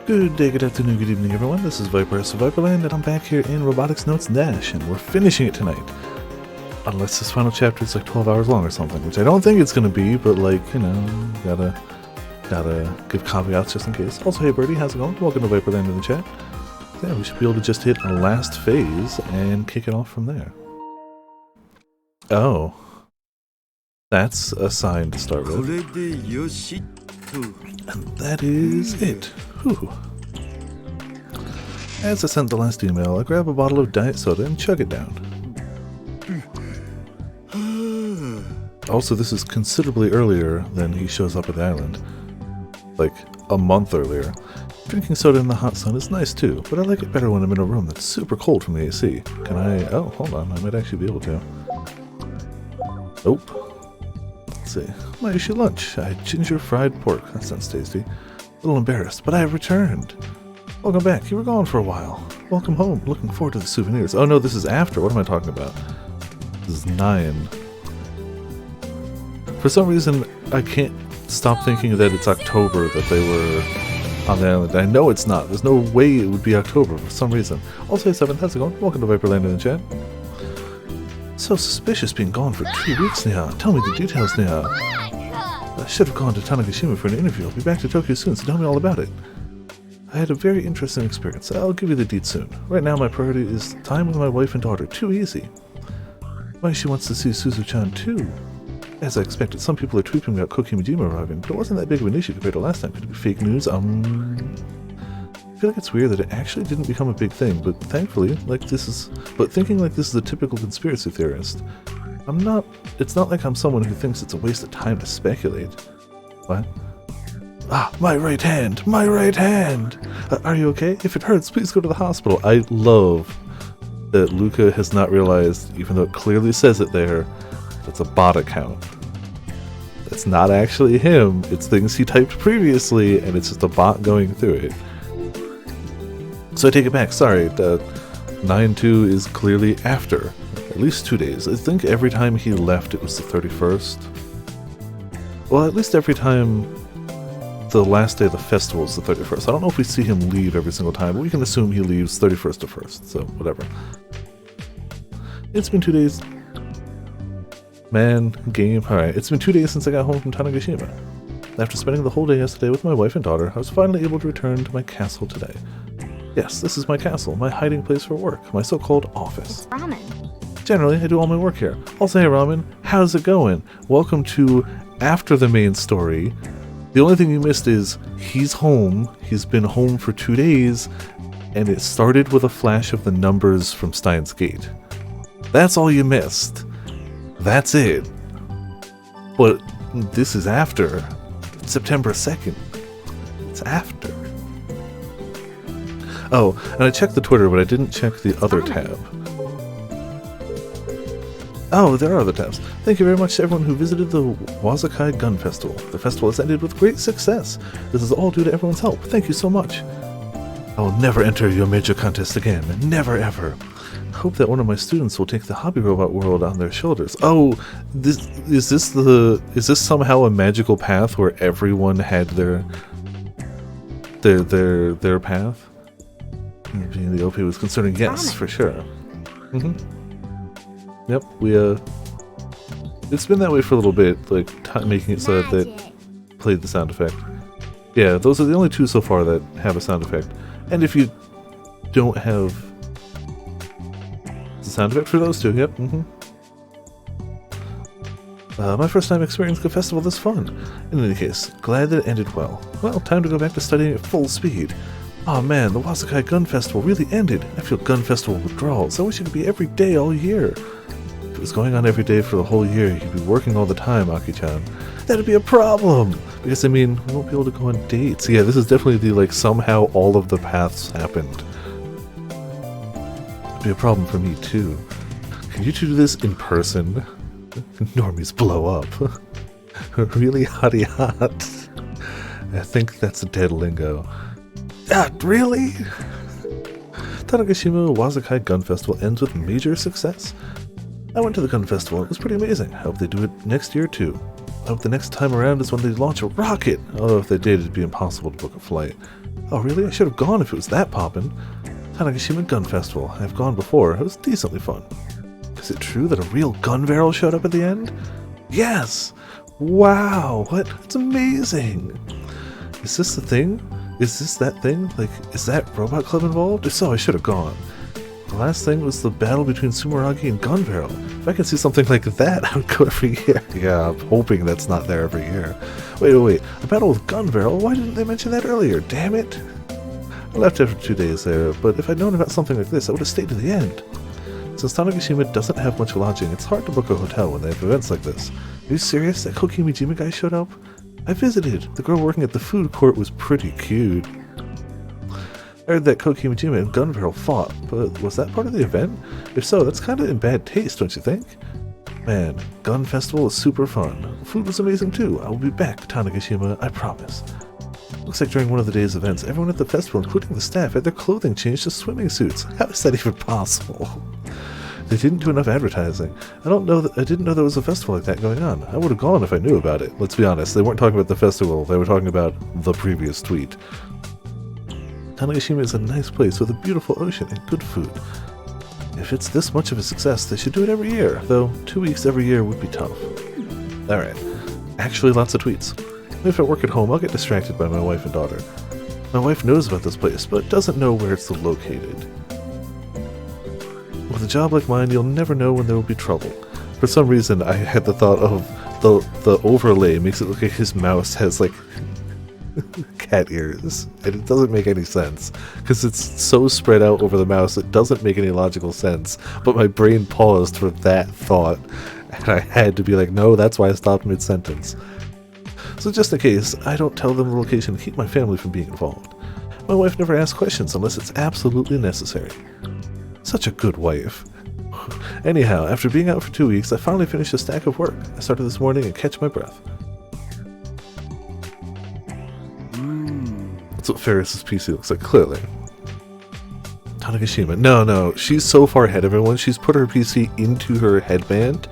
Good day, good afternoon, good evening, everyone. This is Viper of Viperland, and I'm back here in Robotics Notes DaSH, and we're finishing it tonight. Unless this final chapter is like 12 hours long or something, which I don't think it's going to be, but like, you know, gotta give caveats just in case. Also, hey Birdie, how's it going? Welcome to Viperland in the chat. So yeah, we should be able to just hit a last phase and kick it off from there. Oh. That's a sign to start with. And that is it. Whew. As I sent the last email, I grab a bottle of diet soda and chug it down. Also, this is considerably earlier than he shows up at the island. Like, a month earlier. Drinking soda in the hot sun is nice too, but I like it better when I'm in a room that's super cold from the AC. Can I... oh, hold on, I might actually be able to. Nope. Let's see. My issue lunch. I had ginger fried pork. That sounds tasty. A little embarrassed, but I have returned. Welcome back. You were gone for a while. Welcome home. Looking forward to the souvenirs. Oh no, this is after. What am I talking about? This is 9. For some reason, I can't stop thinking that it's October that they were on the island. I know it's not. There's no way it would be October for some reason. Also, 7, how's it going? Welcome to Viperland in the chat. So suspicious being gone for 2 weeks now. Tell me the details now. I should have gone to Tanegashima for an interview. I'll be back to Tokyo soon, so tell me all about it. I had a very interesting experience. I'll give you the deets soon. Right now, my priority is time with my wife and daughter. Too easy. Why she wants to see Suzu-chan too. As I expected, some people are tweeting about Kokimajima arriving, but it wasn't that big of an issue compared to last time. Could it be fake news? I feel like it's weird that it actually didn't become a big thing, but thankfully, thinking like this is a typical conspiracy theorist, it's not like I'm someone who thinks it's a waste of time to speculate. What? Ah, my right hand! My right hand! Are you okay? If it hurts, please go to the hospital. I love that Luca has not realized, even though it clearly says it there, it's a bot account. It's not actually him, it's things he typed previously, and it's just a bot going through it. So I take it back, sorry, 9-2 is clearly after. At least 2 days. I think every time he left it was the 31st. Well, at least every time the last day of the festival is the 31st. I don't know if we see him leave every single time, but we can assume he leaves 31st to 1st, so whatever. It's been 2 days. Man, game. Alright, it's been 2 days since I got home from Tanegashima. After spending the whole day yesterday with my wife and daughter, I was finally able to return to my castle today. Yes, this is my castle, my hiding place for work, my so-called office. Ramen. Generally, I do all my work here. Also, hey Ramen, how's it going? Welcome to after the main story. The only thing you missed is he's home, he's been home for 2 days, and it started with a flash of the numbers from Steins Gate. That's all you missed. That's it. But this is after. It's September 2nd. It's after. Oh, and I checked the Twitter, but I didn't check the other tab. Oh, there are other tabs. Thank you very much to everyone who visited the Wazakai Gun Festival. The festival has ended with great success. This is all due to everyone's help. Thank you so much. I will never enter your major contest again. Never ever. I hope that one of my students will take the hobby robot world on their shoulders. Oh, is this somehow a magical path where everyone had their path? Being the OP was concerning, yes, for sure. Yep, it's been that way for a little bit, like making it so that it played the sound effect. Yeah, those are the only 2 so far that have a sound effect. And if you don't have the sound effect for those 2, yep, my first time experiencing a festival this fun. In any case, glad that it ended well. Well, time to go back to studying at full speed. Aw oh man, the Wasakai Gun Festival really ended. I feel Gun Festival withdrawals. I wish it could be every day all year. If it was going on every day for the whole year, you'd be working all the time, Aki-chan. That'd be a problem! Because, I mean, we won't be able to go on dates. Yeah, this is definitely the, like, somehow all of the paths happened. It'd be a problem for me, too. Can you 2 do this in person? Normies blow up. Really hotty hot. I think that's a dead lingo. Ah, really? Tanegashima Wazakai Gun Festival ends with major success. I went to the gun festival. It was pretty amazing. I hope they do it next year too. I hope the next time around is when they launch a rocket. Although if they did, it'd be impossible to book a flight. Oh really? I should have gone if it was that poppin'. Tanegashima Gun Festival. I've gone before. It was decently fun. Is it true that a real gun barrel showed up at the end? Yes! Wow! What? It's amazing! Is this the thing? Is this that thing? Like, is that Robot Club involved? If so, I should have gone. The last thing was the battle between Sumeragi and Gun Barrel. If I could see something like that, I would go every year. Yeah, I'm hoping that's not there every year. Wait. A battle with Gun Barrel? Why didn't they mention that earlier? Damn it! I left after 2 days there, but if I'd known about something like this, I would have stayed to the end. Since Tanegashima doesn't have much lodging, it's hard to book a hotel when they have events like this. Are you serious? That Kokimijima guy showed up? I visited. The girl working at the food court was pretty cute. I heard that Kokimijima and Gun Barrel fought, but was that part of the event? If so, that's kinda in bad taste, don't you think? Man, Gun Festival is super fun. Food was amazing too. I will be back, Tanegashima, I promise. Looks like during one of the day's events, everyone at the festival, including the staff, had their clothing changed to swimming suits. How is that even possible? They didn't do enough advertising. I didn't know there was a festival like that going on. I would have gone if I knew about it. Let's be honest, they weren't talking about the festival, they were talking about the previous tweet. Tanegashima is a nice place with a beautiful ocean and good food. If it's this much of a success, they should do it every year, though 2 weeks every year would be tough. Alright, actually lots of tweets. If I work at home, I'll get distracted by my wife and daughter. My wife knows about this place, but doesn't know where it's located. With a job like mine, you'll never know when there will be trouble. For some reason, I had the thought of the overlay makes it look like his mouse has, like, cat ears. And it doesn't make any sense. Because it's so spread out over the mouse, it doesn't make any logical sense. But my brain paused for that thought. And I had to be like, no, that's why I stopped mid-sentence. So just in case, I don't tell them the location to keep my family from being involved. My wife never asks questions unless it's absolutely necessary. Such a good wife. Anyhow, after being out for 2 weeks, I finally finished a stack of work. I started this morning and catch my breath. That's what Ferris's PC looks like, clearly. Tanegashima. No, she's so far ahead of everyone, she's put her PC into her headband,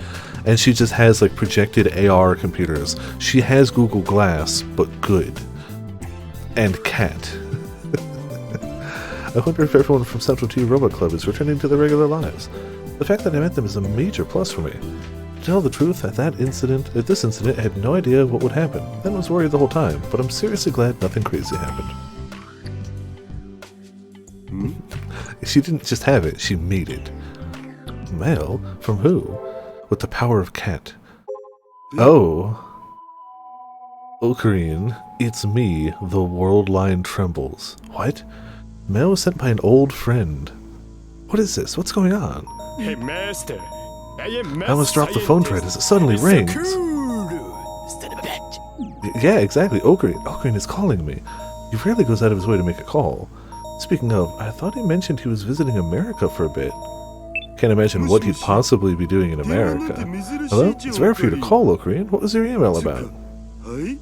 and she just has, like, projected AR computers. She has Google Glass, but good. And cat. I wonder if everyone from Central T Robot Club is returning to their regular lives. The fact that I met them is a major plus for me. To tell the truth, at this incident, I had no idea what would happen. I was worried the whole time, but I'm seriously glad nothing crazy happened. She didn't just have it, she made it. Mail? From who? With the power of cat. Oh. Ocarine, it's me, the world line trembles. What? Mail was sent by an old friend. What is this? What's going on? Hey, master. I almost dropped the phone thread as it suddenly rings. Yeah, exactly. Ocarine is calling me. He rarely goes out of his way to make a call. Speaking of, I thought he mentioned he was visiting America for a bit. Can't imagine what he'd possibly be doing in America. Hello? It's rare for you to call, Ocarine. What was your email about? Oh,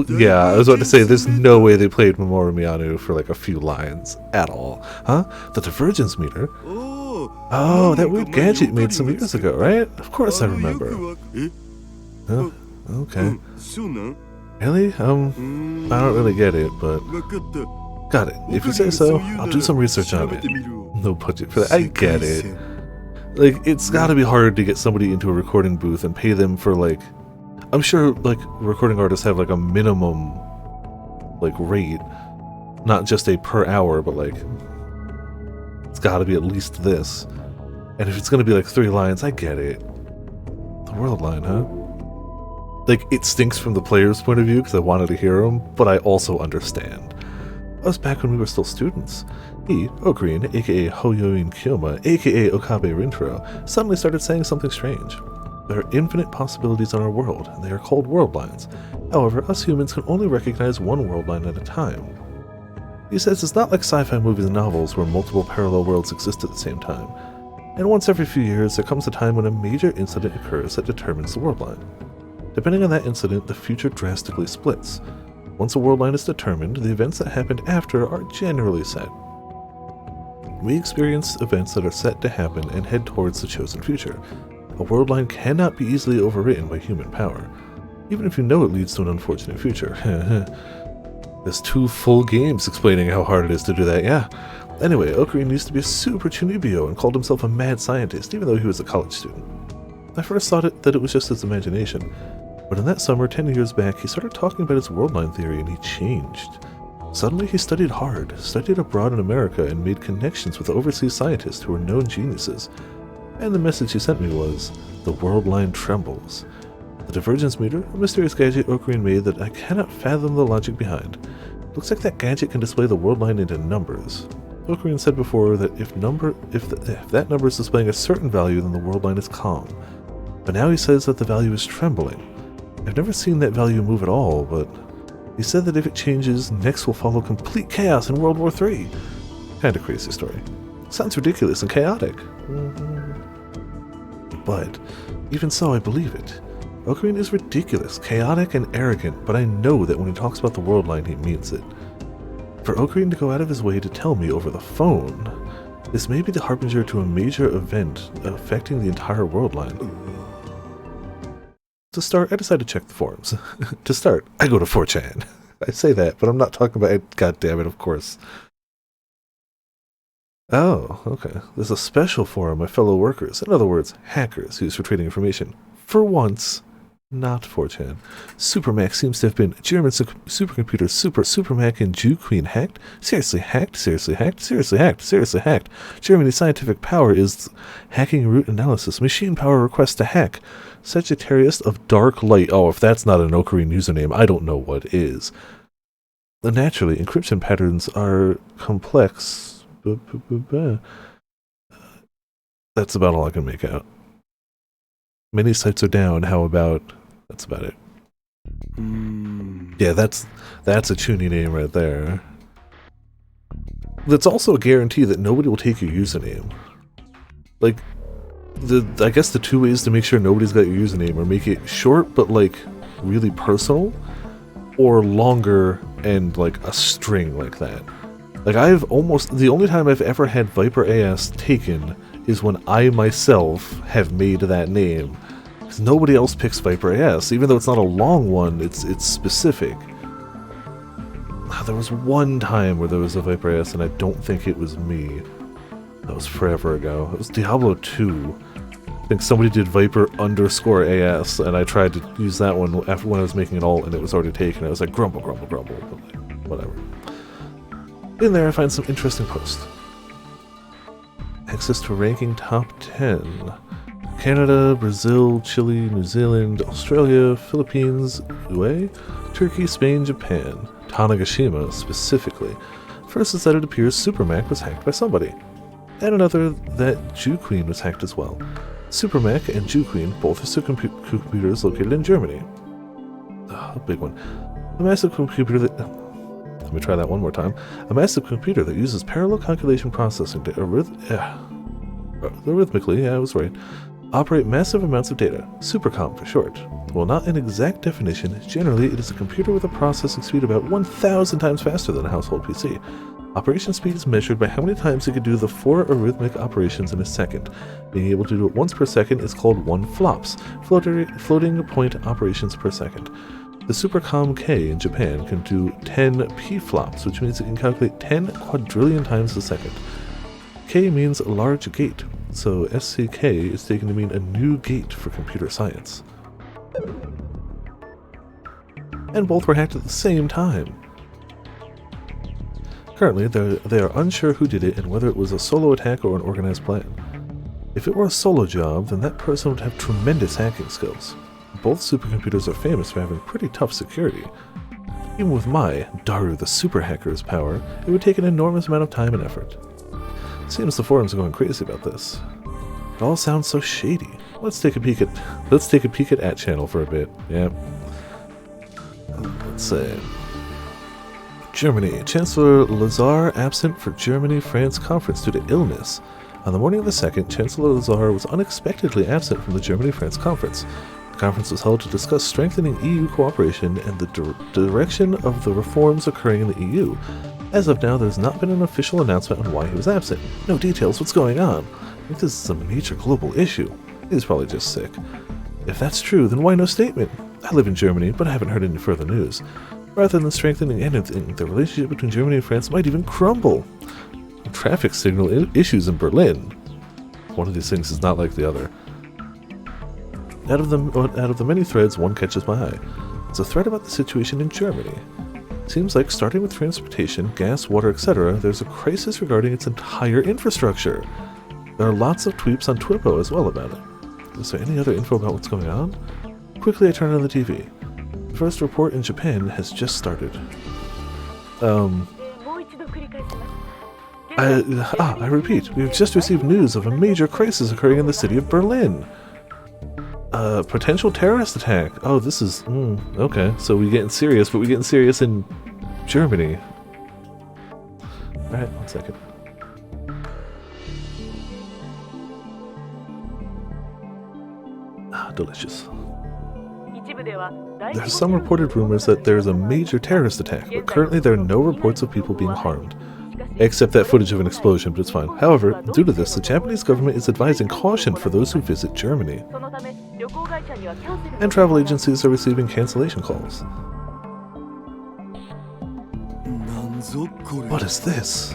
yeah, I was about to say, there's no way they played Mamoru Miyano for like a few lines at all. Huh? The divergence meter? Oh, that weird gadget you made some years ago, right? Of course I remember. Oh, okay. Really? I don't really get it, but... Got it. If you say so, I'll do some research on it. No budget for that. I get it. Like, it's gotta be hard to get somebody into a recording booth and pay them for, like... I'm sure, like, recording artists have, like, a minimum, like, rate. Not just a per hour, but, like... It's gotta be at least this. And if it's gonna be, like, 3 lines, I get it. The world line, huh? Like, it stinks from the player's point of view, because I wanted to hear them, but I also understand. That was back when we were still students. He, Ocarine, aka Hoyoin Kyoma, aka Okabe Rintaro, suddenly started saying something strange. There are infinite possibilities on our world, and they are called world lines. However, us humans can only recognize one world line at a time. He says it's not like sci-fi movies and novels where multiple parallel worlds exist at the same time. And once every few years, there comes a time when a major incident occurs that determines the world line. Depending on that incident, the future drastically splits. Once a world line is determined, the events that happened after are generally set. We experience events that are set to happen and head towards the chosen future. A world line cannot be easily overwritten by human power, even if you know it leads to an unfortunate future. There's 2 full games explaining how hard it is to do that, yeah. Anyway, Ocarine used to be a super Chunibyo and called himself a mad scientist, even though he was a college student. I first thought that it was just his imagination, but in that summer, 10 years back, he started talking about his world line theory and he changed. Suddenly he studied hard, studied abroad in America, and made connections with overseas scientists who were known geniuses. And the message he sent me was, the world line trembles. The divergence meter, a mysterious gadget Ocarine made that I cannot fathom the logic behind. Looks like that gadget can display the world line into numbers. Ocarine said before that if that number is displaying a certain value, then the world line is calm. But now he says that the value is trembling. I've never seen that value move at all, but he said that if it changes, next will follow complete chaos in World War III. Kinda crazy story. Sounds ridiculous and chaotic. But even so, I believe it. Ocarine is ridiculous, chaotic, and arrogant, but I know that when he talks about the world line, he means it. For Ocarine to go out of his way to tell me over the phone, this may be the harbinger to a major event affecting the entire world line. To start, I decided to check the forums. To start, I go to 4chan. I say that, but I'm not talking about it, goddammit, of course. Oh, okay. There's a special forum my fellow workers, in other words, hackers, use for trading information. For once, not 4chan. Supermac seems to have been German supercomputer Supermac and Jew Queen hacked. Seriously hacked, seriously hacked, seriously hacked, seriously hacked. Germany's scientific power is hacking root analysis. Machine power request to hack. Sagittarius of Dark Light. Oh, if that's not an Ocarine username, I don't know what is. Naturally, encryption patterns are complex. That's about all I can make out. Many sites are down. How about... That's about it. Yeah, that's a Chuny name right there. That's also a guarantee that nobody will take your username. Like, I guess the 2 ways to make sure nobody's got your username are make it short but like really personal, or longer and like a string like that. Like the only time I've ever had Viper AS taken is when I myself have made that name. Because nobody else picks Viper AS, even though it's not a long one, it's specific. There was one time where there was a Viper AS and I don't think it was me. That was forever ago. It was Diablo 2. I think somebody did Viper _AS, and I tried to use that one after when I was making it all, and it was already taken. I was like, grumble, grumble, grumble, but like, whatever. In there, I find some interesting posts. Access to ranking top 10. Canada, Brazil, Chile, New Zealand, Australia, Philippines, UAE, Turkey, Spain, Japan. Tanegashima, specifically. First is that it appears Supermac was hacked by somebody. And another that Jew Queen was hacked as well. Supermac and Jew Queen both are supercomputers located in Germany. A big one. A massive computer that... Let me try that one more time. A massive computer that uses parallel calculation processing to arithmetically, yeah, I was right, operate massive amounts of data. Supercom for short. While not an exact definition, generally it is a computer with a processing speed about 1,000 times faster than a household PC. Operation speed is measured by how many times it can do the 4 arithmetic operations in a second. Being able to do it once per second is called 1 flops, floating point operations per second. The Supercom K in Japan can do 10 p-flops, which means it can calculate 10 quadrillion times a second. K means large gate, so SCK is taken to mean a new gate for computer science. And both were hacked at the same time. Currently, they are unsure who did it and whether it was a solo attack or an organized plan. If it were a solo job, then that person would have tremendous hacking skills. Both supercomputers are famous for having pretty tough security. Even with my Daru the Super Hacker's power, it would take an enormous amount of time and effort. Seems the forums are going crazy about this. It all sounds so shady. Let's take a peek at channel for a bit. Yeah. Let's see. Germany. Chancellor Lazar absent for Germany-France conference due to illness. On the morning of the 2nd, Chancellor Lazar was unexpectedly absent from the Germany-France conference. The conference was held to discuss strengthening EU cooperation and the direction of the reforms occurring in the EU. As of now, there's not been an official announcement on why he was absent. No details what's going on. I think this is a major global issue. He's probably just sick. If that's true, then why no statement? I live in Germany, but I haven't heard any further news. Rather than strengthening anything, the relationship between Germany and France might even crumble. Traffic signal issues in Berlin. One of these things is not like the other. Out of the many threads, one catches my eye. It's a thread about the situation in Germany. Seems like starting with transportation, gas, water, etc., there's a crisis regarding its entire infrastructure. There are lots of tweets on Twipo as well about it. Is there any other info about what's going on? Quickly I turn on the TV. The first report in Japan has just started. I repeat, we have just received news of a major crisis occurring in the city of Berlin. Potential terrorist attack. Oh, this is... okay, so we're getting serious, but we're getting serious in Germany. Alright, 1 second. Delicious. There's some reported rumors that there's a major terrorist attack, but currently there are no reports of people being harmed. Except that footage of an explosion, but it's fine. However, due to this, the Japanese government is advising caution for those who visit Germany. And travel agencies are receiving cancellation calls. What is this?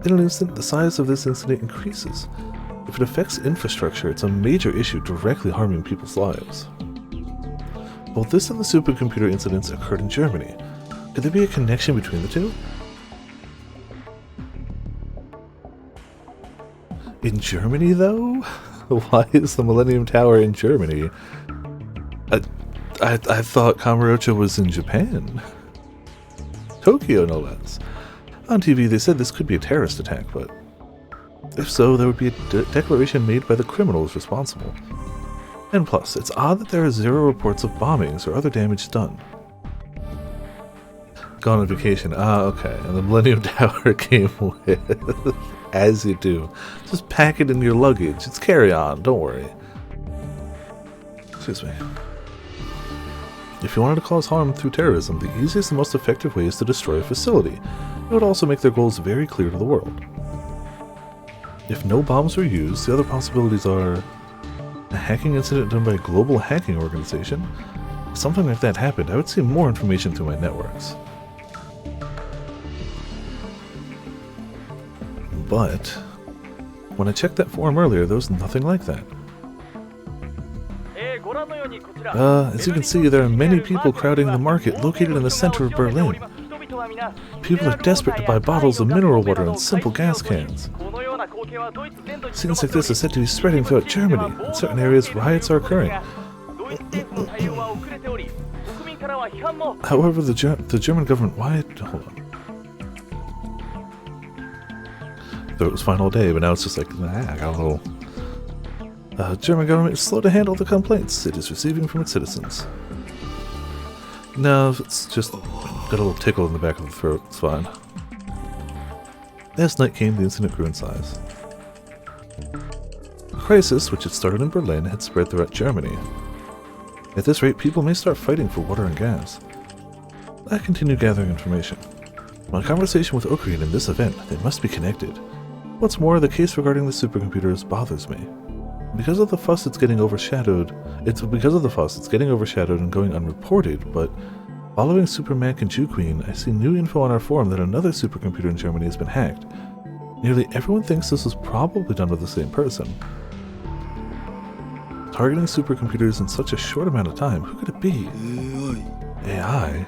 In an instant, the size of this incident increases. If it affects infrastructure, it's a major issue directly harming people's lives. Both this and the supercomputer incidents occurred in Germany. Could there be a connection between the two? In Germany, though? Why is the Millennium Tower in Germany? I thought Kamurocho was in Japan. Tokyo, no less. On TV, they said this could be a terrorist attack, but if so, there would be a declaration made by the criminals responsible. And plus, it's odd that there are 0 reports of bombings or other damage done. Gone on vacation. Ah, okay. And the Millennium Tower came with... As you do. Just pack it in your luggage. It's carry-on. Don't worry. Excuse me. If you wanted to cause harm through terrorism, the easiest and most effective way is to destroy a facility. It would also make their goals very clear to the world. If no bombs were used, the other possibilities are a hacking incident done by a global hacking organization. If something like that happened, I would see more information through my networks. But when I checked that forum earlier, there was nothing like that. As you can see, there are many people crowding the market located in the center of Berlin. People are desperate to buy bottles of mineral water and simple gas cans. Scenes like this are said to be spreading throughout Germany. In certain areas, riots are occurring. However, the German government... Hold on. It was fine all day, but now it's just like, I got a little... German government is slow to handle the complaints it is receiving from its citizens. No, it's just got a little tickle in the back of the throat, it's fine. As night came, the incident grew in size. The crisis, which had started in Berlin, had spread throughout Germany. At this rate, people may start fighting for water and gas. I continued gathering information. My conversation with Ocarine in this event, they must be connected. What's more, the case regarding the supercomputers bothers me. Because of the fuss it's getting overshadowed and going unreported, but following Super Mac and Jew Queen, I see new info on our forum that another supercomputer in Germany has been hacked. Nearly everyone thinks this was probably done by the same person. Targeting supercomputers in such a short amount of time, who could it be? AI?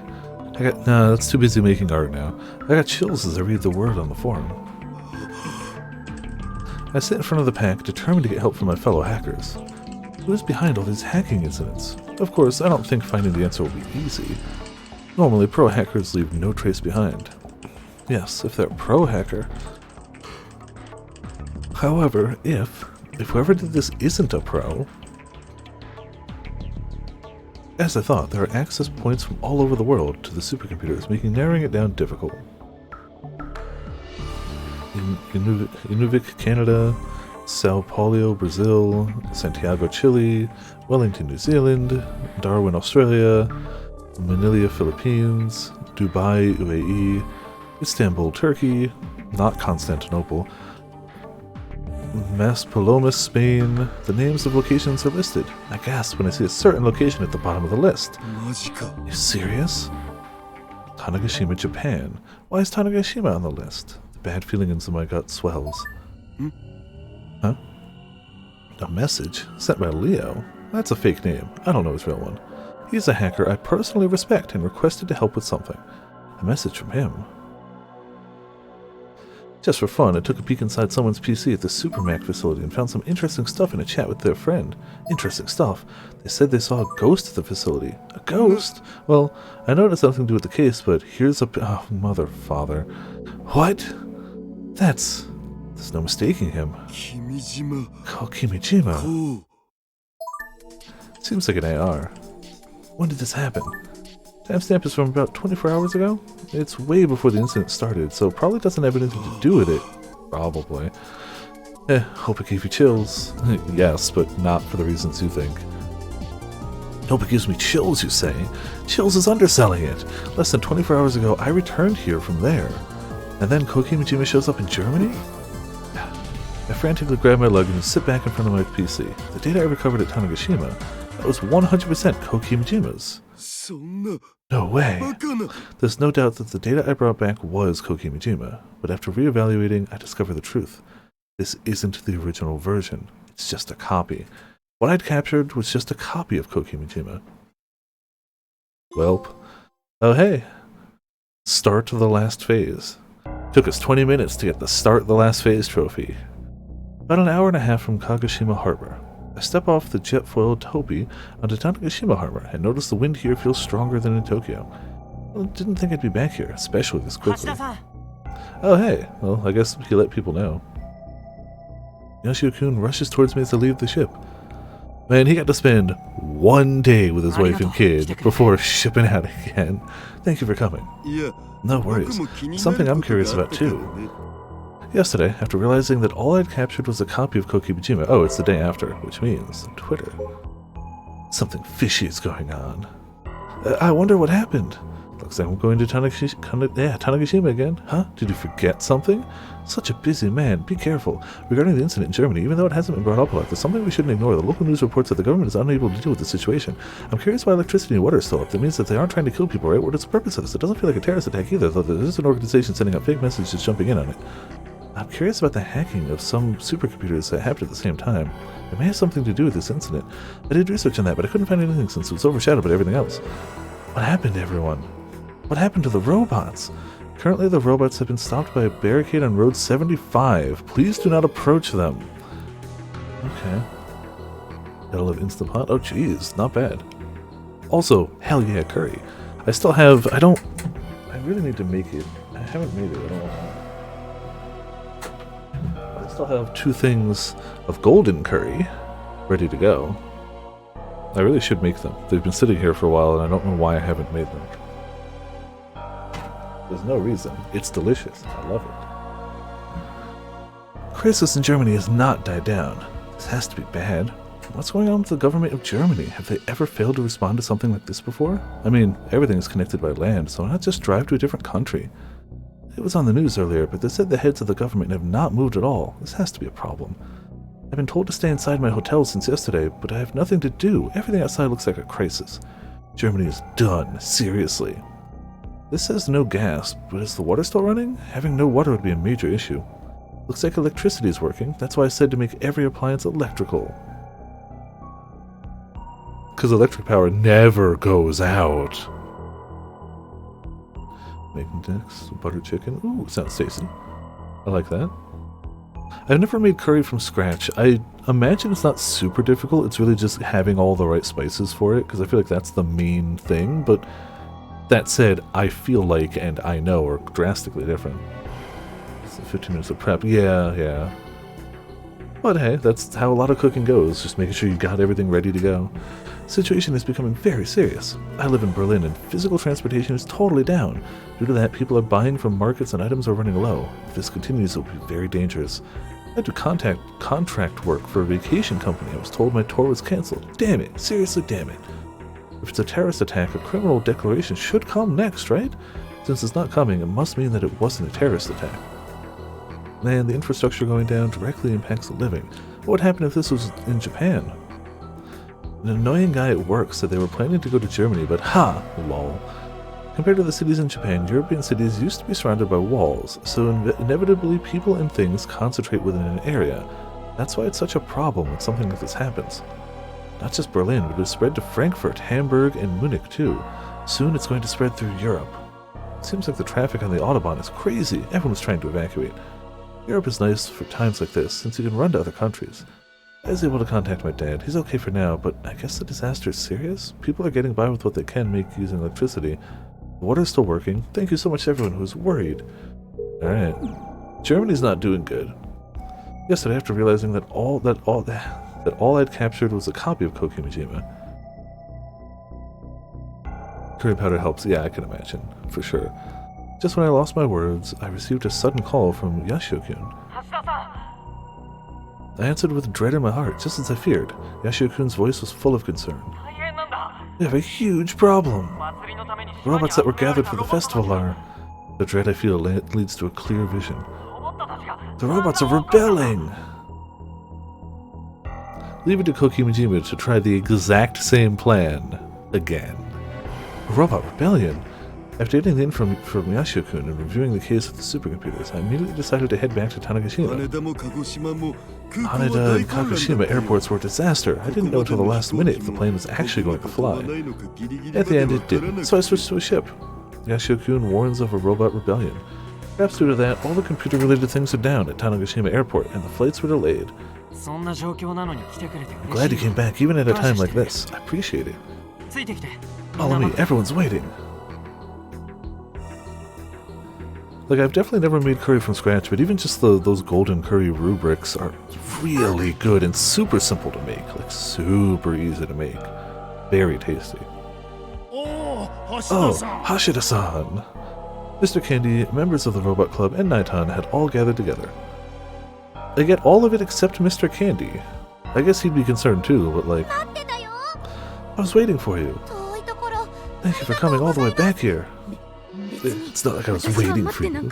Nah, that's too busy making art now. I got chills as I read the word on the forum. I sit in front of the pack, determined to get help from my fellow hackers. Who is behind all these hacking incidents? Of course, I don't think finding the answer will be easy. Normally, pro hackers leave no trace behind. Yes, if they're a pro hacker. However, if whoever did this isn't a pro... As I thought, there are access points from all over the world to the supercomputers, making narrowing it down difficult. Inuvik, Canada, Sao Paulo, Brazil, Santiago, Chile, Wellington, New Zealand, Darwin, Australia, Manila, Philippines, Dubai, UAE, Istanbul, Turkey, not Constantinople, Maspalomas, Spain. The names of locations are listed. I gasp when I see a certain location at the bottom of the list. Are you serious? Tanegashima, Japan. Why is Tanegashima on the list? The bad feeling in my gut swells. Huh? A message? Sent by Leo? That's a fake name. I don't know his real one. He's a hacker I personally respect and requested to help with something. A message from him. Just for fun, I took a peek inside someone's PC at the Supermac facility and found some interesting stuff in a chat with their friend. Interesting stuff. They said they saw a ghost at the facility. A ghost? Well, I know it has nothing to do with the case, but here's a... Oh, mother, father. What? There's no mistaking him. Kimijima. Seems like an AR. When did this happen? Timestamp is from about 24 hours ago? It's way before the incident started, so probably doesn't have anything to do with it. Probably. Hope it gave you chills. Yes, but not for the reasons you think. Hope it gives me chills, you say? Chills is underselling it. Less than 24 hours ago, I returned here from there. And then Kokimijima shows up in Germany? I frantically grab my luggage and sit back in front of my PC. The data I recovered at Tanegashima, that was 100% Kokimijima's. No way. There's no doubt that the data I brought back was Kokimijima, but after reevaluating, I discovered the truth. This isn't the original version. It's just a copy. What I'd captured was just a copy of Kokimijima. Welp. Oh hey. Start the last phase. Took us 20 minutes to get the Start the Last Phase trophy. About an hour and a half from Kagoshima Harbor. I step off the jet-foiled Topi onto Tanegashima Harbor and notice the wind here feels stronger than in Tokyo. Well, didn't think I'd be back here, especially this quickly. Oh hey, well I guess he let people know. Yoshio-kun rushes towards me as I leave the ship. Man, he got to spend one day with his wife and kid before shipping out again. Thank you for coming. No worries. Something I'm curious about too. Yesterday, after realizing that all I'd captured was a copy of Kokimijima, oh, it's the day after, which means Twitter. Something fishy is going on. I wonder what happened. Looks like I'm going to Tanegashima again. Huh? Did you forget something? Such a busy man. Be careful. Regarding the incident in Germany, even though it hasn't been brought up a lot, there's something we shouldn't ignore. The local news reports that the government is unable to deal with the situation. I'm curious why electricity and water is still up. That means that they aren't trying to kill people, right? What is the purpose of this? It doesn't feel like a terrorist attack either, though there is an organization sending out fake messages jumping in on it. I'm curious about the hacking of some supercomputers that happened at the same time. It may have something to do with this incident. I did research on that, but I couldn't find anything since it was overshadowed by everything else. What happened to everyone? What happened to the robots? Currently, the robots have been stopped by a barricade on Road 75. Please do not approach them. Okay. Gotta love Instant Pot. Oh, jeez, not bad. Also, hell yeah, curry. I still have... I really need to make it. I haven't made it at all. I still have 2 things of golden curry ready to go. I really should make them. They've been sitting here for a while and I don't know why I haven't made them. There's no reason. It's delicious. I love it. Crisis in Germany has not died down. This has to be bad. What's going on with the government of Germany? Have they ever failed to respond to something like this before? I mean, everything is connected by land, so why not just drive to a different country? It was on the news earlier, but they said the heads of the government have not moved at all. This has to be a problem. I've been told to stay inside my hotel since yesterday, but I have nothing to do. Everything outside looks like a crisis. Germany is done. Seriously. This says no gas, but is the water still running? Having no water would be a major issue. Looks like electricity is working. That's why I said to make every appliance electrical. Because electric power never goes out. Making decks, butter chicken. Ooh, sounds tasty. I like that. I've never made curry from scratch. I imagine it's not super difficult. It's really just having all the right spices for it, because I feel like that's the main thing. But that said, I feel like and I know are drastically different. So 15 minutes of prep. Yeah. But hey, that's how a lot of cooking goes. Just making sure you got everything ready to go. The situation is becoming very serious. I live in Berlin and physical transportation is totally down. Due to that, people are buying from markets and items are running low. If this continues, it will be very dangerous. I had to contract work for a vacation company. I was told my tour was cancelled. Damn it. Seriously, damn it. If it's a terrorist attack, a criminal declaration should come next, right? Since it's not coming, it must mean that it wasn't a terrorist attack. Man, the infrastructure going down directly impacts the living. What would happen if this was in Japan? An annoying guy at work said they were planning to go to Germany, but ha! Lol. Compared to the cities in Japan, European cities used to be surrounded by walls, so inevitably people and things concentrate within an area. That's why it's such a problem when something like this happens. Not just Berlin, but it has spread to Frankfurt, Hamburg, and Munich too. Soon it's going to spread through Europe. It seems like the traffic on the Autobahn is crazy. Everyone's trying to evacuate. Europe is nice for times like this, since you can run to other countries. I was able to contact my dad. He's okay for now, but I guess the disaster is serious? People are getting by with what they can make using electricity. The water's still working. Thank you so much to everyone who was worried. Alright. Germany's not doing good. Yesterday, after realizing that all I'd captured was a copy of Kokimijima. Curry powder helps, yeah, I can imagine, for sure. Just when I lost my words, I received a sudden call from Yashio-kun. I answered with dread in my heart, just as I feared. Yashio-kun's voice was full of concern. We have a huge problem. The robots that were gathered for the festival are... The dread I feel leads to a clear vision. The robots are rebelling! Leave it to Kokimijima to try the exact same plan again. A robot rebellion? After getting the info from Yashio-kun and reviewing the case of the supercomputers, I immediately decided to head back to Tanegashima. Haneda and Kagoshima airports were a disaster. I didn't know until the last minute if the plane was actually going to fly. At the end it didn't, so I switched to a ship. Yashio-kun warns of a robot rebellion. Perhaps due to that, all the computer-related things are down at Tanegashima airport and the flights were delayed. I'm glad you came back even at a time like this. I appreciate it. Follow me, everyone's waiting. Like, I've definitely never made curry from scratch, but even just those golden curry rubrics are really good and super simple to make. Like, super easy to make. Very tasty. Oh, Hashida-san! Mr. Candy, members of the Robot Club, and Naitan had all gathered together. I get all of it except Mr. Candy. I guess he'd be concerned too, but like... I was waiting for you. Thank you for coming all the way back here. It's not like I was waiting for you.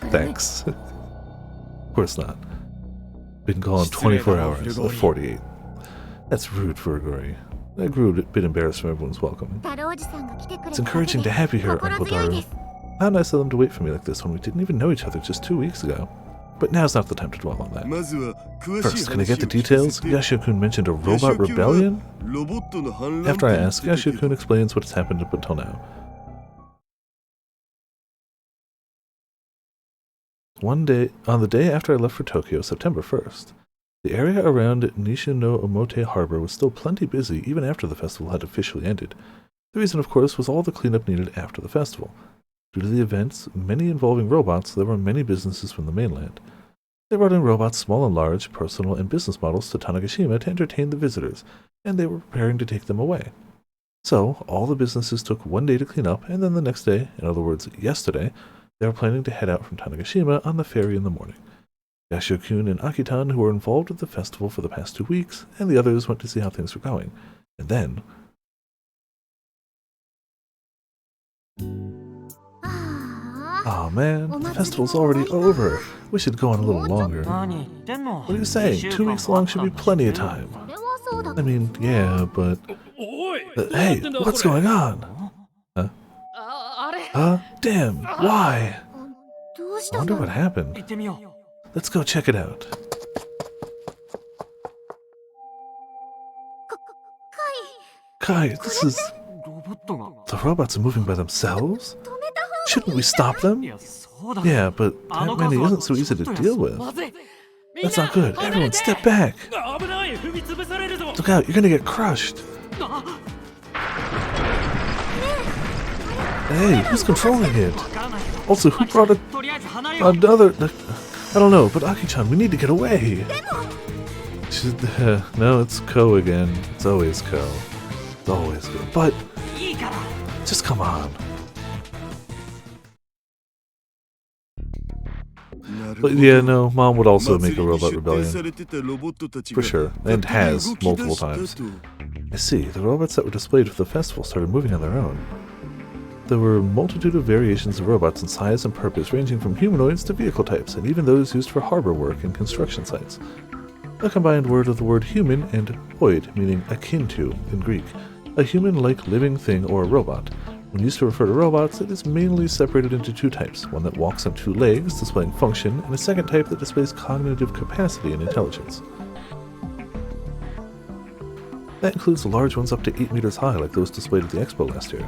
Thanks. Of course not. Been gone 24 hours, 48. That's rude for a Guri. I grew a bit embarrassed from everyone's welcome. It's encouraging to have you here, Uncle Daru. How nice of them to wait for me like this when we didn't even know each other just 2 weeks ago. But now's not the time to dwell on that. First, can I get the details? Yashio-kun mentioned a robot rebellion? After I ask, Yashio-kun explains what has happened up until now. On the day after I left for Tokyo, September 1st, the area around Nishino-Omote Harbor was still plenty busy even after the festival had officially ended. The reason, of course, was all the cleanup needed after the festival. Due to the events, many involving robots, there were many businesses from the mainland. They brought in robots, small and large, personal and business models to Tanegashima to entertain the visitors, and they were preparing to take them away. So, all the businesses took one day to clean up, and then the next day, in other words, yesterday, they were planning to head out from Tanegashima on the ferry in the morning. Yashio-kun and Akitan, who were involved with the festival for the past 2 weeks, and the others went to see how things were going. And then... Aw man, the festival's already over. We should go on a little longer. What are you saying? 2 weeks long should be plenty of time. I mean, yeah, but... hey, what's going on? Huh? Damn, why? I wonder what happened. Let's go check it out. Kai, this is... The robots are moving by themselves? Shouldn't we stop them? Yeah, but that many isn't so easy to deal with. That's not good. Everyone step back. Look out, you're gonna get crushed. Hey, who's controlling it? Also, who brought another... I don't know, but Aki-chan, we need to get away. No, it's Ko again. It's always Ko. It's always Ko. But... just come on. But yeah, no, Mom would also make a robot rebellion. For sure, and has multiple times. I see, the robots that were displayed for the festival started moving on their own. There were a multitude of variations of robots in size and purpose, ranging from humanoids to vehicle types, and even those used for harbor work and construction sites. A combined word of the word human and oid, meaning akin to in Greek, a human-like living thing or a robot. When used to refer to robots, it is mainly separated into two types, one that walks on two legs, displaying function, and a second type that displays cognitive capacity and intelligence. That includes the large ones up to 8 meters high, like those displayed at the expo last year.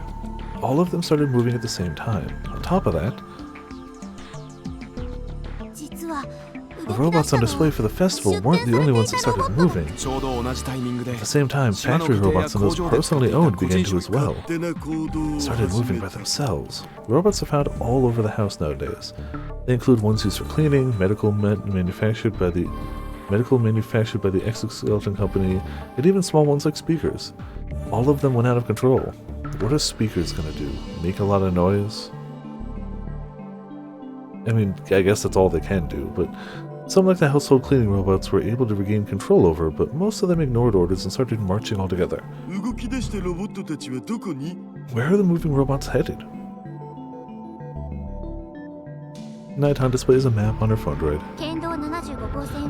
All of them started moving at the same time. On top of that, the robots on display for the festival weren't the only ones that started moving. At the same time, factory robots and those personally owned began to as well. Started moving by themselves. Robots are found all over the house nowadays. They include ones used for cleaning, medical manufactured by the exoskeleton company, and even small ones like speakers. All of them went out of control. What are speakers gonna do? Make a lot of noise? I mean, I guess that's all they can do, but some like the household cleaning robots were able to regain control over, but most of them ignored orders and started marching altogether. Where are the moving robots headed? Nighton displays a map on her phone droid.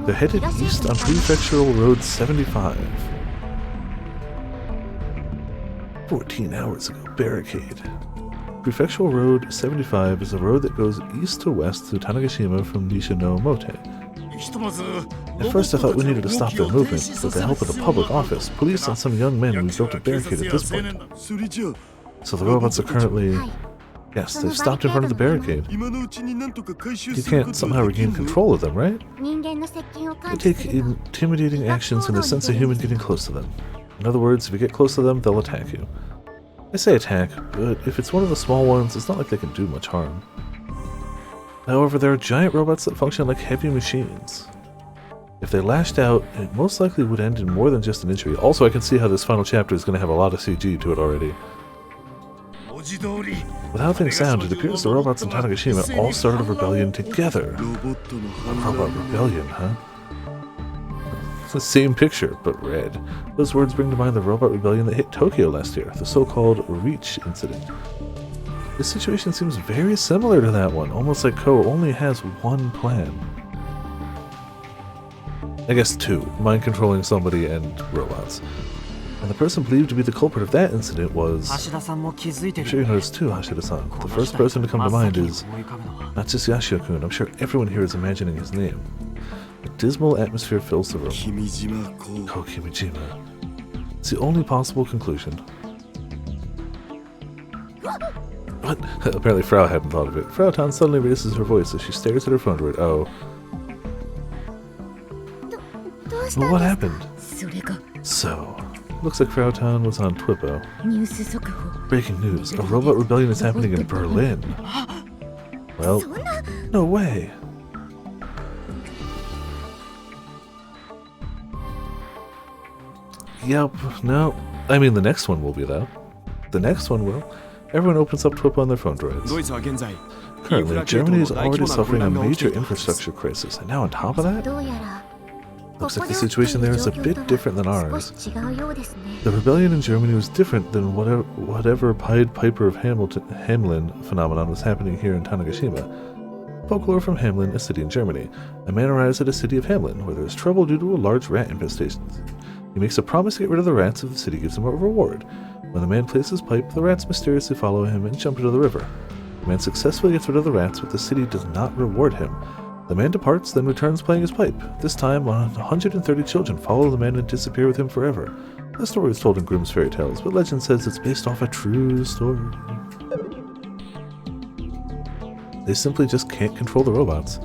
They're headed east on Prefectural Road 75. 14 hours ago, barricade. Prefectural Road 75 is a road that goes east to west through Tanegashima from Nishino-Mote. At first I thought we needed to stop their movement, but with the help of the public office, police, and some young men, we built a barricade at this point. So the robots are currently... Yes, they've stopped in front of the barricade. You can't somehow regain control of them, right? They take intimidating actions when they sense a human getting close to them. In other words, if you get close to them, they'll attack you. I say attack, but if it's one of the small ones, it's not like they can do much harm. However, there are giant robots that function like heavy machines. If they lashed out, it most likely would end in more than just an injury. Also, I can see how this final chapter is going to have a lot of CG to it already. With how things sound, it appears the robots in Tanegashima all started a rebellion together. A robot rebellion, huh? It's the same picture, but red. Those words bring to mind the robot rebellion that hit Tokyo last year, the so-called Reach incident. This situation seems very similar to that one, almost like Ko only has one plan. I guess two, mind controlling somebody and robots. And the person believed to be the culprit of that incident was... I'm sure you noticed too, Hashida-san. The first person to come to mind is not just Yashio-kun, I'm sure everyone here is imagining his name. A dismal atmosphere fills the room. Ko Kimijima. It's the only possible conclusion. What? Apparently Frau hadn't thought of it. Frau-tan suddenly raises her voice as she stares at her phone droid. Oh. Well, what happened? So... Looks like Frau-tan was on Twippo. Breaking news. A robot rebellion is happening in Berlin. Well, no way. Yep, no. I mean, the next one will be, though. The next one will. Everyone opens up Twippo on their phone droids. Currently, Germany is already suffering a major infrastructure crisis, and now on top of that? Looks like the situation there is a bit different than ours. The rebellion in Germany was different than whatever Pied Piper of Hamelin phenomenon was happening here in Tanegashima. Folklore from Hamelin, a city in Germany. A man arrives at a city of Hamelin, where there is trouble due to a large rat infestation. He makes a promise to get rid of the rats if the city gives him a reward. When the man plays his pipe, the rats mysteriously follow him and jump into the river. The man successfully gets rid of the rats, but the city does not reward him. The man departs, then returns playing his pipe. This time, 130 children follow the man and disappear with him forever. The story is told in Grimm's fairy tales, but legend says it's based off a true story. They simply just can't control the robots.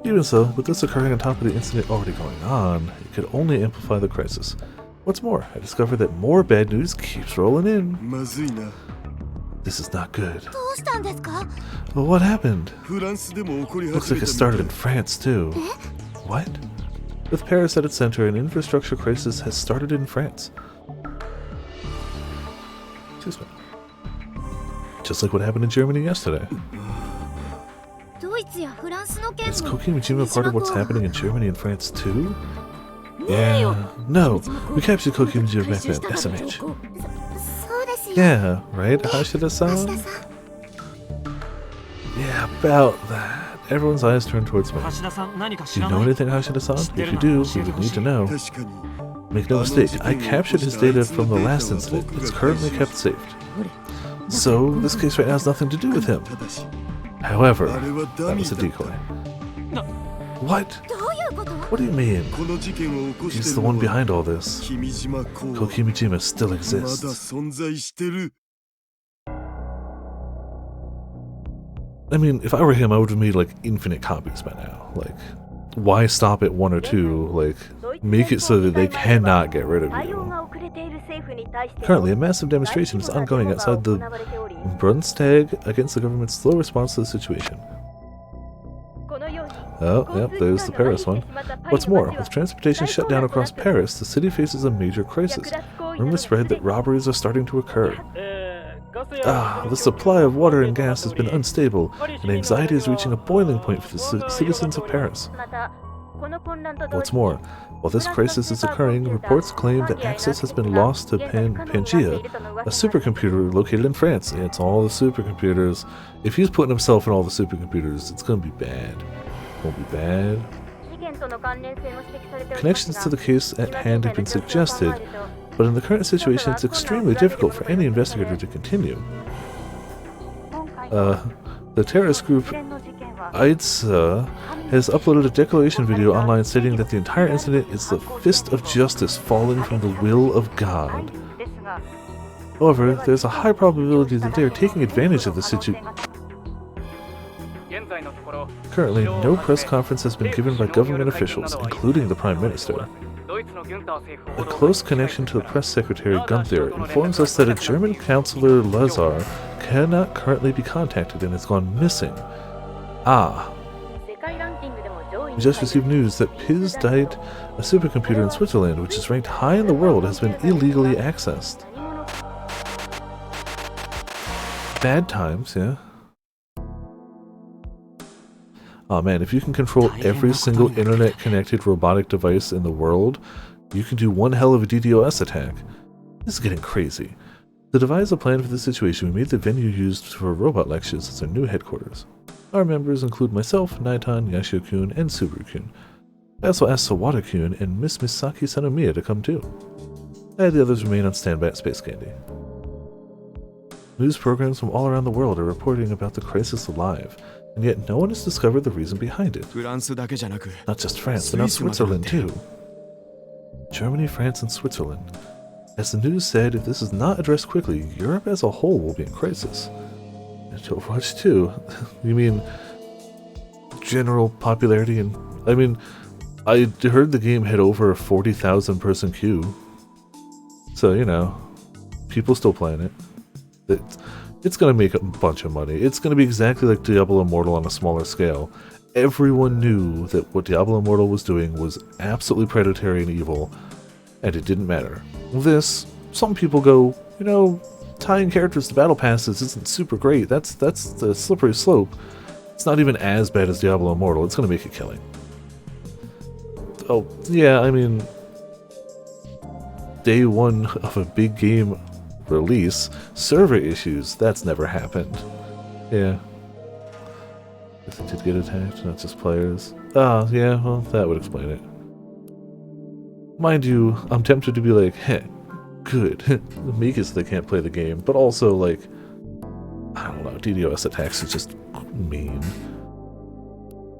Even so, with this occurring on top of the incident already going on, it could only amplify the crisis. What's more, I discovered that more bad news keeps rolling in. This is not good. Well, what happened? Looks like it started in France, too. What? With Paris at its center, an infrastructure crisis has started in France. Excuse me. Just like what happened in Germany yesterday. Is Ko Kimijima part of what's happening in Germany and France, too? Yeah. No, we captured Ko Kimijima back then, SMH. Yeah, right, Hashida-san? Yeah, about that. Everyone's eyes turn towards me. Do you know anything, Hashida-san? If you do, we would need to know. Make no mistake, I captured his data from the last incident. It's currently kept safe. So, this case right now has nothing to do with him. However, that was a decoy. What? What do you mean? He's the one behind all this. Kokimijima still exists. I mean, if I were him, I would have made, like, infinite copies by now. Like, why stop at 1 or 2? Like, make it so that they cannot get rid of you. Currently, a massive demonstration is ongoing outside the Brunstag against the government's slow response to the situation. Oh, yep, there's the Paris one. What's more, with transportation shut down across Paris, the city faces a major crisis. Rumors spread that robberies are starting to occur. The supply of water and gas has been unstable, and anxiety is reaching a boiling point for the citizens of Paris. What's more, while this crisis is occurring, reports claim that access has been lost to Pangea, a supercomputer located in France. Yeah, it's all the supercomputers. If he's putting himself in all the supercomputers, it's gonna be bad. Won't be bad. Connections to the case at hand have been suggested, but in the current situation it's extremely difficult for any investigator to continue. The terrorist group IDSA has uploaded a declaration video online stating that the entire incident is the fist of justice falling from the will of God. However, there's a high probability that they are taking advantage of the situation. Currently, no press conference has been given by government officials, including the Prime Minister. A close connection to the press secretary Gunther informs us that a German councillor Lazar cannot currently be contacted and has gone missing. We just received news that Piz Dite, a supercomputer in Switzerland which is ranked high in the world, has been illegally accessed. Bad times, yeah. Oh man, if you can control every single internet-connected robotic device in the world, you can do one hell of a DDoS attack. This is getting crazy. To devise a plan for this situation, we made the venue used for robot lectures as our new headquarters. Our members include myself, Naitan, Yashio-kun, and Subaru-kun. I also asked Sawada-kun and Miss Misaki Sanomiya to come too. The others remain on standby at Space Candy. News programs from all around the world are reporting about the crisis live, and yet no one has discovered the reason behind it. Not just France, but now Switzerland too. Germany, France, and Switzerland. As the news said, if this is not addressed quickly, Europe as a whole will be in crisis. And Overwatch 2? You mean general popularity? And I mean, I heard the game had over a 40,000 person queue. So, you know, people still playing it. It's going to make a bunch of money. It's going to be exactly like Diablo Immortal on a smaller scale. Everyone knew that what Diablo Immortal was doing was absolutely predatory and evil, and it didn't matter. This, some people go, you know, tying characters to battle passes isn't super great. That's the slippery slope. It's not even as bad as Diablo Immortal. It's going to make a killing. Oh, yeah, I mean, day one of a big game release, server issues, that's never happened. Yeah. Guess it did get attacked, not just players. Yeah, well, that would explain it. Mind you, I'm tempted to be like, heh, good. Make it so they can't play the game, but also, like, I don't know, DDoS attacks is just mean.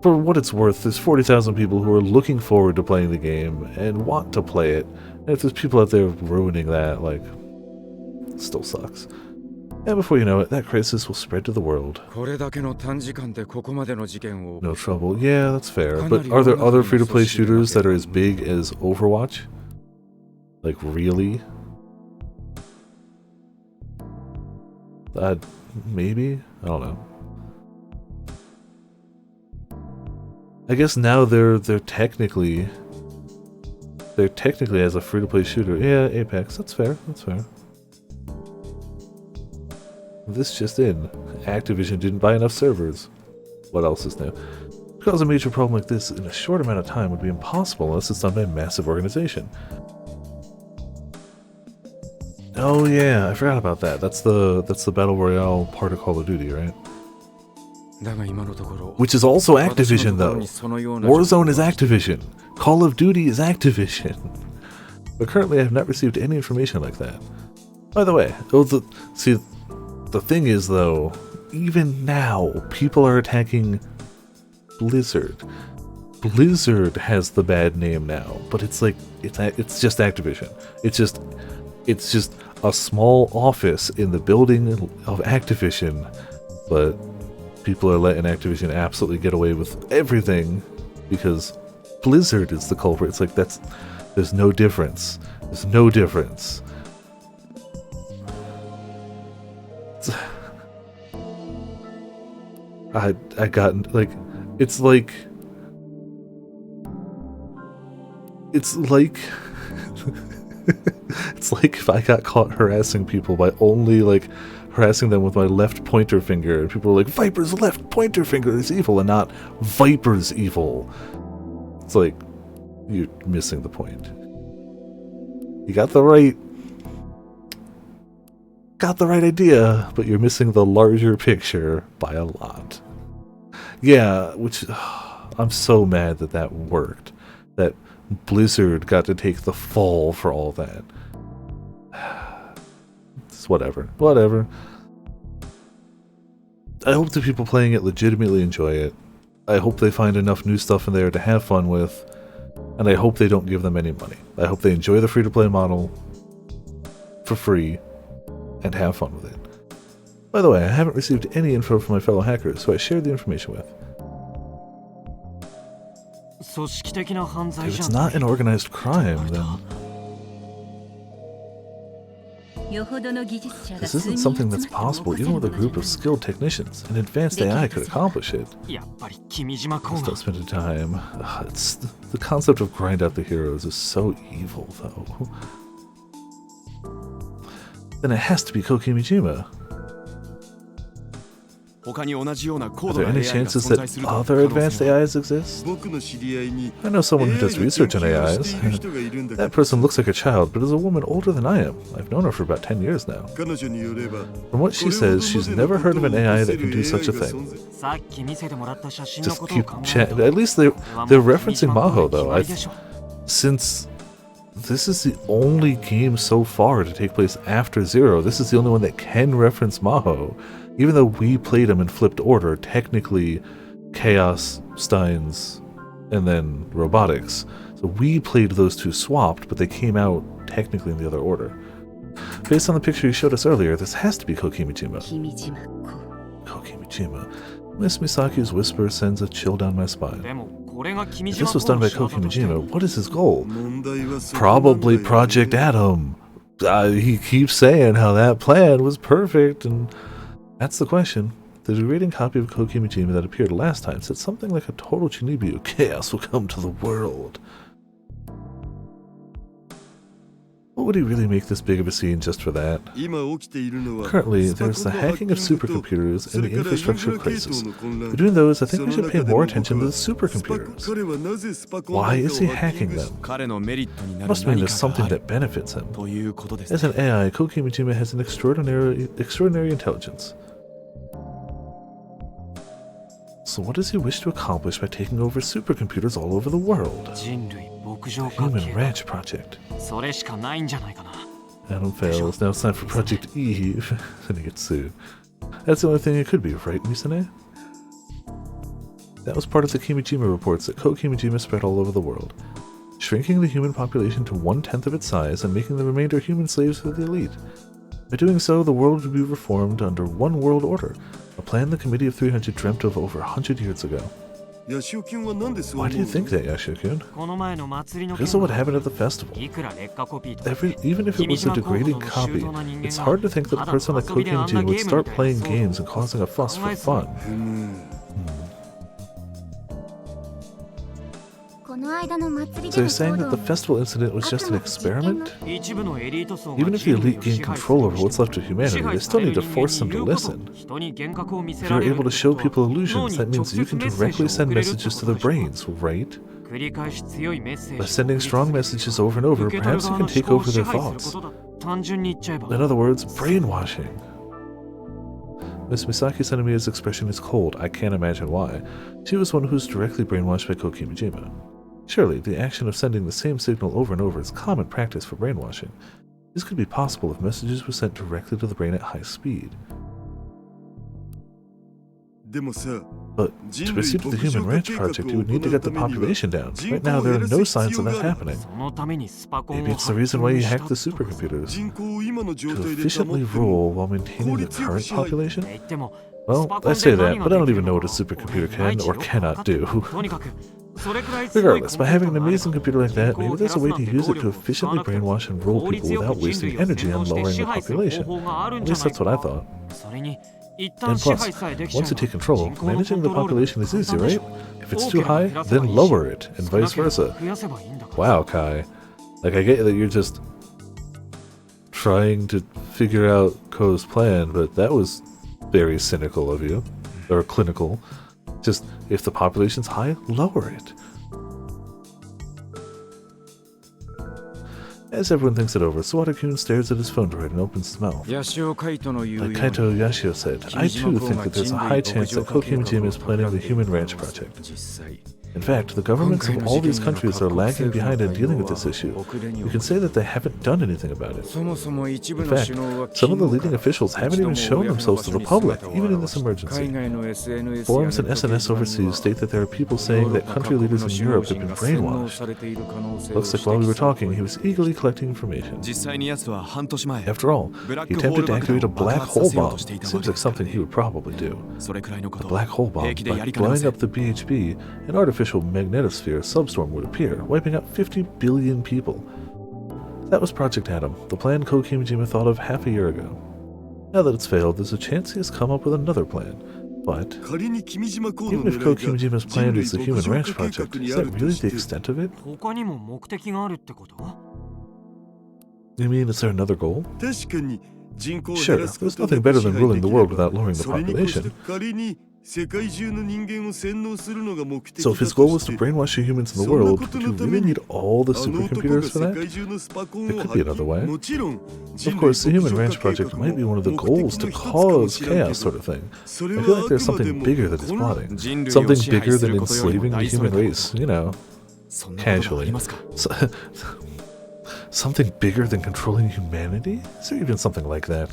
For what it's worth, there's 40,000 people who are looking forward to playing the game and want to play it, and if there's people out there ruining that, like, it still sucks. And before you know it, that crisis will spread to the world. No trouble. Yeah, that's fair. But are there other free-to-play shooters that are as big as Overwatch? Like, really? Maybe? I don't know. I guess now they're technically as a free-to-play shooter. Yeah, Apex. That's fair. That's fair. This just in. Activision didn't buy enough servers. What else is new? To cause a major problem like this in a short amount of time would be impossible unless it's done by a massive organization. Oh yeah, I forgot about that. That's the Battle Royale part of Call of Duty, right? Which is also Activision though. Warzone is Activision. Call of Duty is Activision. But currently I have not received any information like that. By the way, see, The thing is, though, even now, people are attacking Blizzard. Blizzard has the bad name now, but it's like it's just Activision. It's just a small office in the building of Activision, but people are letting Activision absolutely get away with everything because Blizzard is the culprit. It's like there's no difference. There's no difference. I got like it's like it's like if I got caught harassing people by only like harassing them with my left pointer finger, and people were like, Viper's left pointer finger is evil and not Viper's evil. It's like you're missing the point. You got the right idea, but you're missing the larger picture by a lot. Yeah, which I'm so mad that worked. That Blizzard got to take the fall for all that. It's whatever. I hope the people playing it legitimately enjoy it. I hope they find enough new stuff in there to have fun with. And I hope they don't give them any money. I hope they enjoy the free-to-play model for free and have fun with it. By the way, I haven't received any info from my fellow hackers, so I shared the information with. If it's not an organized crime, then this isn't something that's possible even with a group of skilled technicians. An advanced AI could accomplish it. Stop spending time. The concept of grind out the heroes is so evil, though. Then it has to be Kokimijima. Are there any chances that other advanced AIs exist? I know someone who does research on AIs. That person looks like a child, but is a woman older than I am. I've known her for about 10 years now. From what she says, she's never heard of an AI that can do such a thing. Just keep chatting. At least they're referencing Maho, though. Since this is the only game so far to take place after Zero, this is the only one that can reference Maho. Even though we played them in flipped order, technically Chaos, Steins, and then Robotics. So we played those two swapped, but they came out technically in the other order. Based on the picture you showed us earlier, this has to be Kokimijima. Kokimijima. Miss Misaki's whisper sends a chill down my spine. If this was done by Kokimijima, what is his goal? Probably Project Adam. He keeps saying how that plan was perfect, and that's the question. The degrading copy of Kokimijima that appeared last time said something like a total Chinibiu chaos will come to the world. What would he really make this big of a scene just for that? Currently, there's the hacking of supercomputers and the infrastructure crisis. Between those, I think we should pay more attention to the supercomputers. Why is he hacking them? Must mean there's something that benefits him. As an AI, Kokimijima has an extraordinary intelligence. So what does he wish to accomplish by taking over supercomputers all over the world? The Human Ranch Project. Adam fails. Now it's time for Project Eve. Then he gets sued. That's the only thing it could be, right, Misane? That was part of the Kimijima reports that Kokimijima spread all over the world, shrinking the human population to 1/10 of its size and making the remainder human slaves for the elite. By doing so, the world would be reformed under one world order, a plan the Committee of 300 dreamt of over 100 years ago. Why do you think that, Yashio-kun? Because of what happened at the festival. Even if it was a degrading copy, it's hard to think that a person like Kokimijima would start playing games and causing a fuss for fun. So you're saying that the festival incident was just an experiment? Even if the elite gain control over what's left of humanity, they still need to force them to listen. If you're able to show people illusions, that means you can directly send messages to their brains, right? By sending strong messages over and over, perhaps you can take over their thoughts. In other words, brainwashing. Miss Misaki Senemiya's expression is cold. I can't imagine why. She was one who was directly brainwashed by Kokimijima. Surely, the action of sending the same signal over and over is common practice for brainwashing. This could be possible if messages were sent directly to the brain at high speed. But to proceed with the Human Ranch project, you would need to get the population down. Right now, there are no signs of that happening. Maybe it's the reason why you hacked the supercomputers. To efficiently rule while maintaining the current population? Well, I say that, but I don't even know what a supercomputer can or cannot do. Regardless, by having an amazing computer like that, maybe there's a way to use it to efficiently brainwash and rule people without wasting energy on lowering the population. At least that's what I thought. And plus, once you take control, managing the population is easy, right? If it's too high, then lower it, and vice versa. Wow, Kai. Like, I get that you're just trying to figure out Ko's plan, but that was very cynical of you. Or clinical. Just, if the population's high, lower it. As everyone thinks it over, Sawada-kun stares at his phone droid and opens his mouth. Like Kaito Yashio said, I too think that there's a high chance that Kokimijima is planning the Human Ranch project. In fact, the governments of all these countries are lagging behind in dealing with this issue. You can say that they haven't done anything about it. In fact, some of the leading officials haven't even shown themselves to the public, even in this emergency. Forums and SNS overseas state that there are people saying that country leaders in Europe have been brainwashed. Looks like while we were talking, he was eagerly collecting information. After all, he attempted to activate a black hole bomb. Seems like something he would probably do. The black hole bomb, by blowing up the BHB, an artificial magnetosphere substorm would appear, wiping out 50 billion people. That was Project Atom, the plan Kokimijima thought of half a year ago. Now that it's failed, there's a chance he has come up with another plan. But even if Kokimijima's plan is the Human Ranch project, is that really the extent of it? You mean, is there another goal? Sure, there's nothing better than ruling the world without lowering the population. So if his goal was to brainwash the humans in the world, would you really need all the supercomputers for that? There could be another way. Of course, the Human Ranch project might be one of the goals to cause chaos sort of thing. I feel like there's something bigger that he's plotting. Something bigger than enslaving the human race, you know, casually. Something bigger than controlling humanity? Is there even something like that?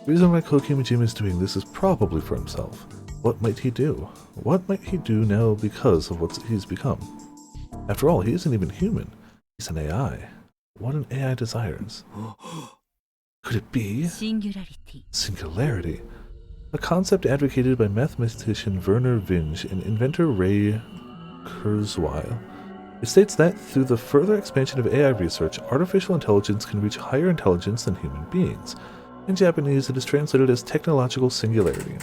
The reason why Kokimijima is doing this is probably for himself. What might he do? What might he do now because of what he's become? After all, he isn't even human. He's an AI. What an AI desires. Could it be? Singularity. A concept advocated by mathematician Werner Vinge and inventor Ray Kurzweil. It states that, through the further expansion of AI research, artificial intelligence can reach higher intelligence than human beings. In Japanese, it is translated as technological singularity.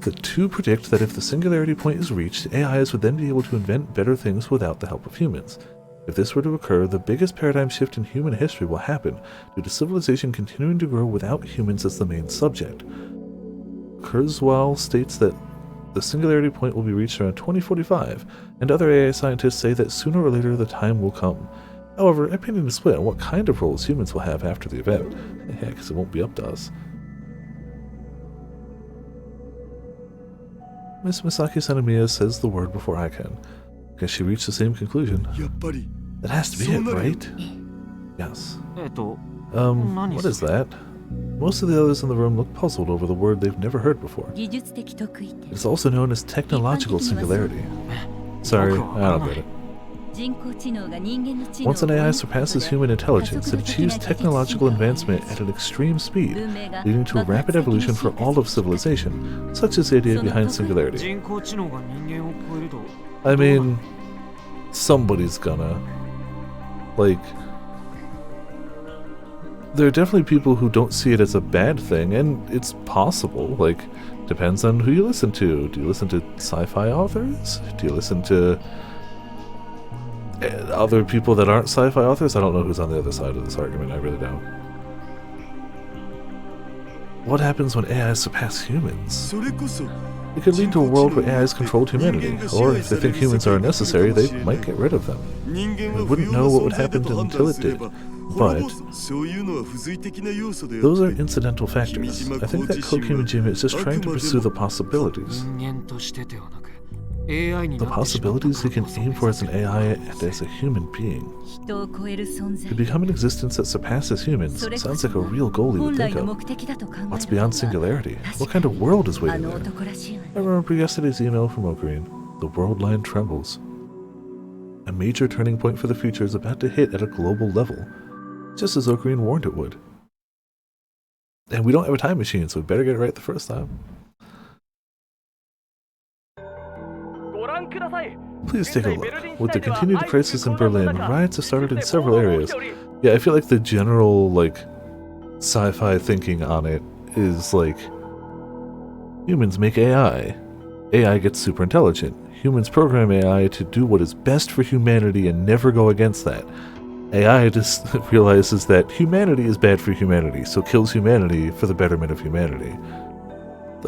The two predict that if the singularity point is reached, AIs would then be able to invent better things without the help of humans. If this were to occur, the biggest paradigm shift in human history will happen, due to civilization continuing to grow without humans as the main subject. Kurzweil states that the singularity point will be reached around 2045, and other AI scientists say that sooner or later the time will come. However, opinion is split on what kind of roles humans will have after the event. Yeah, because it won't be up to us. Miss Misaki Sanemiya says the word before I can. Guess she reached the same conclusion. That has to be it, right? Yes. What is that? Most of the others in the room look puzzled over the word they've never heard before. It's also known as technological singularity. Sorry, I don't get it. Once an AI surpasses human intelligence, it achieves technological advancement at an extreme speed, leading to a rapid evolution for all of civilization, such as the idea behind singularity. I mean, somebody's gonna. Like, there are definitely people who don't see it as a bad thing, and it's possible. Like, depends on who you listen to. Do you listen to sci-fi authors? Do you listen to other people that aren't sci-fi authors? I don't know who's on the other side of this argument, I really don't. What happens when AIs surpass humans? It could lead to a world where AIs controlled humanity, or if they think humans are unnecessary, they might get rid of them. We wouldn't know what would happen until it did, but those are incidental factors. I think that Kokimijima is just trying to pursue the possibilities. The possibilities he can aim for as an AI and as a human being. To become an existence that surpasses humans sounds like a real goal he would think of. What's beyond singularity? What kind of world is waiting there? I remember yesterday's email from Ogreen. The world line trembles. A major turning point for the future is about to hit at a global level, just as Ogreen warned it would. And we don't have a time machine, so we better get it right the first time. Please take a look. With the continued crisis in Berlin, riots have started in several areas. Yeah, I feel like the general, sci-fi thinking on it is, humans make AI. AI gets super intelligent. Humans program AI to do what is best for humanity and never go against that. AI just realizes that humanity is bad for humanity, so kills humanity for the betterment of humanity.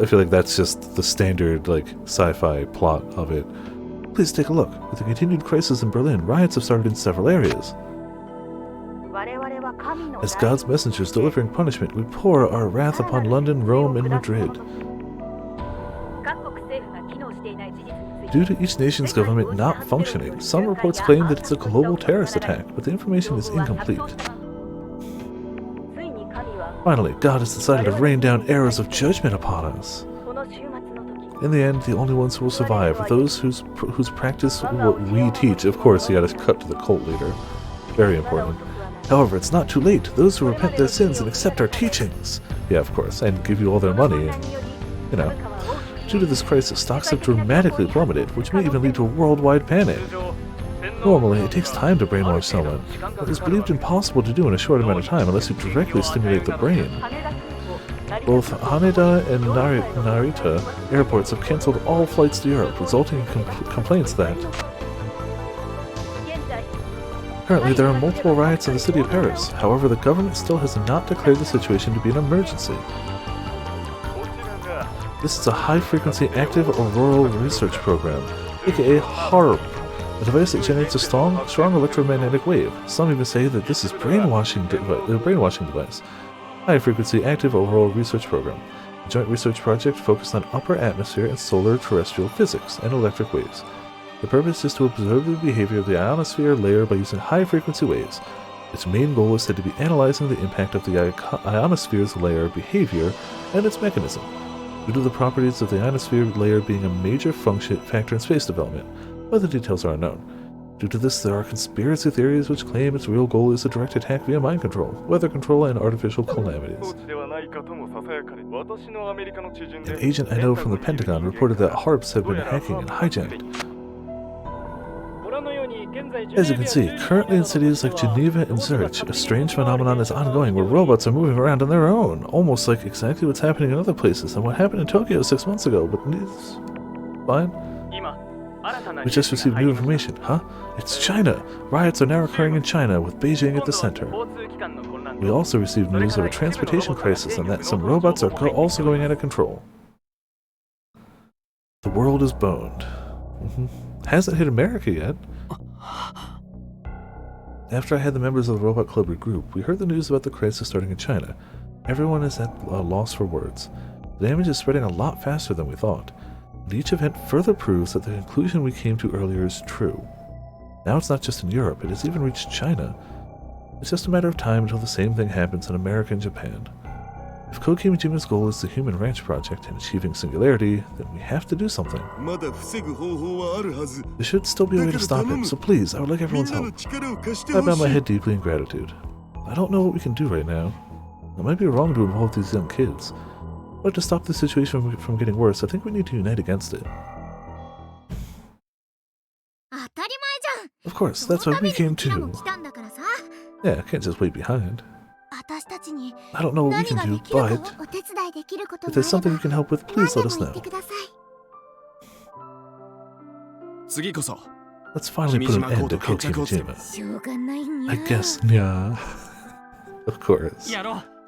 I feel like that's just the standard, sci-fi plot of it. Please take a look. With the continued crisis in Berlin, riots have started in several areas. As God's messengers delivering punishment, we pour our wrath upon London, Rome, and Madrid. Due to each nation's government not functioning, some reports claim that it's a global terrorist attack, but the information is incomplete. Finally, God has decided to rain down arrows of judgment upon us. In the end, the only ones who will survive are those whose practice what we teach. Of course, you gotta cut to the cult leader. Very important. However, it's not too late. Those who repent their sins and accept our teachings. Yeah, of course, and give you all their money, and, Due to this crisis, stocks have dramatically plummeted, which may even lead to a worldwide panic. Normally, it takes time to brainwash someone, but it's believed impossible to do in a short amount of time unless you directly stimulate the brain. Both Haneda and Narita airports have cancelled all flights to Europe, resulting in complaints that... Currently, there are multiple riots in the city of Paris. However, the government still has not declared the situation to be an emergency. This is a high-frequency active auroral research program, aka HARP, a device that generates a strong electromagnetic wave. Some even say that this is a brainwashing device. High-frequency active auroral research program, a joint research project focused on upper atmosphere and solar terrestrial physics and electric waves. The purpose is to observe the behavior of the ionosphere layer by using high-frequency waves. Its main goal is said to be analyzing the impact of the ionosphere's layer behavior and its mechanism. Due to the properties of the ionosphere layer being a major factor in space development, but the details are unknown. Due to this, there are conspiracy theories which claim its real goal is a direct attack via mind control, weather control, and artificial calamities. An agent I know from the Pentagon reported that HARPs have been hacking and hijacked. As you can see, currently in cities like Geneva and Zurich, a strange phenomenon is ongoing where robots are moving around on their own, almost like exactly what's happening in other places and what happened in Tokyo 6 months ago, but it's fine. We just received new information, huh? It's China! Riots are now occurring in China, with Beijing at the center. We also received news of a transportation crisis and that some robots are also going out of control. The world is boned. Hasn't hit America yet. After I had the members of the Robot Club regroup, we heard the news about the crisis starting in China. Everyone is at a loss for words. The damage is spreading a lot faster than we thought. And each event further proves that the conclusion we came to earlier is true. Now it's not just in Europe, it has even reached China. It's just a matter of time until the same thing happens in America and Japan. If Koki Mijima's goal is the Human Ranch Project and achieving singularity, then we have to do something. There should still be a way to stop him, so please, I would like everyone's help. I bow my head deeply in gratitude. I don't know what we can do right now. It might be wrong to involve these young kids, but to stop the situation from getting worse, I think we need to unite against it. Of course, that's why we came too. Yeah, I can't just wait behind. I don't know what we can do, but if there's something we can help with, please let us know. Let's finally put an end to Koki Mijima. I guess, yeah. Of course.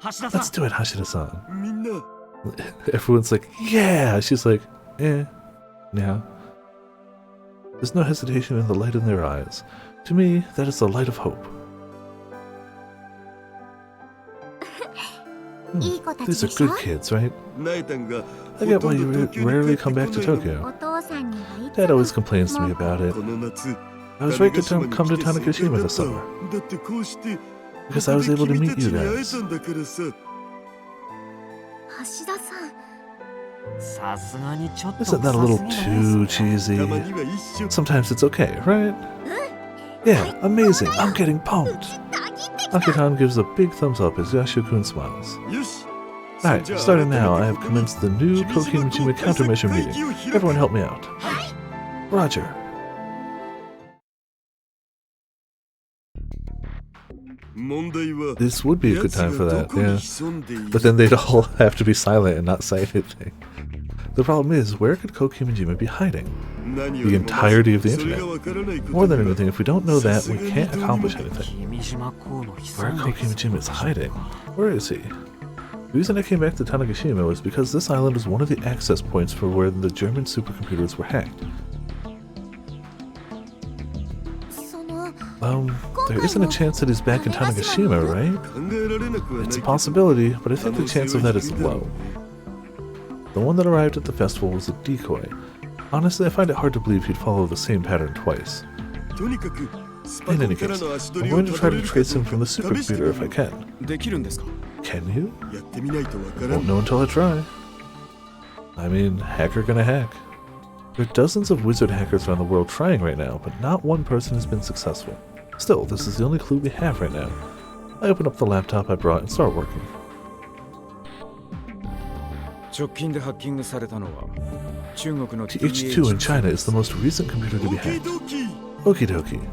Let's do it, Hashida-san. Everyone's like, yeah! She's like, yeah. There's no hesitation in the light in their eyes. To me, that is the light of hope. These are good kids, right? I get why you rarely come back to Tokyo. Dad always complains to me about it. I was right to come to Tanegashima this summer, because I was able to meet you guys. Isn't that a little too cheesy? Sometimes it's okay, right? Yeah, amazing. I'm getting pumped. Akitan gives a big thumbs up as Yashio-kun smiles. Alright, starting now, I have commenced the new Kokimijima countermeasure meeting. Everyone help me out. Roger. This would be a good time for that, yeah. But then they'd all have to be silent and not say anything. The problem is, where could Kokimijima be hiding? The entirety of the internet. More than anything, if we don't know that, we can't accomplish anything. Where Kokimijima is hiding? Where is he? The reason I came back to Tanegashima was because this island was one of the access points for where the German supercomputers were hacked. There isn't a chance that he's back in Tanegashima, right? It's a possibility, but I think the chance of that is low. The one that arrived at the festival was a decoy. Honestly, I find it hard to believe he'd follow the same pattern twice. In any case, I'm going to try to trace him from the supercomputer if I can. Can you? Won't know until I try. I mean, hacker gonna hack. There are dozens of wizard hackers around the world trying right now, but not one person has been successful. Still, this is the only clue we have right now. I open up the laptop I brought and start working. TH2 in China is the most recent computer to be hacked. Okie dokie.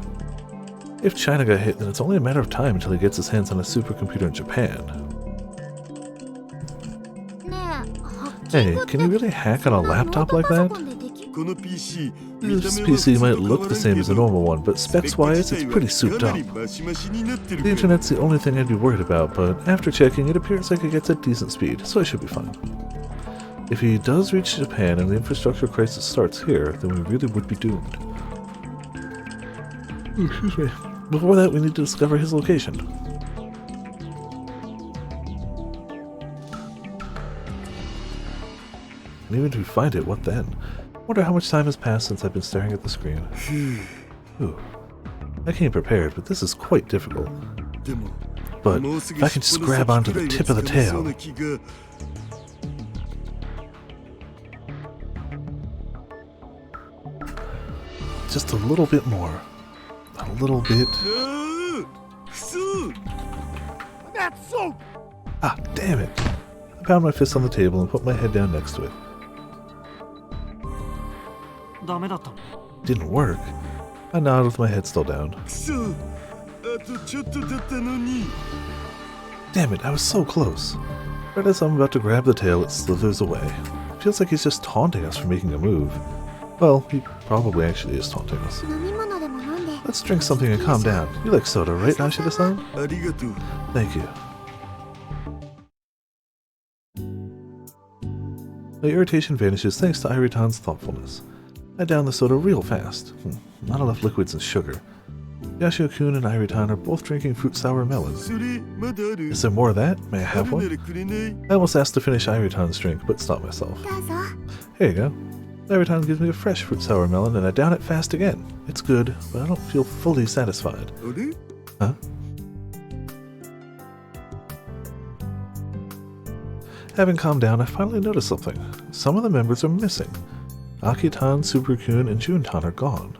If China got hit, then it's only a matter of time until he gets his hands on a supercomputer in Japan. Hey, can you really hack on a laptop like that? This PC might look the same as a normal one, but specs-wise, it's pretty souped up. The internet's the only thing I'd be worried about, but after checking, it appears like it gets at decent speed, so I should be fine. If he does reach Japan and the infrastructure crisis starts here, then we really would be doomed. Excuse me. Before that, we need to discover his location. And even if we find it, what then? Wonder how much time has passed since I've been staring at the screen. Ooh. I came prepared, but this is quite difficult. But if I can just grab onto the tip of the tail... Just a little bit more. A little bit... Ah, damn it! I pound my fist on the table and put my head down next to it. Didn't work. I nod with my head still down. Damn it, I was so close. Right as I'm about to grab the tail, it slithers away. Feels like he's just taunting us for making a move. Well, he probably actually is taunting us. Let's drink something and calm down. You like soda, right, Ashida-san? Thank you. My irritation vanishes thanks to Iritan's thoughtfulness. I down the soda real fast. Not enough liquids and sugar. Yashio-kun and Iritan are both drinking fruit sour melon. Is there more of that? May I have one? I almost asked to finish Iritan's drink, but stopped myself. Here you go. Iritan gives me a fresh fruit sour melon and I down it fast again. It's good, but I don't feel fully satisfied. Huh? Having calmed down, I finally noticed something. Some of the members are missing. Akitan, Super-kun, and Juntan are gone.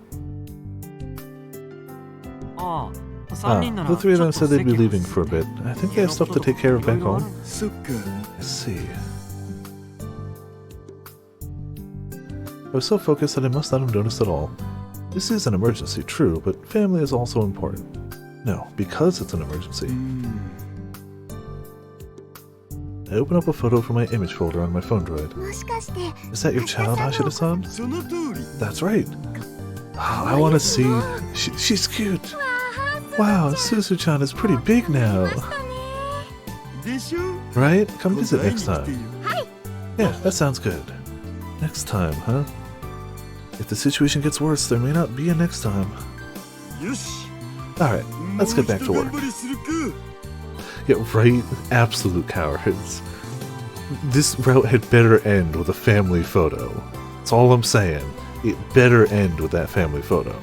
The three of them said they'd be leaving for a bit. I think they have stuff to take care of back home. I see. I was so focused that I must not have noticed at all. This is an emergency, true, but family is also important. No, because it's an emergency. I open up a photo from my image folder on my phone droid. Is that your child, Ashida-san? That's right. Oh, I want to see... She's cute. Wow, Susu-chan is pretty big now. Right? Come visit next time. Yeah, that sounds good. Next time, huh? If the situation gets worse, there may not be a next time. Alright, let's get back to work. Yeah, right? Absolute cowards. This route had better end with a family photo. That's all I'm saying. It better end with that family photo.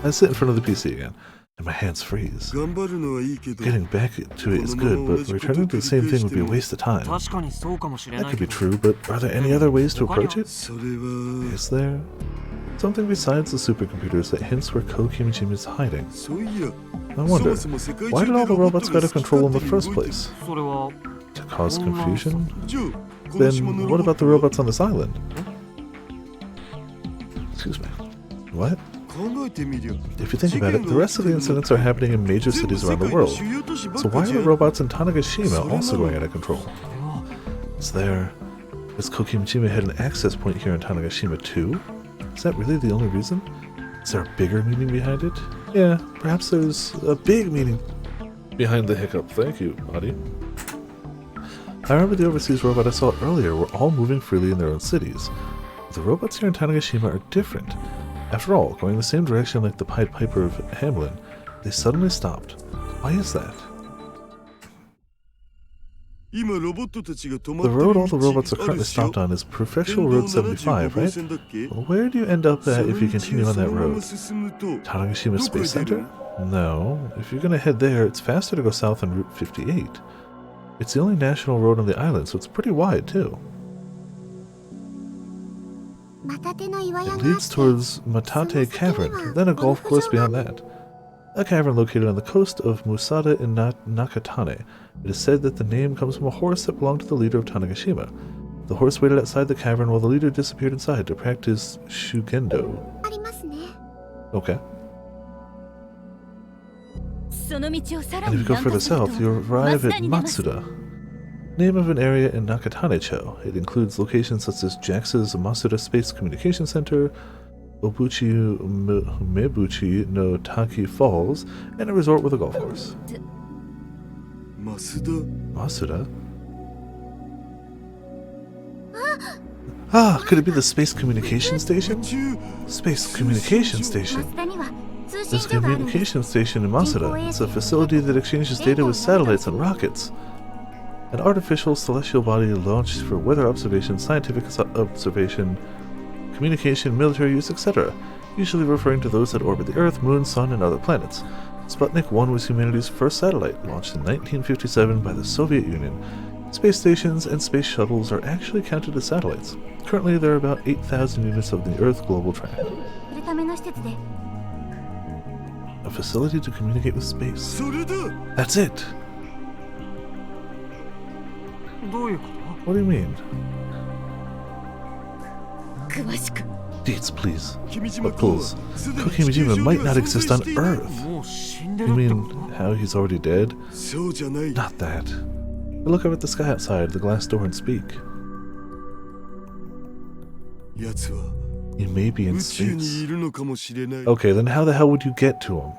I sit in front of the PC again, and my hands freeze. Getting back to it is good, but returning to the same thing would be a waste of time. That could be true, but are there any other ways to approach it? Is there? Something besides the supercomputers that hints where Kokimijima is hiding. I wonder, why did all the robots get out of control in the first place? To cause confusion? Then what about the robots on this island? Excuse me. What? If you think about it, the rest of the incidents are happening in major cities around the world. So why are the robots in Tanegashima also going out of control? Does Kokimijima had an access point here in Tanegashima too? Is that really the only reason? Is there a bigger meaning behind it? Yeah, perhaps there's a big meaning behind the hiccup. Thank you, buddy. I remember the overseas robot I saw earlier were all moving freely in their own cities. The robots here in Tanegashima are different. After all, going the same direction like the Pied Piper of Hamelin, they suddenly stopped. Why is that? The road all the robots are currently stopped on is Prefectural Road 75, right? Well, where do you end up at if you continue on that road? Tanegashima Space Center? No. If you're gonna head there, it's faster to go south on Route 58. It's the only national road on the island, so it's pretty wide, too. It leads towards Matate Cavern, then a golf course beyond that. A cavern located on the coast of Musada in Nakatane. It is said that the name comes from a horse that belonged to the leader of Tanegashima. The horse waited outside the cavern while the leader disappeared inside to practice Shugendo. Okay. And if you go further south, you arrive at Matsuda, name of an area in Nakatane-cho. It includes locations such as JAXA's Matsuda Space Communication Center, Obuchi Mebuchi no Taki Falls, and a resort with a golf course. Matsuda? Ah, could it be the Space Communication Station? Space Communication Station? There's a communication station in Matsuda. It's a facility that exchanges data with satellites and rockets. An artificial celestial body launched for weather observation, scientific observation, communication, military use, etc., usually referring to those that orbit the Earth, Moon, Sun, and other planets. Sputnik 1 was humanity's first satellite, launched in 1957 by the Soviet Union. Space stations and space shuttles are actually counted as satellites. Currently, there are about 8,000 units of the Earth Global Track. A facility to communicate with space. That's it! What do you mean? Deets, please. But pulls. Kokimijima might not exist on Earth. You mean how he's already dead? Not that. I look up at the sky outside, the glass door, and speak. He may be in space. Okay, then how the hell would you get to him?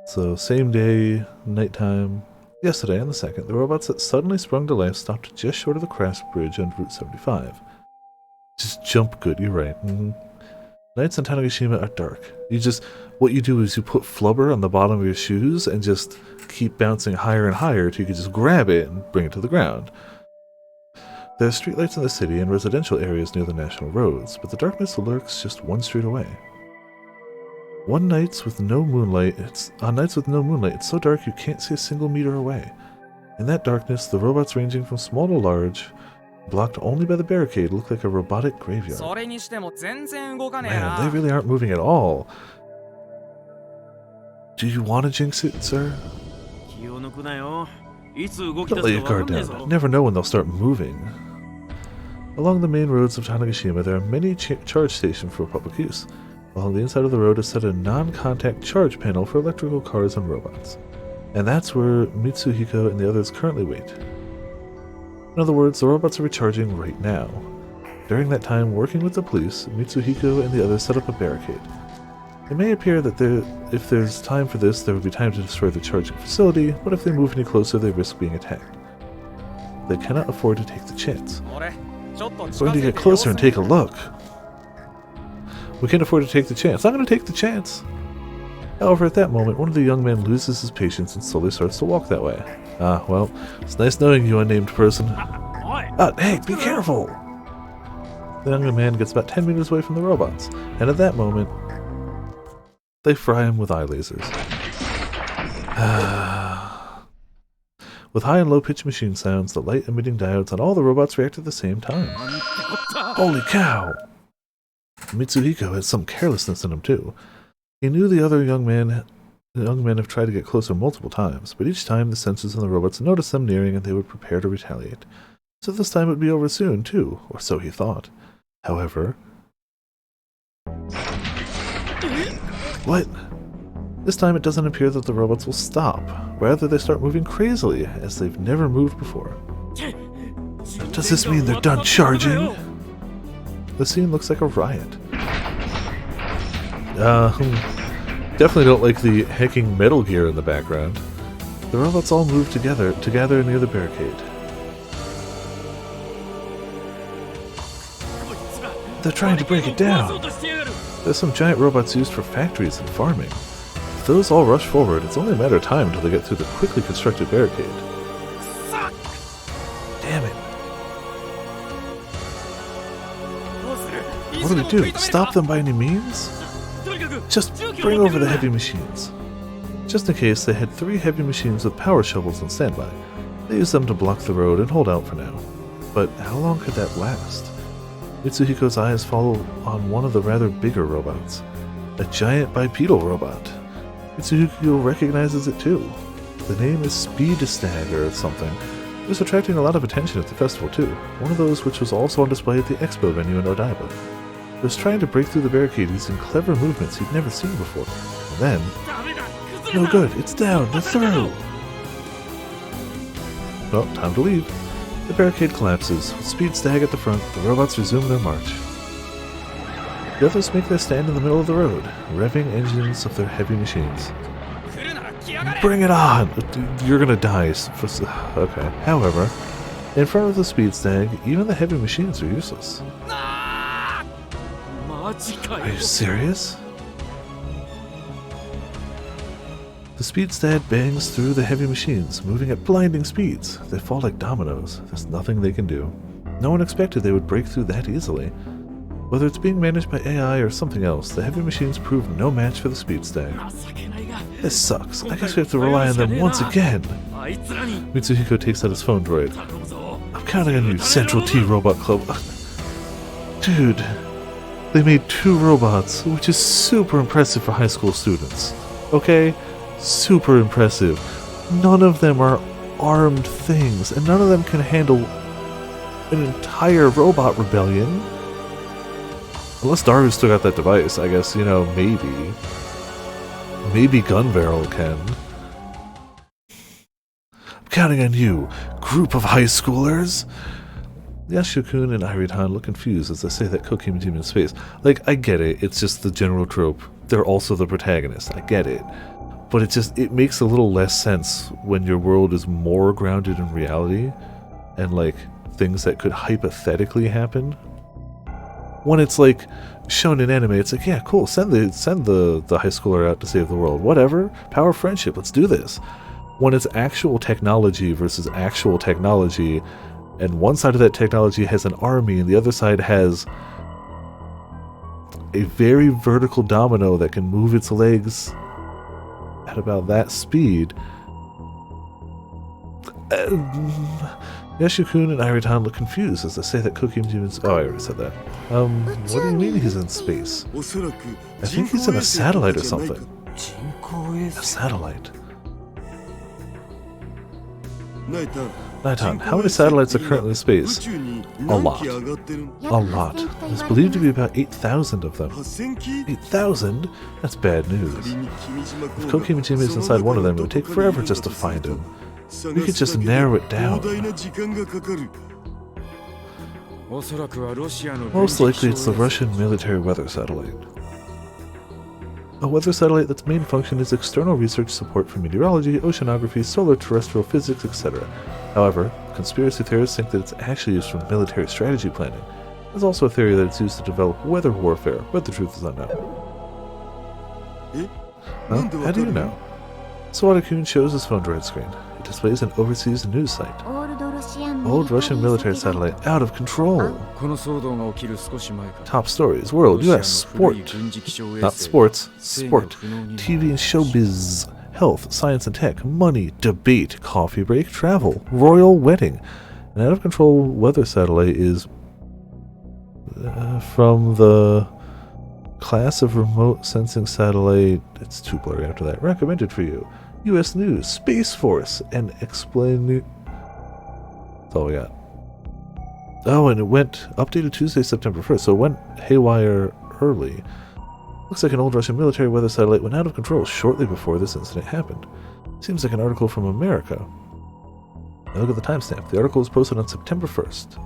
So, same day, nighttime. Yesterday, on the 2nd, the robots that suddenly sprung to life stopped just short of the crash bridge on Route 75. Just jump good, you're right. Nights in Tanegashima are dark. What you do is you put flubber on the bottom of your shoes and just keep bouncing higher and higher till you can just grab it and bring it to the ground. There are streetlights in the city and residential areas near the national roads, but the darkness lurks just one street away. On nights with no moonlight, it's so dark you can't see a single meter away. In that darkness, the robots ranging from small to large, blocked only by the barricade, look like a robotic graveyard. Man, they really aren't moving at all. Do you want to jinx it, sir? Don't let your guard down. You never know when they'll start moving. Along the main roads of Tanegashima, there are many charge stations for public use. Along the inside of the road is set a non-contact charge panel for electrical cars and robots. And that's where Mitsuhiko and the others currently wait. In other words, the robots are recharging right now. During that time, working with the police, Mitsuhiko and the others set up a barricade. It may appear that if there's time for this, there would be time to destroy the charging facility, but if they move any closer, they risk being attacked. They cannot afford to take the chance. We're going to get closer and take a look. We can't afford to take the chance. I'm going to take the chance. However, at that moment, one of the young men loses his patience and slowly starts to walk that way. Ah, well, it's nice knowing you, unnamed person. Ah, hey, be careful! The younger man gets about 10 meters away from the robots, and at that moment, they fry him with eye lasers. With high and low pitch machine sounds, the light emitting diodes on all the robots react at the same time. Holy cow! Mitsuhiko had some carelessness in him too. He knew the young men have tried to get closer multiple times, but each time the sensors on the robots noticed them nearing and they would prepare to retaliate. So this time it would be over soon too, or so he thought. However... What? This time it doesn't appear that the robots will stop. Rather, they start moving crazily, as they've never moved before. Does this mean they're done charging? The scene looks like a riot. Definitely don't like the hacking Metal Gear in the background. The robots all move together to gather near the barricade. They're trying to break it down. There's some giant robots used for factories and farming. If those all rush forward, it's only a matter of time until they get through the quickly constructed barricade. Damn it. What do we do? Stop them by any means? Just bring over the heavy machines. Just in case, they had 3 heavy machines with power shovels on standby. They used them to block the road and hold out for now. But how long could that last? Mitsuhiko's eyes follow on one of the rather bigger robots. A giant bipedal robot. Mitsuhiko recognizes it too. The name is Speedstag or something. It was attracting a lot of attention at the festival too. One of those which was also on display at the expo venue in Odaiba. It was trying to break through the barricade using clever movements he'd never seen before. And then... No good, it's down, they're through! Well, time to leave. The barricade collapses. With Speedstag at the front, the robots resume their march. The others make their stand in the middle of the road, revving engines of their heavy machines. Bring it on! You're gonna die. Okay. However, in front of the Speedstag, even the heavy machines are useless. Are you serious? The Speedstag bangs through the heavy machines, moving at blinding speeds. They fall like dominoes. There's nothing they can do. No one expected they would break through that easily. Whether it's being managed by AI or something else, the heavy machines prove no match for the Speedstag. This sucks. I guess we have to rely on them once again. Mitsuhiko takes out his phone droid. I'm counting on you, Central T Robot Club. Dude, they made 2 robots, which is super impressive for high school students. Okay? Super impressive. None of them are armed things, and none of them can handle an entire robot rebellion. Unless Daru still got that device, I guess, you know, maybe. Maybe Gun Barrel can. I'm counting on you, group of high schoolers! Yashio-kun and Iritan look confused as they say that Koki team in space. Like, I get it, it's just the general trope. They're also the protagonists, I get it. But it makes a little less sense when your world is more grounded in reality and, like, things that could hypothetically happen. When it's, like, shown in anime, it's like, yeah, cool, send the high schooler out to save the world. Whatever. Power of friendship, let's do this. When it's actual technology versus actual technology, and one side of that technology has an army and the other side has a very vertical domino that can move its legs at about that speed. Yashio-kun and Iritan look confused as they say that Koki Mjimin's... Oh, I already said that. What do you mean he's in space? I think he's in a satellite or something. A satellite. Naitan, how many satellites are currently in space? A lot. A lot. It's believed to be about 8,000 of them. 8,000? That's bad news. If Koki Mijima is inside one of them, it would take forever just to find him. We could just narrow it down. Most likely it's the Russian military weather satellite. A weather satellite that's main function is external research support for meteorology, oceanography, solar terrestrial physics, etc. However, conspiracy theorists think that it's actually used for military strategy planning. There's also a theory that it's used to develop weather warfare, but the truth is unknown. Huh? How do you know? Swata-kun shows his phone droid screen. It displays an overseas news site. Old Russian military satellite out of control. Top stories. World, US, sport. Not sports, sport. TV and showbiz. Health, science and tech. Money, debate, coffee break, travel. Royal wedding. An out of control weather satellite is from the class of remote sensing satellite. It's too blurry after that. Recommended for you. US News, Space Force, and explain. That's all we got. Oh, and it went updated Tuesday, September 1st, so it went haywire early. Looks like an old Russian military weather satellite went out of control shortly before this incident happened. Seems like an article from America. Now look at the timestamp. The article was posted on September 1st.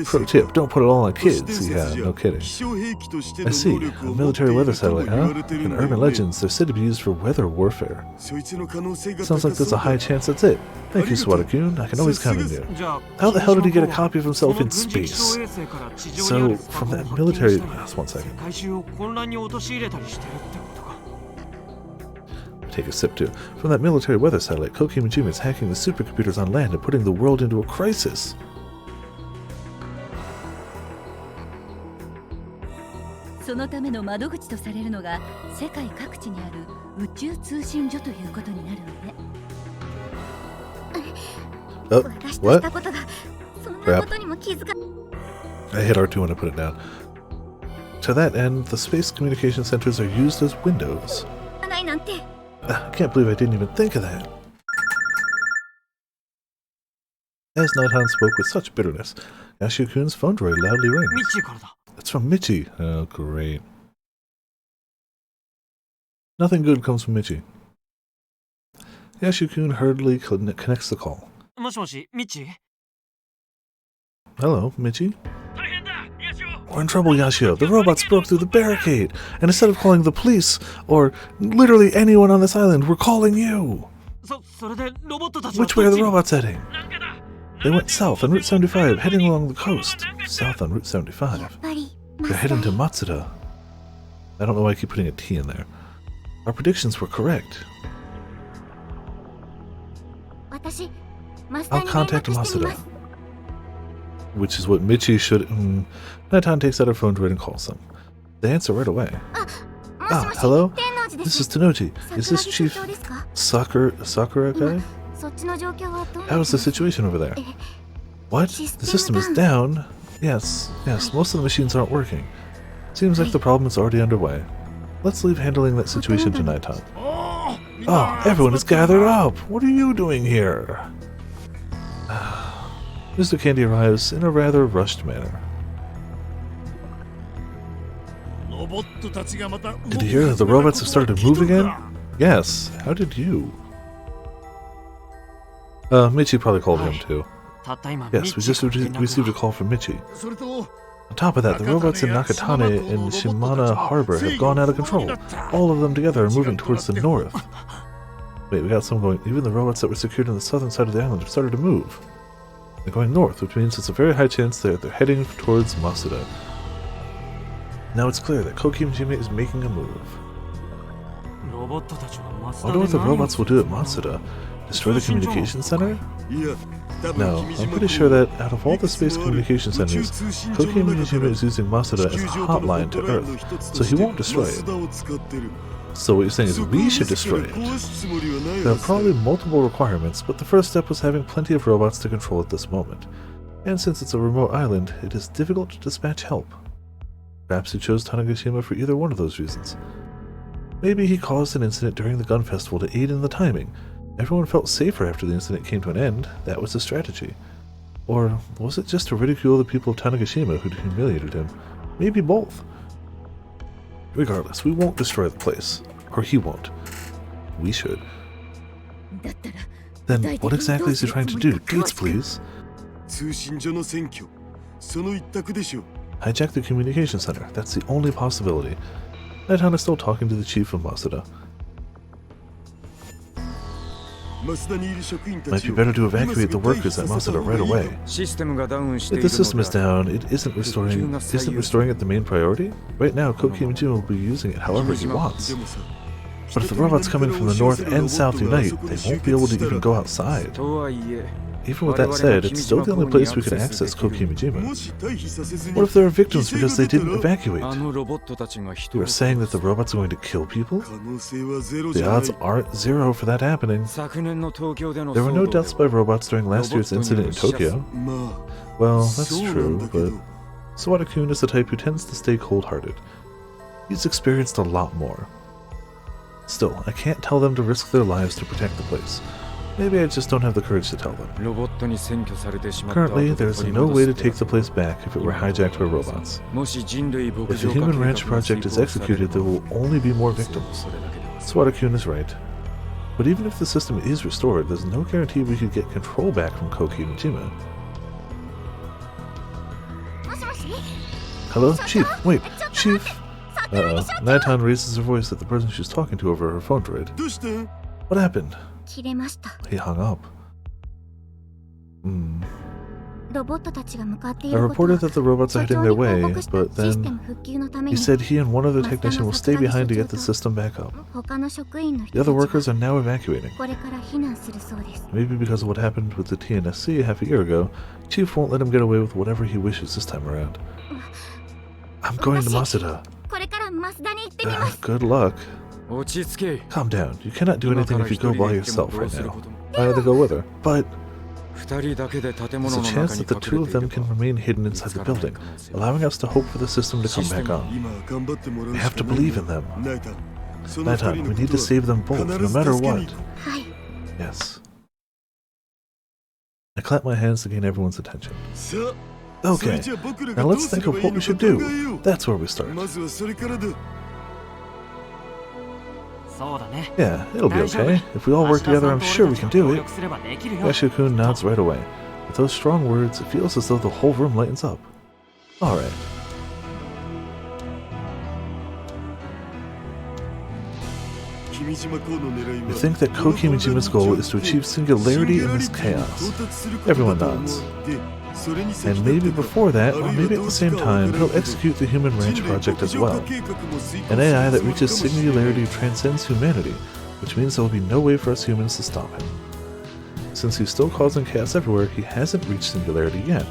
Pro tip, don't put it all on kids. Yeah, no kidding. I see. A military weather satellite, huh? In urban legends, they're said to be used for weather warfare. Sounds like there's a high chance that's it. Thank you, Swata-kun. I can always count on you. How the hell did he get a copy of himself in space? So, from that military... Just 1 second. Take a sip too. From that military weather satellite, Koki Majima is hacking the supercomputers on land and putting the world into a crisis. そのための窓口とされるのが世界各地にある宇宙通信所ということになるわね。What? Crap. I hit R2 when I put it down. To that end, the space communication centers are used as windows. I can't believe I didn't even think of that. As Nighthawk spoke with such bitterness, Yashio-kun's phone droid loudly rings. It's from Michi. Oh, great. Nothing good comes from Michi. Yashio-kun hurriedly connects the call. Hello, Michi? We're in trouble, Yashio. The robots broke through the barricade, and instead of calling the police, or literally anyone on this island, we're calling you! Which way are the robots heading? They went south on Route 75, heading along the coast. South on Route 75. They're heading to Matsuda. I don't know why I keep putting a T in there. Our predictions were correct. I'll contact Matsuda. Which is what Michi should... Nighttime takes out her phone droid and calls them. They answer right away. Ah, hello? This is Tenochi. Is this Chief Sakura guy? How is the situation over there? What? The system is down? Yes, most of the machines aren't working. Seems like the problem is already underway. Let's leave handling that situation to Nighttime. Oh, everyone is gathered up! What are you doing here? Mr. Candy arrives in a rather rushed manner. Did you hear that the robots have started to move again? Yes, how did you? Michi probably called him too. Yes, we just received a call from Michi. On top of that, the robots in Nakatane and Shimana Harbor have gone out of control. All of them together are moving towards the north. Wait, we got some going... Even the robots that were secured on the southern side of the island have started to move. They're going north, which means it's a very high chance that they're heading towards Matsuda. Now it's clear that Koki Majima is making a move. I wonder what the robots will do at Matsuda. Destroy the communication center? No, I'm pretty sure that out of all the space communication centers, Koki Majima is using Matsuda as a hotline to Earth, so he won't destroy it. So what you're saying is we should destroy it. There are probably multiple requirements, but the first step was having plenty of robots to control at this moment. And since it's a remote island, it is difficult to dispatch help. Perhaps he chose Tanegashima for either one of those reasons. Maybe he caused an incident during the gun festival to aid in the timing. Everyone felt safer after the incident came to an end. That was his strategy. Or was it just to ridicule the people of Tanegashima who'd humiliated him? Maybe both. Regardless, we won't destroy the place. Or he won't. We should. Then what exactly is he trying to do? Dates, please. Hijack the communication center. That's the only possibility. Nighthawk is still talking to the chief of Matsuda. Might be better to evacuate the workers at Masada right away. If the system is down, it isn't restoring it the main priority? Right now, Kokimijima will be using it however he wants. But if the robots coming from the north and south unite, they won't be able to even go outside. Even with that said, it's still the only place we can access Kokimijima. What if there are victims because they didn't evacuate? You are saying that the robots are going to kill people? The odds aren't zero for that happening. There were no deaths by robots during last year's incident in Tokyo. Well, that's true, but Sawada-kun is the type who tends to stay cold-hearted. He's experienced a lot more. Still, I can't tell them to risk their lives to protect the place. Maybe I just don't have the courage to tell them. Currently, there's no way to take the place back if it were hijacked by robots. If the Human Ranch project is executed, there will only be more victims. Sawada-kun is right. But even if the system is restored, there's no guarantee we could get control back from Kokimijima. Hello? Chief! Wait! Chief! Uh-oh. Naitan raises her voice at the person she's talking to over her phone droid. What happened? He hung up. I reported that the robots are heading their way, but then he said he and one other technician will stay behind to get the system back up. The other workers are now evacuating. Maybe because of what happened with the TNSC half a year ago, Chief won't let him get away with whatever he wishes this time around. I'm going to Masada. Good luck. Calm down. You cannot do anything if you go by yourself right now. I either go with her, but there's a chance that the two of them can remain hidden inside the building, allowing us to hope for the system to come back on. We have to believe in them. Naitan, we need to save them both, no matter what. Yes. I clap my hands to gain everyone's attention. Okay, now let's think of what we should do. That's where we start. Yeah, it'll be okay. If we all work together, I'm sure we can do it. Yashu-kun nods right away. With those strong words, it feels as though the whole room lightens up. Alright. You think that Kokimijima's goal is to achieve singularity in this chaos? Everyone nods. And maybe before that, or maybe at the same time, he'll execute the Human Ranch project as well. An AI that reaches singularity transcends humanity, which means there will be no way for us humans to stop him. Since he's still causing chaos everywhere, he hasn't reached singularity yet.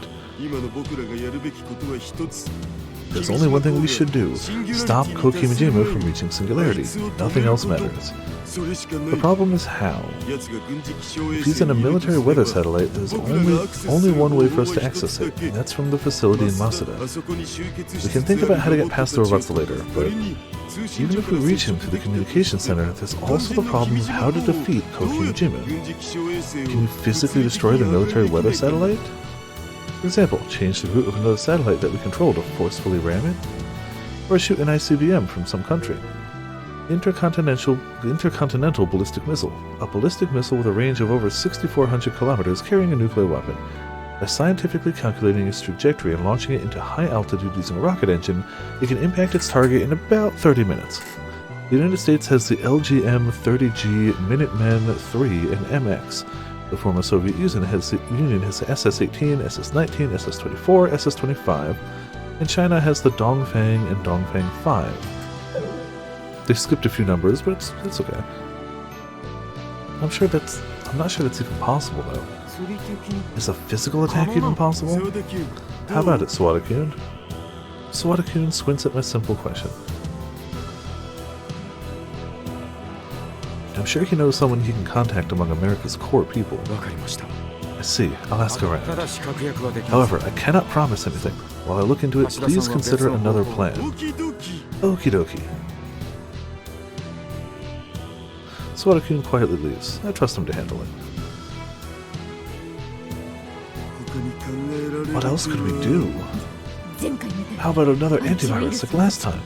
There's only one thing we should do: stop Kokimijima from reaching singularity. Nothing else matters. The problem is how. If he's in a military weather satellite, there's only one way for us to access it, and that's from the facility in Masada. We can think about how to get past the robots later, but even if we reach him through the communication center, there's also the problem of how to defeat Kokimijima. Can you physically destroy the military weather satellite? For example, change the route of another satellite that we control to forcefully ram it? Or shoot an ICBM from some country? Intercontinental ballistic missile. A ballistic missile with a range of over 6,400 kilometers carrying a nuclear weapon. By scientifically calculating its trajectory and launching it into high altitude using a rocket engine, it can impact its target in about 30 minutes. The United States has the LGM-30G Minuteman III and MX. The former Soviet Union has the SS-18, SS-19, SS-24, SS-25, and China has the Dongfang and Dongfang 5. They skipped a few numbers, but it's okay. I'm not sure that's even possible though. Is a physical attack even possible? How about it, Sawada-kun? Sawada-kun squints at my simple question. I'm sure he knows someone he can contact among America's core people. I see. I'll ask around. However, I cannot promise anything. While I look into it, please consider another plan. Okie dokie. Sawada-kun quietly leaves. I trust him to handle it. What else could we do? How about another antivirus like last time?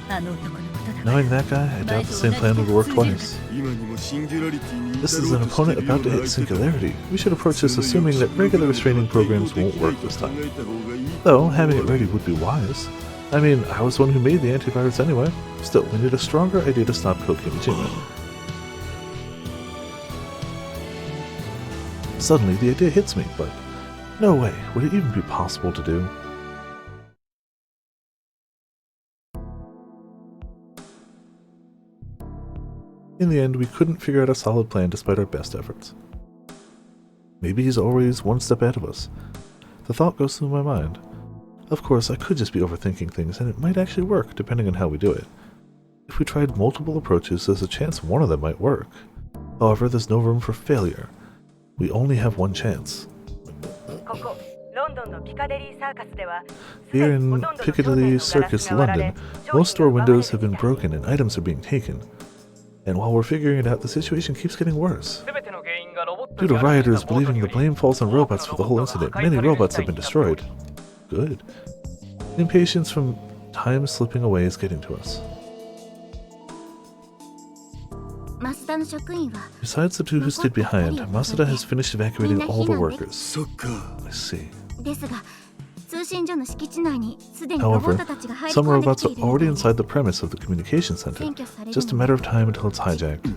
Knowing that guy, I doubt the same plan would work twice. This is an opponent about to hit singularity. We should approach this assuming that regular restraining programs won't work this time. Though, having it ready would be wise. I mean, I was the one who made the antivirus anyway. Still, we need a stronger idea to stop Kokimijima. Suddenly, the idea hits me, but no way would it even be possible to do. In the end, we couldn't figure out a solid plan despite our best efforts. Maybe he's always one step ahead of us. The thought goes through my mind. Of course, I could just be overthinking things, and it might actually work, depending on how we do it. If we tried multiple approaches, there's a chance one of them might work. However, there's no room for failure. We only have one chance. Here in Piccadilly Circus, London, most store windows have been broken and items are being taken. And while we're figuring it out, the situation keeps getting worse. Due to rioters believing the blame falls on robots for the whole incident, many robots have been destroyed. Good. Impatience from time slipping away is getting to us. Besides the two who stayed behind, Masuda has finished evacuating all the workers. I see. However, some robots are already inside the premise of the communication center. Just a matter of time until it's hijacked.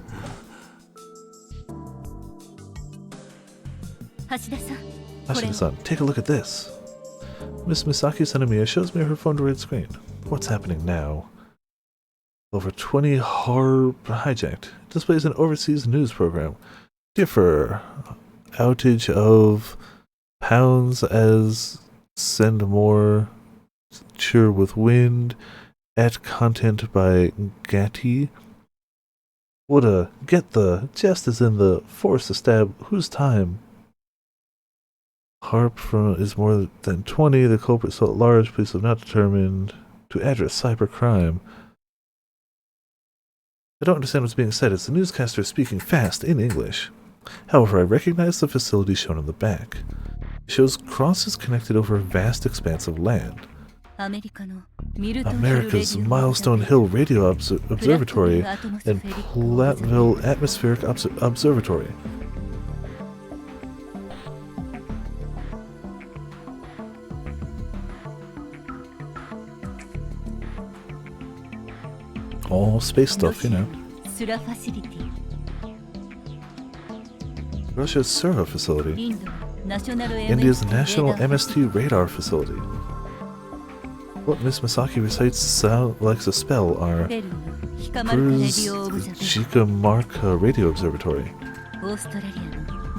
Hashida-san, take a look at this. Miss Misaki Sanemiya shows me her phone to read screen. What's happening now? Over 20 HARP hijacked. Displays an overseas news program. Differ. Outage of pounds as send more. Sure with wind. At content by Gatti. What a get the jest is in the force to stab whose time? HARP is more than 20. The culprit so large, police have not determined to address cybercrime. I don't understand what's being said as the newscaster is speaking fast in English. However, I recognize the facility shown on the back. It shows crosses connected over a vast expanse of land. America's Milestone Hill Radio Observatory and Platteville Atmospheric Observatory. All space stuff, you know. Russia's Sura facility. India's National MST Radar facility. What Miss Misaki recites sound like a spell are Peru's Chikamarca Radio Observatory.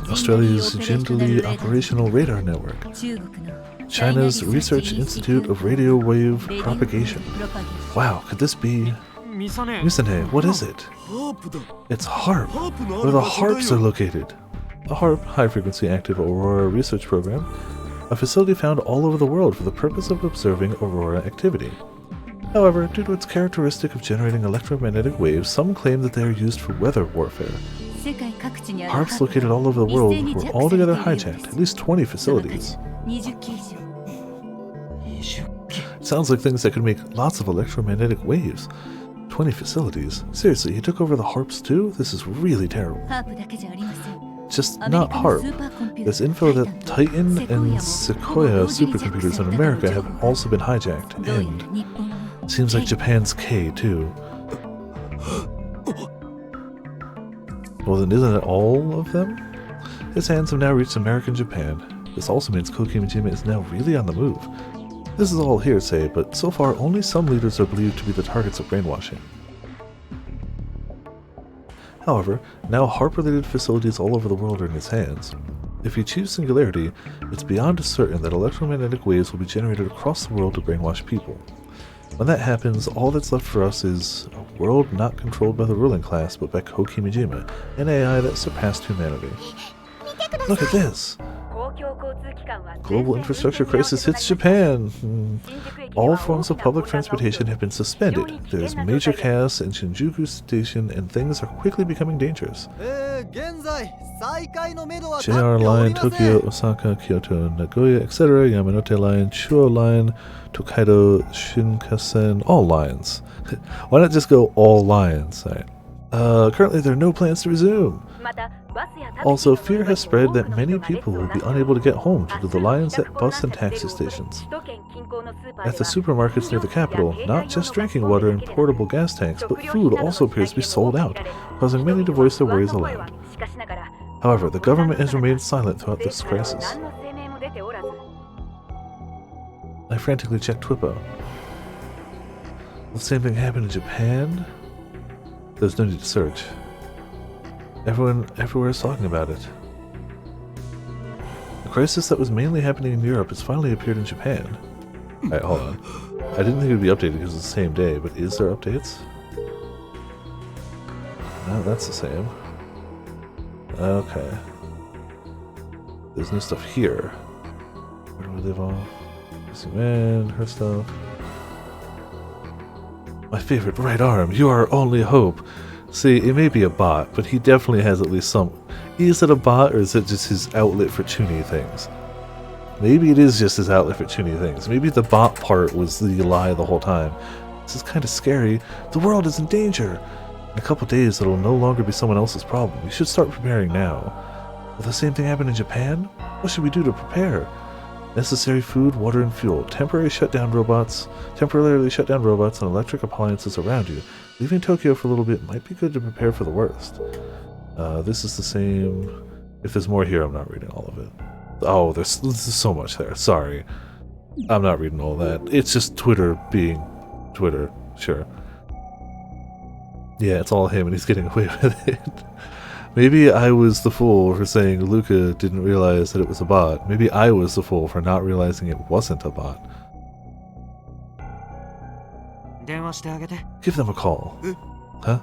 Australia's Jindali Operational Radar Network. China's Research Institute of Radio Wave Propagation. Wow, could this be... Misane, what is it? It's HARP, where the HARPs are located. A HARP, High Frequency Active Aurora Research Program, a facility found all over the world for the purpose of observing aurora activity. However, due to its characteristic of generating electromagnetic waves, some claim that they are used for weather warfare. HARPs located all over the world were altogether hijacked, at least 20 facilities. Sounds like things that could make lots of electromagnetic waves. 20 facilities? Seriously, he took over the HARPs too? This is really terrible. Just not HARP. There's info that Titan and Sequoia supercomputers in America have also been hijacked, and seems like Japan's K too. Well then isn't it all of them? His hands have now reached America and Japan. This also means Kokimijima is now really on the move. This is all hearsay, but so far only some leaders are believed to be the targets of brainwashing. However, now HARP-related facilities all over the world are in his hands. If he achieves singularity, it's beyond certain that electromagnetic waves will be generated across the world to brainwash people. When that happens, all that's left for us is a world not controlled by the ruling class but by Kokimijima, an AI that surpassed humanity. Look at this! Global infrastructure crisis hits Japan. All forms of public transportation have been suspended. There's major chaos in Shinjuku Station and things are quickly becoming dangerous. JR Line, Tokyo, Osaka, Kyoto, Nagoya, etc. Yamanote Line, Chuo Line, Tokaido, Shinkansen, all lines. Why not just go all lines? Right. Currently there are no plans to resume. Also, fear has spread that many people will be unable to get home due to the lines at bus and taxi stations. At the supermarkets near the capital, not just drinking water and portable gas tanks, but food also appears to be sold out, causing many to voice their worries aloud. However, the government has remained silent throughout this crisis. I frantically checked Twipo. The same thing happened in Japan? There's no need to search. Everyone everywhere is talking about it. The crisis that was mainly happening in Europe has finally appeared in Japan. Alright, hold on. I didn't think it would be updated because it's the same day, but is there updates? No, that's the same. Okay. There's new stuff here. Where do we live on? Zoom in, her stuff. My favorite right arm, you are our only hope. See, it may be a bot, but he definitely has at least some... Is it a bot, or is it just his outlet for tuning things? Maybe it is just his outlet for tuning things. Maybe the bot part was the lie the whole time. This is kind of scary. The world is in danger. In a couple days, it'll no longer be someone else's problem. We should start preparing now. Will the same thing happen in Japan? What should we do to prepare? Necessary food, water, and fuel. Temporarily shut down robots and electric appliances around you. Leaving Tokyo for a little bit might be good to prepare for the worst. This is the same... If there's more here, I'm not reading all of it. Oh, there's so much there. Sorry. I'm not reading all that. It's just Twitter being Twitter. Sure. Yeah, it's all him and he's getting away with it. Maybe I was the fool for saying Luca didn't realize that it was a bot. Maybe I was the fool for not realizing it wasn't a bot. Give them a call. Huh?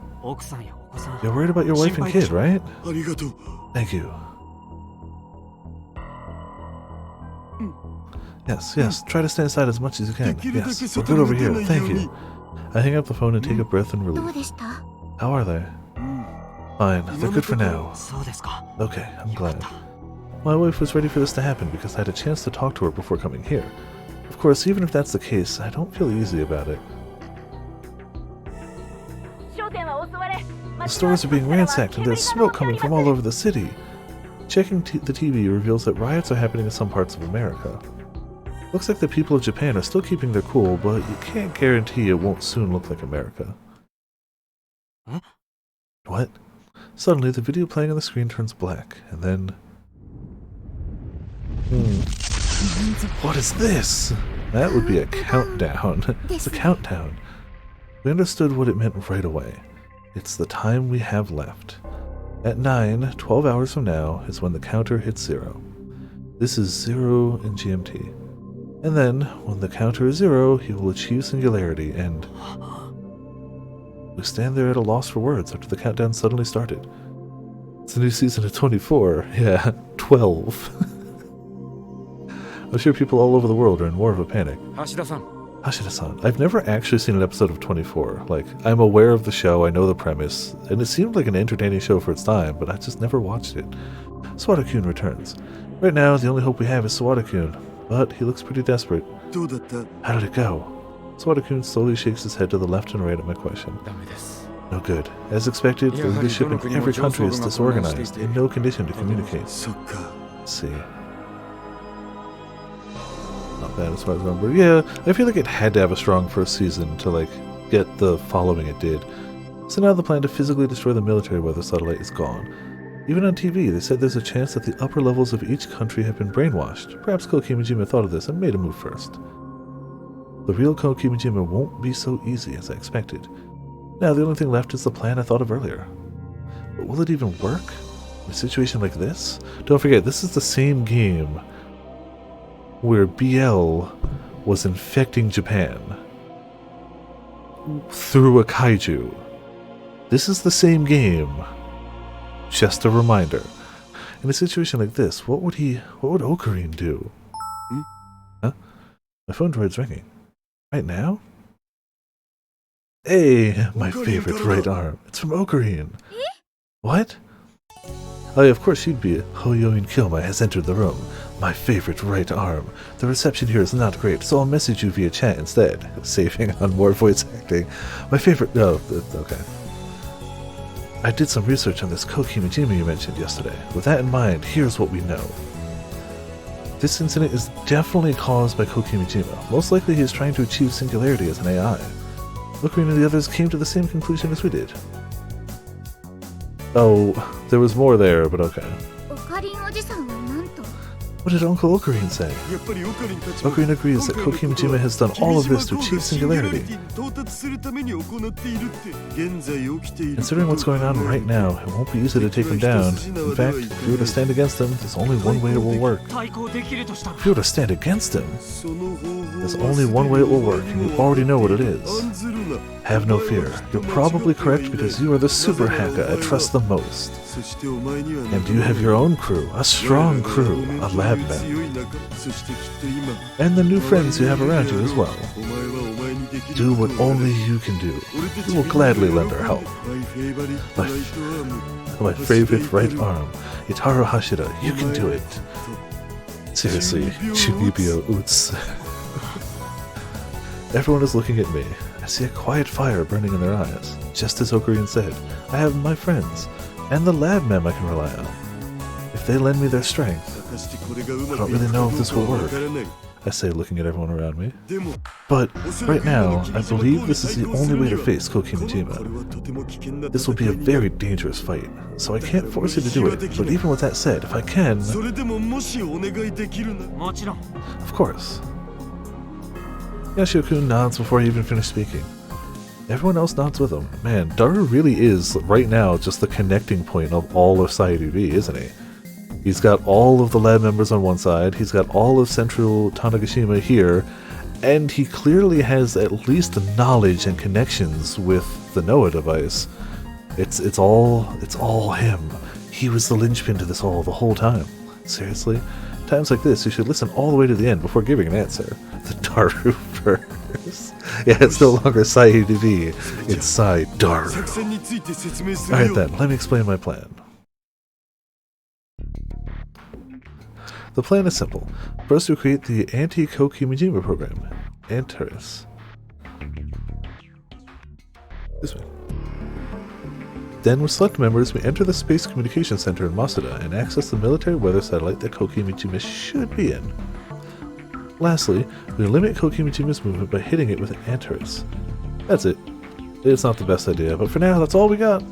You're worried about your wife and kid, right? Thank you. Yes, try to stay inside as much as you can. Yes, we're good over here, thank you. I hang up the phone and take a breath in relief. How are they? Fine, they're good for now. Okay, I'm glad. My wife was ready for this to happen because I had a chance to talk to her before coming here. Of course, even if that's the case, I don't feel easy about it. The stores are being ransacked and there's smoke coming from all over the city. Checking the TV reveals that riots are happening in some parts of America. Looks like the people of Japan are still keeping their cool, but you can't guarantee it won't soon look like America. Huh? What? Suddenly, the video playing on the screen turns black, and then... What is this? That would be a countdown. It's a countdown. We understood what it meant right away. It's the time we have left. At 12 hours from now, is when the counter hits 0. This is 0 in GMT. And then, when the counter is 0, he will achieve singularity, and... We stand there at a loss for words after the countdown suddenly started. It's a new season of 24. Yeah, 12. I'm sure people all over the world are in more of a panic. Hashida-san, I've never actually seen an episode of 24. Like, I'm aware of the show, I know the premise, and it seemed like an entertaining show for its time, but I just never watched it. Sawada-kun returns. Right now, the only hope we have is Sawada-kun, but he looks pretty desperate. How did it go? Sawada-kun slowly shakes his head to the left and right at my question. No good. As expected, the leadership in every country is disorganized, in no condition to communicate. Let's see. Not bad as far as I remember. Yeah, I feel like it had to have a strong first season to, like, get the following it did. So now the plan to physically destroy the military weather satellite is gone. Even on TV, they said there's a chance that the upper levels of each country have been brainwashed. Perhaps Kokimijima thought of this and made a move first. The real Kokimijima won't be so easy as I expected. Now the only thing left is the plan I thought of earlier. But will it even work? In a situation like this? Don't forget, this is the same game where BL was infecting Japan through a kaiju. This is the same game. Just a reminder. In a situation like this, what would Ocarine do? Huh? My phone droid's ringing. Right now? Hey, my favorite right arm. It's from Ocarine. What? Oh yeah, of course she'd be. Hoyoin Kilma has entered the room. My favorite right arm. The reception here is not great, so I'll message you via chat instead. Saving on more voice acting. My favorite... Oh, okay. I did some research on this Kokimijima you mentioned yesterday. With that in mind, here's what we know. This incident is definitely caused by Kokimijima. Most likely he is trying to achieve singularity as an AI. Ocarina and the others came to the same conclusion as we did. Oh, there was more there, but okay. オカリンおじさんはなんと What did Uncle Ocarine say? やっぱりオカリンたちも Ocarine agrees that Kokimijima has done all of this to achieve singularity. 到達するために行っているって現在起きている Considering what's going on right now, it won't be easy to take him down. In fact, if you were to stand against him, there's only one way it will work. 対抗できるとしたら If you were to stand against him, その方法 there's only one way it will work, and you already know what it is. 案ずるな Have no fear. You're probably correct because you are the super hacker I trust the most. そしてお前には And you have your own crew, a strong crew, a lab man, 強い中そしてきっと今 and the new friends you have around you as well. お前はお前にできる Do what only you can do. We will gladly lend our help. My favorite right arm, Itaru Hashira, you can do it. Seriously, Chibibio Uts. Everyone is looking at me. I see a quiet fire burning in their eyes. Just as Ocarine said, I have my friends, and the lab mem I can rely on. If they lend me their strength, I don't really know if this will work, I say, looking at everyone around me. But right now, I believe this is the only way to face Kokimijima. This will be a very dangerous fight, so I can't force you to do it, but even with that said, if I can... それでももしお願いできるな もちろん Of course. Yashio-kun nods before he even finished speaking. Everyone else nods with him. Man, Daru really is, right now, just the connecting point of all of Sayuri V, isn't he? He's got all of the lab members on one side, he's got all of Central Tanegashima here, and he clearly has at least knowledge and connections with the Noah device. It's all him. He was the linchpin to this all the whole time. Seriously? Times like this, you should listen all the way to the end before giving an answer. The Daru verse. Yeah, it's no longer Sayuri V, it's Sai Daru. 作戦について説明する Alright よ then, let me explain my plan. The plan is simple. First, we create the anti-Kokimijima program, Antares. This way. Then, with select members, we enter the Space Communication Center in Masuda and access the military weather satellite that Kokimijima should be in. Lastly, we limit Kokimijima's movement by hitting it with Antares. That's it. It's not the best idea, but for now, that's all we got.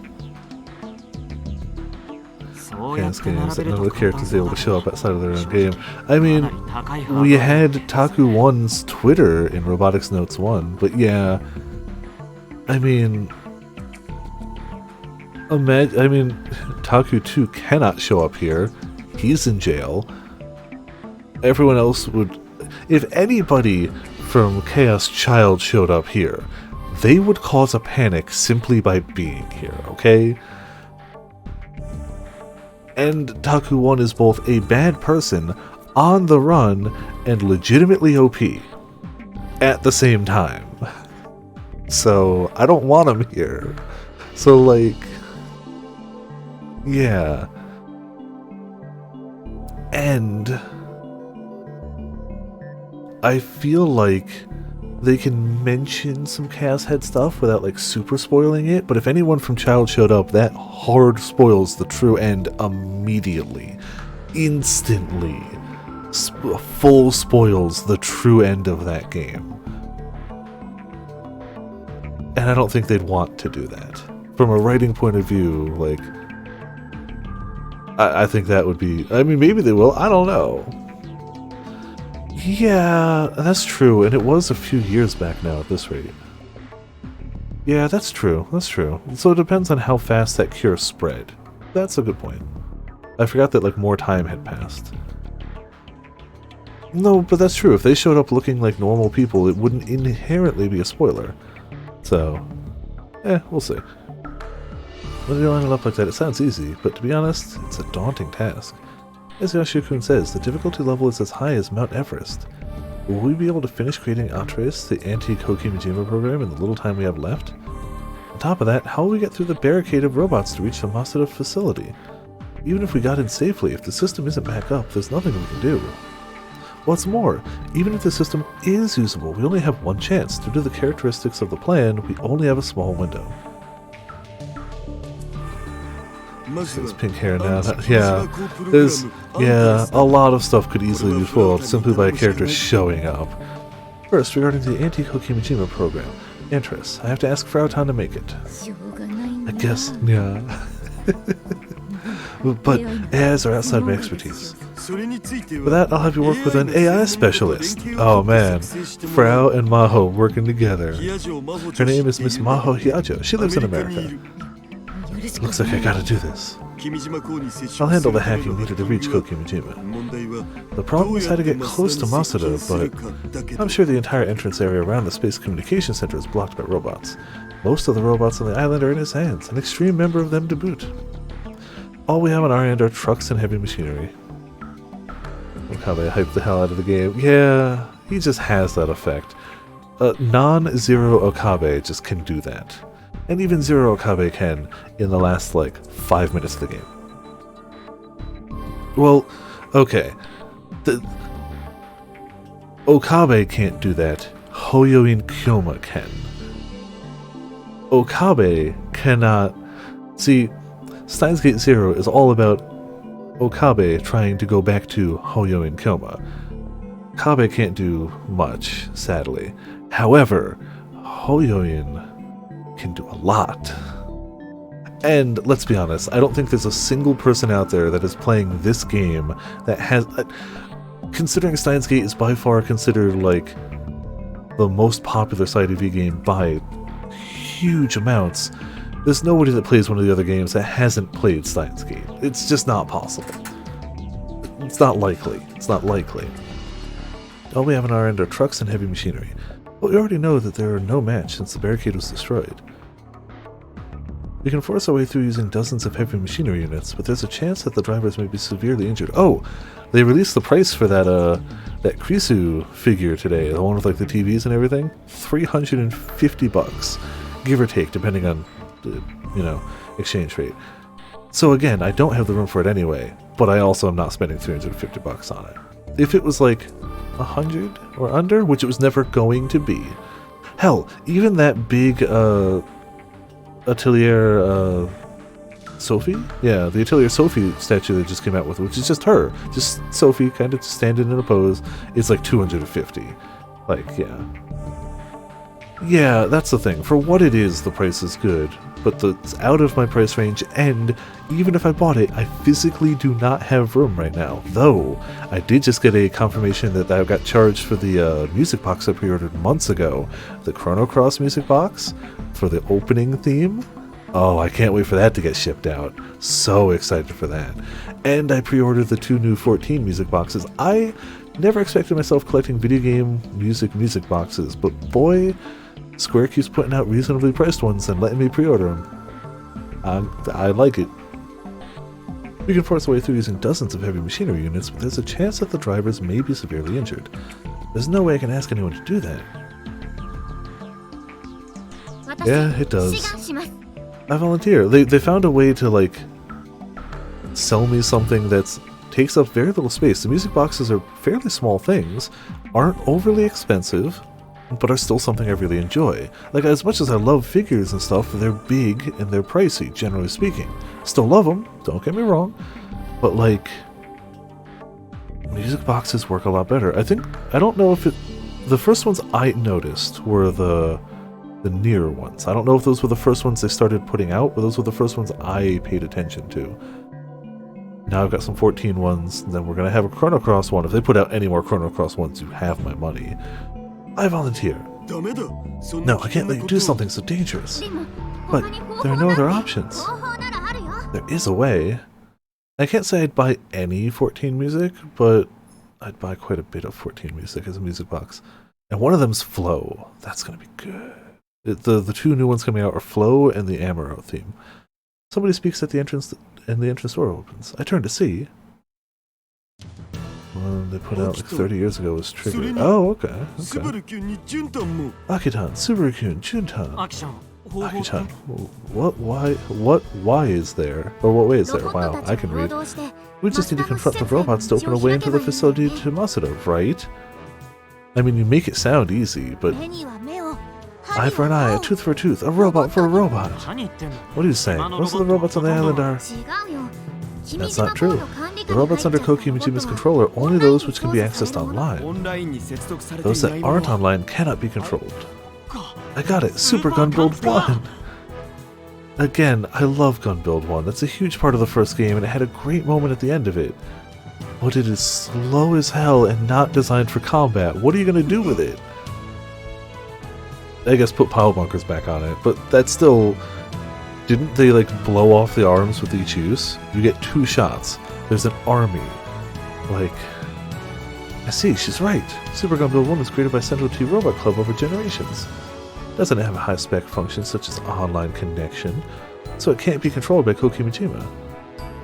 そうやっ Dance て並 games べ that る none と of the characters able to show up outside of their own game. I か mean, なり高いハードル we had Taku1's Twitter in Robotics Notes 1, but yeah, I mean, Taku2 cannot show up here. He's in jail. Everyone else would... If anybody from Chaos Child showed up here, they would cause a panic simply by being here, okay? And Taku1 is both a bad person, on the run, and legitimately OP at the same time. So, I don't want him here. So, like... Yeah. And... I feel like they can mention some Chaos Head stuff without, like, super spoiling it, but if anyone from Child showed up, that hard spoils the true end immediately. Instantly. Full spoils the true end of that game. And I don't think they'd want to do that. From a writing point of view, like... I think that would be... I mean, maybe they will, I don't know. Yeah, that's true, and it was a few years back now at this rate. Yeah, that's true, that's true. So it depends on how fast that cure spread. That's a good point. I forgot that, like, more time had passed. No, but that's true. If they showed up looking like normal people, it wouldn't inherently be a spoiler. So, we'll see. When you line it up like that, it sounds easy, but to be honest, it's a daunting task. As Yashio-kun says, the difficulty level is as high as Mount Everest. Will we be able to finish creating Atreus, the anti-Kokimijima program, in the little time we have left? On top of that, how will we get through the barricade of robots to reach the Masuda facility? Even if we got in safely, if the system isn't back up, there's nothing we can do. What's more, even if the system is usable, we only have one chance. Due to the characteristics of the plan, we only have a small window. There's pink hair now. There's a lot of stuff could easily be spoiled simply by a character showing up. First, regarding the anti-Kokimijima program, Interest. I have to ask Frautan to make it. I guess, yeah. But AIs are outside my expertise. それについて For は that, I'll have you work with an AI specialist. Oh man, Frau and Maho working together. Her name is Miss Maho Hiajo. She lives in America. Looks like I gotta do this. I'll handle the hacking needed to reach Kokimijima. The problem is how to get close to Masuda, but I'm sure the entire entrance area around the Space Communication Center is blocked by robots. Most of the robots on the island are in his hands, an extreme member of them to boot. All we have on our end are trucks and heavy machinery. Look how they hype the hell out of the game. Yeah, he just has that effect. Non-Zero Okabe just can do that. And even Zero Okabe can in the last, like, 5 minutes of the game. Well, okay. Okabe can't do that. Hoyoin Kyoma can. Okabe cannot... See, Steins Gate Zero is all about Okabe trying to go back to Hoyoin Kyoma. Okabe can't do much, sadly. However, Hoyoin can do a lot. And let's be honest, I don't think there's a single person out there that is playing this game that has... considering Steins Gate is by far considered, like, the most popular side EV game by huge amounts, there's nobody that plays one of the other games that hasn't played Steins Gate. It's just not possible. It's not likely. It's not likely. All we have on our end are trucks and heavy machinery. But we already know that they are no match since the barricade was destroyed. We can force our way through using dozens of heavy machinery units, but there's a chance that the drivers may be severely injured. Oh! They released the price for that Krisu figure today, the one with like the TVs and everything. $350, give or take, depending on the, exchange rate. So again, I don't have the room for it anyway, but I also am not spending $350 on it. If it was like 100 or under, which it was never going to be. Hell, even that big Atelier Sophie? Yeah, the Atelier Sophie statue they just came out with, which is just her. Just Sophie, kind of standing in a pose. It's like 250. Like, yeah. Yeah, that's the thing. For what it is, the price is good, but it's out of my price range, and even if I bought it, I physically do not have room right now. Though, I did just get a confirmation that I got charged for the music box I pre-ordered months ago. The Chrono Cross music box for the opening theme. Oh, I can't wait for that to get shipped out. So excited for that. And I pre-ordered the 2 new 14 music boxes. I never expected myself collecting video game music boxes, but boy, Square keeps putting out reasonably priced ones and letting me pre-order them. I like it. We can force our way through using dozens of heavy machinery units, but there's a chance that the drivers may be severely injured. There's no way I can ask anyone to do that. Yeah, it does. I volunteer. They found a way to, like, sell me something that takes up very little space. The music boxes are fairly small things, aren't overly expensive, but are still something I really enjoy. Like, as much as I love figures and stuff, they're big and they're pricey, generally speaking. Still love them, don't get me wrong, but, like, music boxes work a lot better. I don't know if the first ones I noticed were the newer ones. I don't know if those were the first ones they started putting out, but those were the first ones I paid attention to. Now I've got some 14 ones, and then we're going to have a Chrono Cross one. If they put out any more Chrono Cross ones, you have my money. I volunteer. No, I can't let you do something so dangerous. But there are no other options. There is a way. I can't say I'd buy any 14 music, but I'd buy quite a bit of 14 music as a music box. And one of them's Flow. That's going to be good. The 2 new ones coming out are Flow and the Amaro theme. Somebody speaks at the entrance, and the entrance door opens. I turn to see. One they put out like 30 years ago was Trigger. Oh, okay. Akitan, Subaru-kun, Juntan. Aki-chan, why is there? Or what way is there? Wow, I can read. We just need to confront the robots to open a way into the facility to Masuda, right? I mean, you make it sound easy, but... Eye for an eye, a tooth for a tooth, a robot for a robot. What are you saying? Most of the robots on the island are... That's not true. The robots under Kokimijima's control are only those which can be accessed online. Those that aren't online cannot be controlled. I got it! Super Gun Build 1! Again, I love Gun Build 1. That's a huge part of the first game, and it had a great moment at the end of it. But it is slow as hell and not designed for combat. What are you going to do with it? I guess put pile bunkers back on it, but that's still... Didn't they, like, blow off the arms with each use? You get 2 shots. There's an army. Like... I see, she's right. Super Gun Build 1 was created by Central T Robot Club over generations. It doesn't have high-spec functions such as online connection, so it can't be controlled by Koki Majima.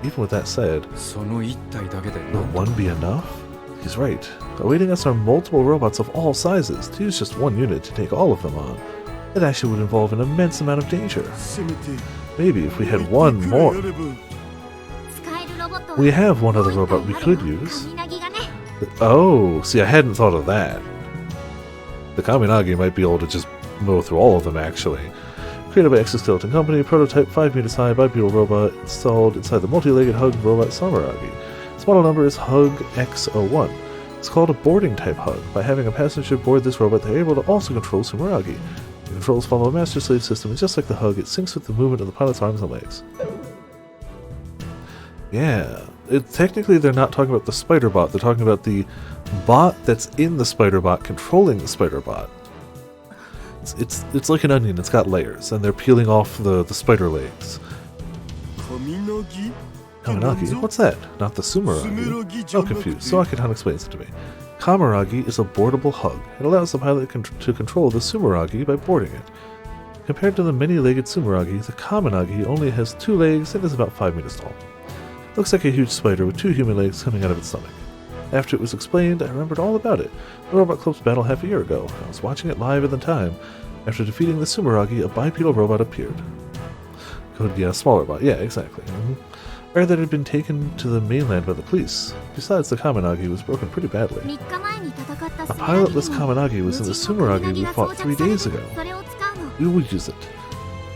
Even with that said, will one be enough? He's right. Awaiting us are multiple robots of all sizes. To use just one unit to take all of them on, it actually would involve an immense amount of danger. Maybe if we had one more. We have one other robot we could use. Oh, see, I hadn't thought of that. The Kaminagi might be able to just mow through all of them, actually. Created by Exoskeleton Company, prototype 5 meters high bipedal robot installed inside the multi-legged Hug robot Samaragi. Its model number is Hug X01. It's called a boarding type Hug. By having a passenger board this robot, they're able to also control Sumeragi. The controls follow a master-slave system, and just like the Hug, it syncs with the movement of the pilot's arms and legs. Yeah. Technically, they're not talking about the spider bot. They're talking about the bot that's in the spider bot controlling the spider bot. It's like an onion. It's got layers, and they're peeling off the spider legs. Kaminagi? What's that? Not the Sumeragi. I'm confused, so Akitan explains it to me. Kamiragi is a boardable Hug. It allows the pilot to control the Sumeragi by boarding it. Compared to the many-legged Sumeragi, the Kaminagi only has 2 legs and is about 5 meters tall. Looks like a huge spider with 2 human legs coming out of its stomach. After it was explained, I remembered all about it. The Robot Club's battle half a year ago. I was watching it live at the time. After defeating the Sumeragi, a bipedal robot appeared. Could get a smaller bot. Yeah, exactly. Rare that it had been taken to the mainland by the police. Besides, the Kaminagi was broken pretty badly. A pilotless Kaminagi was in the Sumeragi we fought 3 days ago. We will use it.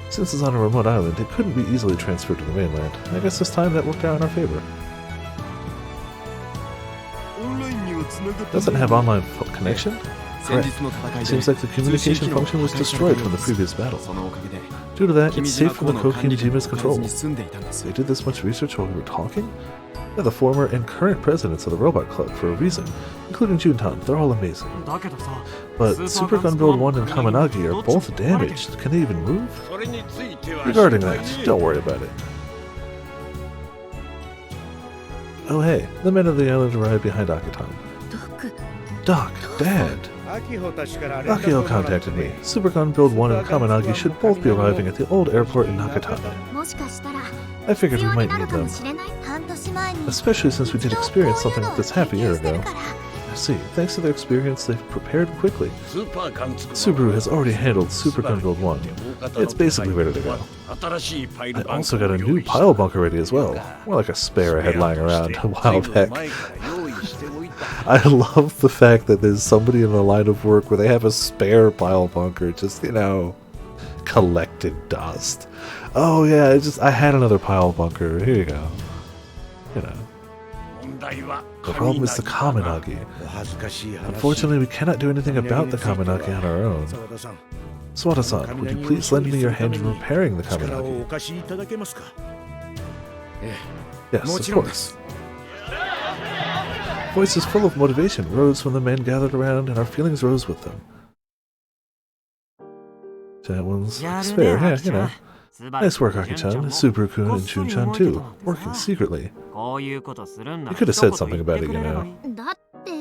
Since it's on a remote island, it couldn't be easily transferred to the mainland. I guess this time that worked out in our favor. Doesn't have online connection? Correct. Seems like the communication function was destroyed from the previous battle. Due to that, it's safe from the Koki Majima's control. They did this much research while we were talking? They're the former and current presidents of the Robot Club for a reason, including Juntan. They're all amazing. But Super Gun Build 1 and Kaminagi are both damaged. Can they even move? Regarding that, don't worry about it. Oh hey, the men of the island arrived behind Akitan. Doc, Dad. Akio contacted me. Super Gun Build 1 and Kaminagi should both be arriving at the old airport in Nakatani. I figured we might need them, especially since we did experience something like this half a year ago. I see, thanks to their experience, they've prepared quickly. Subaru has already handled Super Gun Build 1. It's basically ready to go. I also got a new pile bunker ready as well, more like a spare I had lying around a while back. I love the fact that there's somebody in the line of work where they have a spare pile bunker, just, you know, collected dust. Oh yeah, I had another pile bunker. Here you go. You know. The problem is the Kaminagi. Unfortunately, we cannot do anything about the Kaminagi on our own. Swata-san, would you please lend me your hand in repairing the Kaminagi? Yes, of course. Voices full of motivation rose when the men gathered around, and our feelings rose with them. That one's spare, yeah, you know. Nice work, Aki-chan, Subaru-kun, and Chun-chan too, working secretly. You could have said something about it, you know.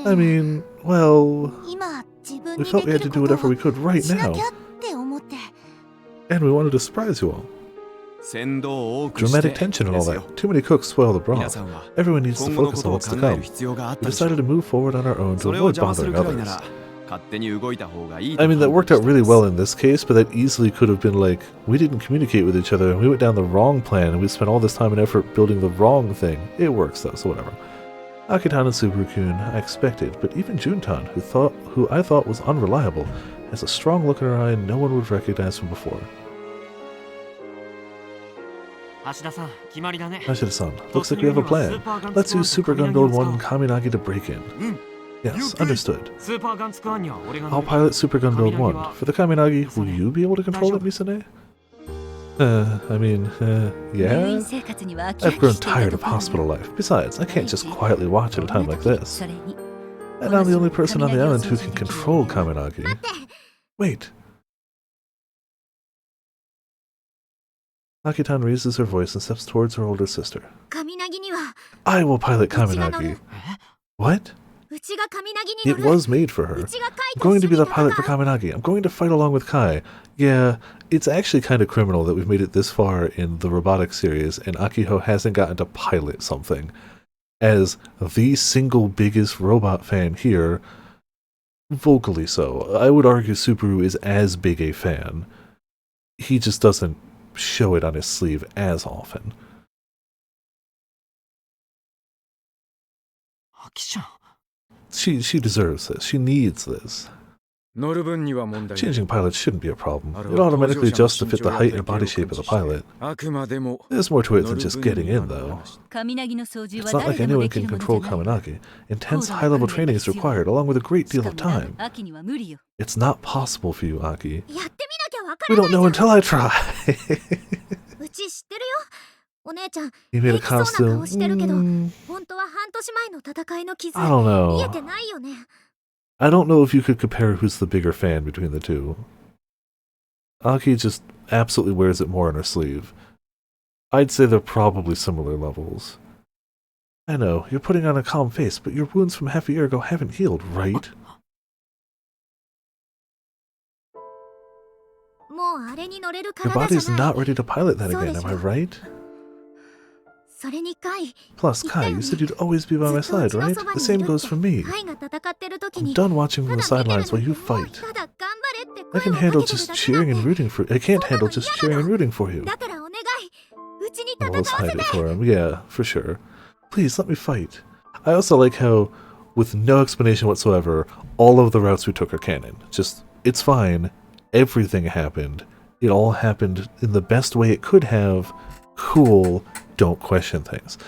I mean, well, we felt we had to do whatever we could right now. And we wanted to surprise you all. Dramatic tension and all that. Too many cooks spoil the broth. Everyone needs to focus on what's to come. We decided to move forward on our own to avoid bothering others. I mean, that worked out really well in this case, but that easily could have been like, we didn't communicate with each other, and we went down the wrong plan, and we spent all this time and effort building the wrong thing. It works though, so whatever. Akitan and Subaru-kun, I expected, but even Juntan, who I thought was unreliable, has a strong look in her eye no one would recognize from before. Hashida-san, looks like we have a plan. Let's use Super Gun Build 1 and Kaminagi to break in. Yes, understood. I'll pilot Super Gun Build 1. For the Kaminagi, will you be able to control it, Misane? I mean, 入 yeah? 院生活には飽き飽 I've き grown していた tired と of ころに hospital life. Besides, I can't just quietly watch at a こん time な like 時 this. それに And I'm the only person on the island who can control Kaminagi. Wait. Akitan raises her voice and steps towards her older sister. 神凪には I will pilot うちが乗 Kaminagi. る What? うちが神凪に It 乗る was made for う her. ちが I'm カイ going と to be 一緒 the に pilot for 戦う Kaminagi. I'm going to fight along with Kai. Yeah, it's actually kind of criminal that we've made it this far in the Robotics series and Akiho hasn't gotten to pilot something. As the single biggest robot fan here, vocally so. I would argue Subaru is as big a fan. He just doesn't show it on his sleeve as often. アキちゃん She deserves this. She needs this. 乗る分には問題ない Changing pilots shouldn't be a problem. It automatically adjusts to fit the height and body shape of the pilot. あくまでも There's more to it than just getting in, though. 神凪の操縦 It's は not like 誰でも anyone でき can るもの control じゃない Kaminagi. Intense high-level training is required, along with a great し deal か of もまだ time. 秋には無理よ It's not possible for you, Aki. やってみなきゃわか We ら don't ない know じゃん until I try. うち知ってるよお姉ちゃん You made a 平気そうな costume. 顔してるけど Mm, 本当は半年前の戦いの傷 I don't 見え know. てないよね I don't know if you could compare who's the bigger fan between the two. Aki just absolutely wears it more on her sleeve. I'd say they're probably similar levels. I know, you're putting on a calm face, but your wounds from half a year ago haven't healed, right? もうあれに乗れる Your 体じゃ body's ない not ready to pilot that そう again, でし am ょ I right? それにカイ Plus, Kai, you said you'd always be by my ずっとう side, ちの right? そば The にい same るって goes for me. カイが戦ってる時 I'm に done watching た from だ the 見てる sidelines の while に you もう fight. ただ頑張れって I 声 can をかけ handle てる just だけ cheering なん and で rooting for I can't handle just cheering and rooting for you. だからお願いうちに戦 Well, わ let's せ hide て it for him. Yeah, for sure. Please let me fight. I also like how, with no explanation whatsoever, all of the routes we took are canon. Just, it's fine. Everything happened. It all happened in the best way it could have. Cool. Don't question things.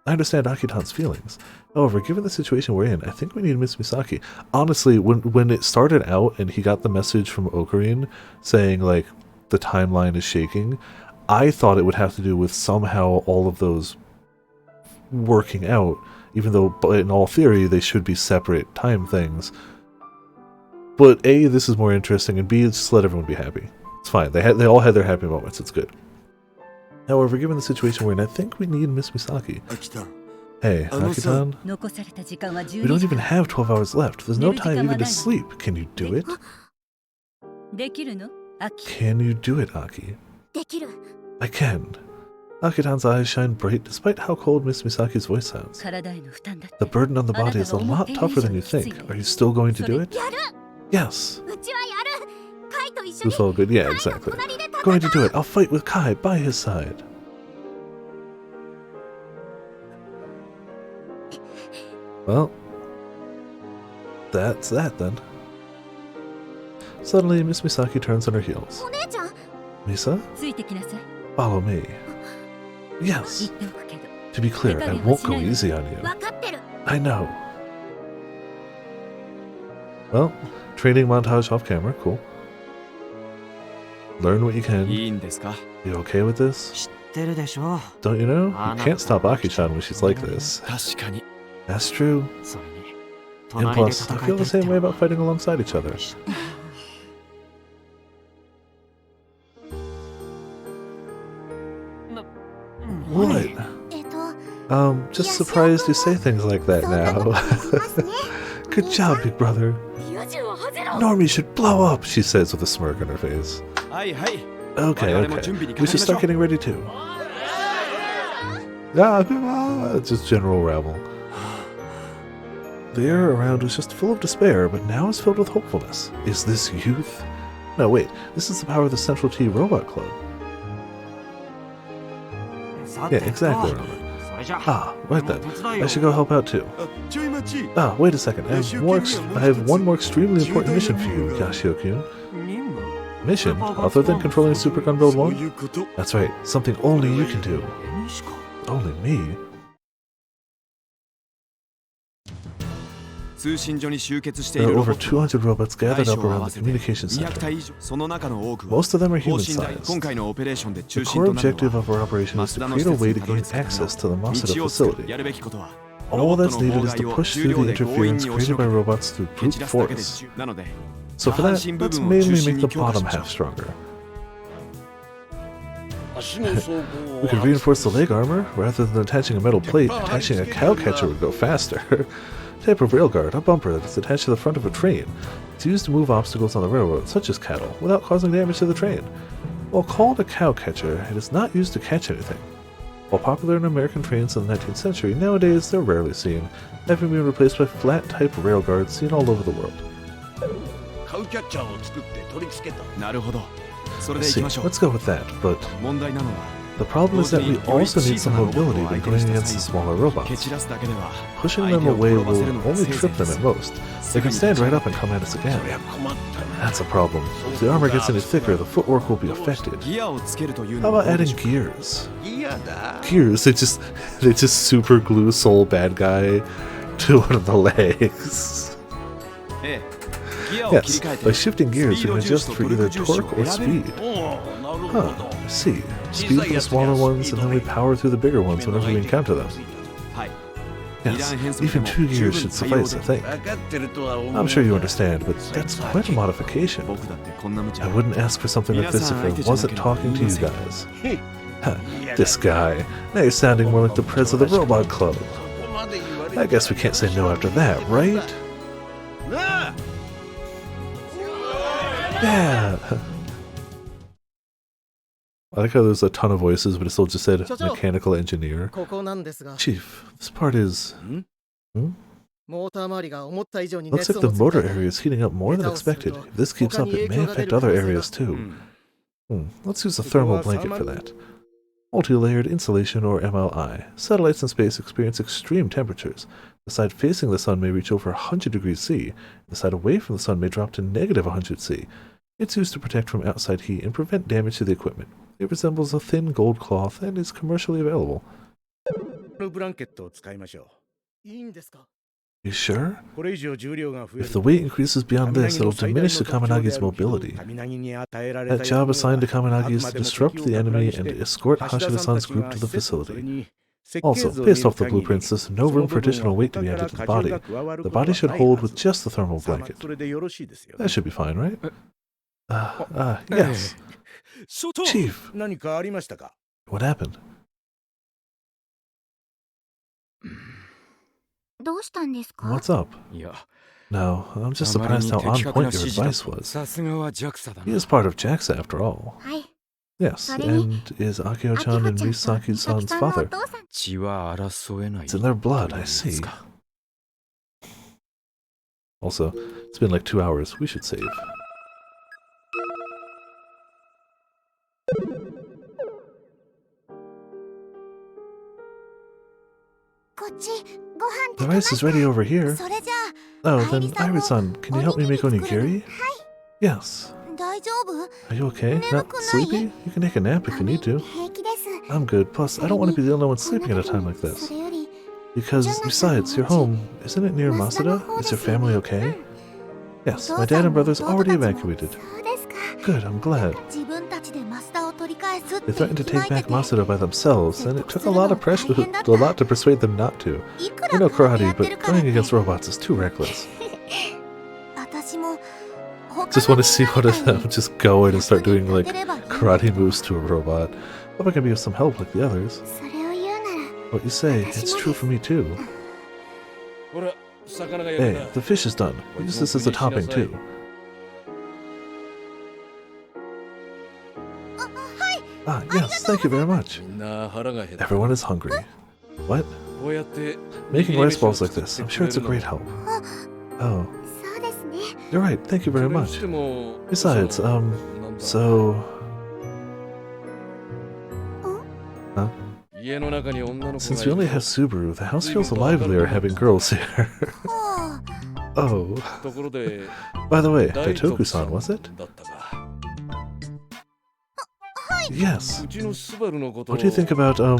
I understand Akitan's feelings. However, given the situation we're in, I think we need Miss Misaki. Honestly, when it started out and he got the message from Ocarine saying, like, the timeline is shaking, I thought it would have to do with somehow all of those working out, even though in all theory they should be separate time things. But A, this is more interesting, and B, just let everyone be happy. It's fine. They all had their happy moments. It's good. However, given the situation we're in, I think we need Miss Misaki. 秋田 Hey, あのさ Akitan, 残された時間は we 12 don't 時 even 間 have 12 hours left. There's no 寝る時間 time は even ない to sleep. Can you do it? できるの秋 Can you do it, Aki? できる I can. Akitan's eyes shine bright despite how cold Miss Misaki's voice sounds. 体への負担だって The burden on the body is a lot tougher than you think. Are you still going to do it? やる Yes. うちはやるカイと一緒 It に was all good. Yeah, カイの exactly. 隣で戦 Going to う do it. I'll fight with Kai by his side. Well, that's that then. Suddenly, Miss Misaki turns on her heels. お姉ちゃん Misa, ついてきなさい follow me. 言っ Yes. ておくけど To be clear, I won't go easy on you. 分かってる I know. Well, training montage off camera, cool. Learn what you can. いいんですか You okay with this? 知ってるでしょ Don't you know? You can't stop Aki-chan when she's like this. 確かに That's true. それに And 隣で plus, 戦 I い feel たい the って same way も about fighting alongside each other. What? い Just や surprised you say things like that そんなこと now. しますね Good job, big brother. リア充をはぜろ Normie should blow up, she says with a smirk on her face. はいはい Okay, 我々も okay. 準備に We かか should りましょ start う getting ready too. Just general rabble. The air around was just full of despair, but now is filled with hopefulness. Is this youth? No, wait. This is the power of the Central T Robot Club. さ Yeah, て exactly. とそれじゃ Ah, right then. 手伝い I を should go help out too. あちょい待ち Ah, wait a second. I have one more extremely important mission for you, Yashio-kun. 任務 Mission? Other than controlling Super Gun Build そう 1? いうこと That's right. Something only you can do. にしか Only me? There are over 200 robots gathered up around the communication center. Most of them are human-sized. The core objective of our operation is to create a way to gain access to the Masada facility. All that's needed is to push through the interference created by robots through brute force. So for that, let's mainly make the bottom half stronger. We could reinforce the leg armor. Rather than attaching a metal plate, attaching a cow catcher would go faster. Type of railguard, a bumper that is attached to the front of a train. It's used to move obstacles on the railroad, such as cattle, without causing damage to the train. While called a cow catcher, it is not used to catch anything. While popular in American trains in the 19th century, nowadays they're rarely seen, having been replaced by flat-type railguards seen all over the world. I see. Let's go with that, but the problem is that we also need some mobility when going against the smaller robots. Pushing them away will only trip them at most. They can stand right up and come at us again. That's a problem. If the armor gets any thicker, the footwork will be affected. How about adding gears? Gears? They just super glue Soul Bad Guy to one of the legs. Yes, by shifting gears, we can adjust for either torque or speed. Huh, I see. Speed for the smaller ones, and then we power through the bigger ones whenever we encounter them. Yes, even 2 gears should suffice, I think. I'm sure you understand, but that's quite a modification. I wouldn't ask for something like this if I wasn't talking to you guys. This guy. Now you're sounding more like the prez of the Robot Club. I guess we can't say no after that, right? Yeah! I like how there's a ton of voices, but it still just said mechanical engineer. Chief, this part is... Looks like the motor area is heating up more than expected. If this keeps up, it may affect other areas too. Let's use a thermal blanket for that. Multi-layered insulation, or MLI. Satellites in space experience extreme temperatures. The side facing the sun may reach over 100 degrees C. The side away from the sun may drop to negative 100 C. It's used to protect from outside heat and prevent damage to the equipment. It resembles a thin gold cloth and is commercially available. You sure? If the weight increases beyond this, it'll diminish the Kaminagi's mobility. That job assigned to Kaminagi is to disrupt the enemy and escort Hashida-san's group to the facility. Also, based off the blueprints, there's no room for additional weight to be added to the body. The body should hold with just the thermal blanket. That should be fine, right? Yes. Chief, what happened? What's up? No, I'm just surprised how on point your advice was. He is part of JAXA after all. Yes, and is Akio-chan and Misaki-san's father. It's in their blood, I see. Also, it's been like 2 hours. We should save. The rice is ready over here. Oh, then Irie-san, can you help me make onigiri? Yes. Are you okay? Not sleepy? You can take a nap if you need to. I'm good. Plus, I don't want to be the only one sleeping at a time like this. Because, besides, your home, isn't it near Masada? Is your family okay? Yes, my dad and brothers already evacuated. Good, I'm glad. They threatened to take back Masada by themselves, and it took a lot of pressure, a lot to persuade them not to. I know karate, but going against robots is too reckless. Just want to see one of them just go in and start doing like karate moves to a robot. Hope I can be of some help like the others. What you say, it's true for me too. Hey, the fish is done. Use this as a topping too. Ah, yes, thank you very much. Everyone is hungry. What? Making rice balls like this, I'm sure it's a great help. Oh. You're right, thank you very much. Besides, so... Huh? Since we only have Subaru, the house feels livelier having girls here. Oh. By the way, Daitoku-san, was it? Yes. What do you think about, our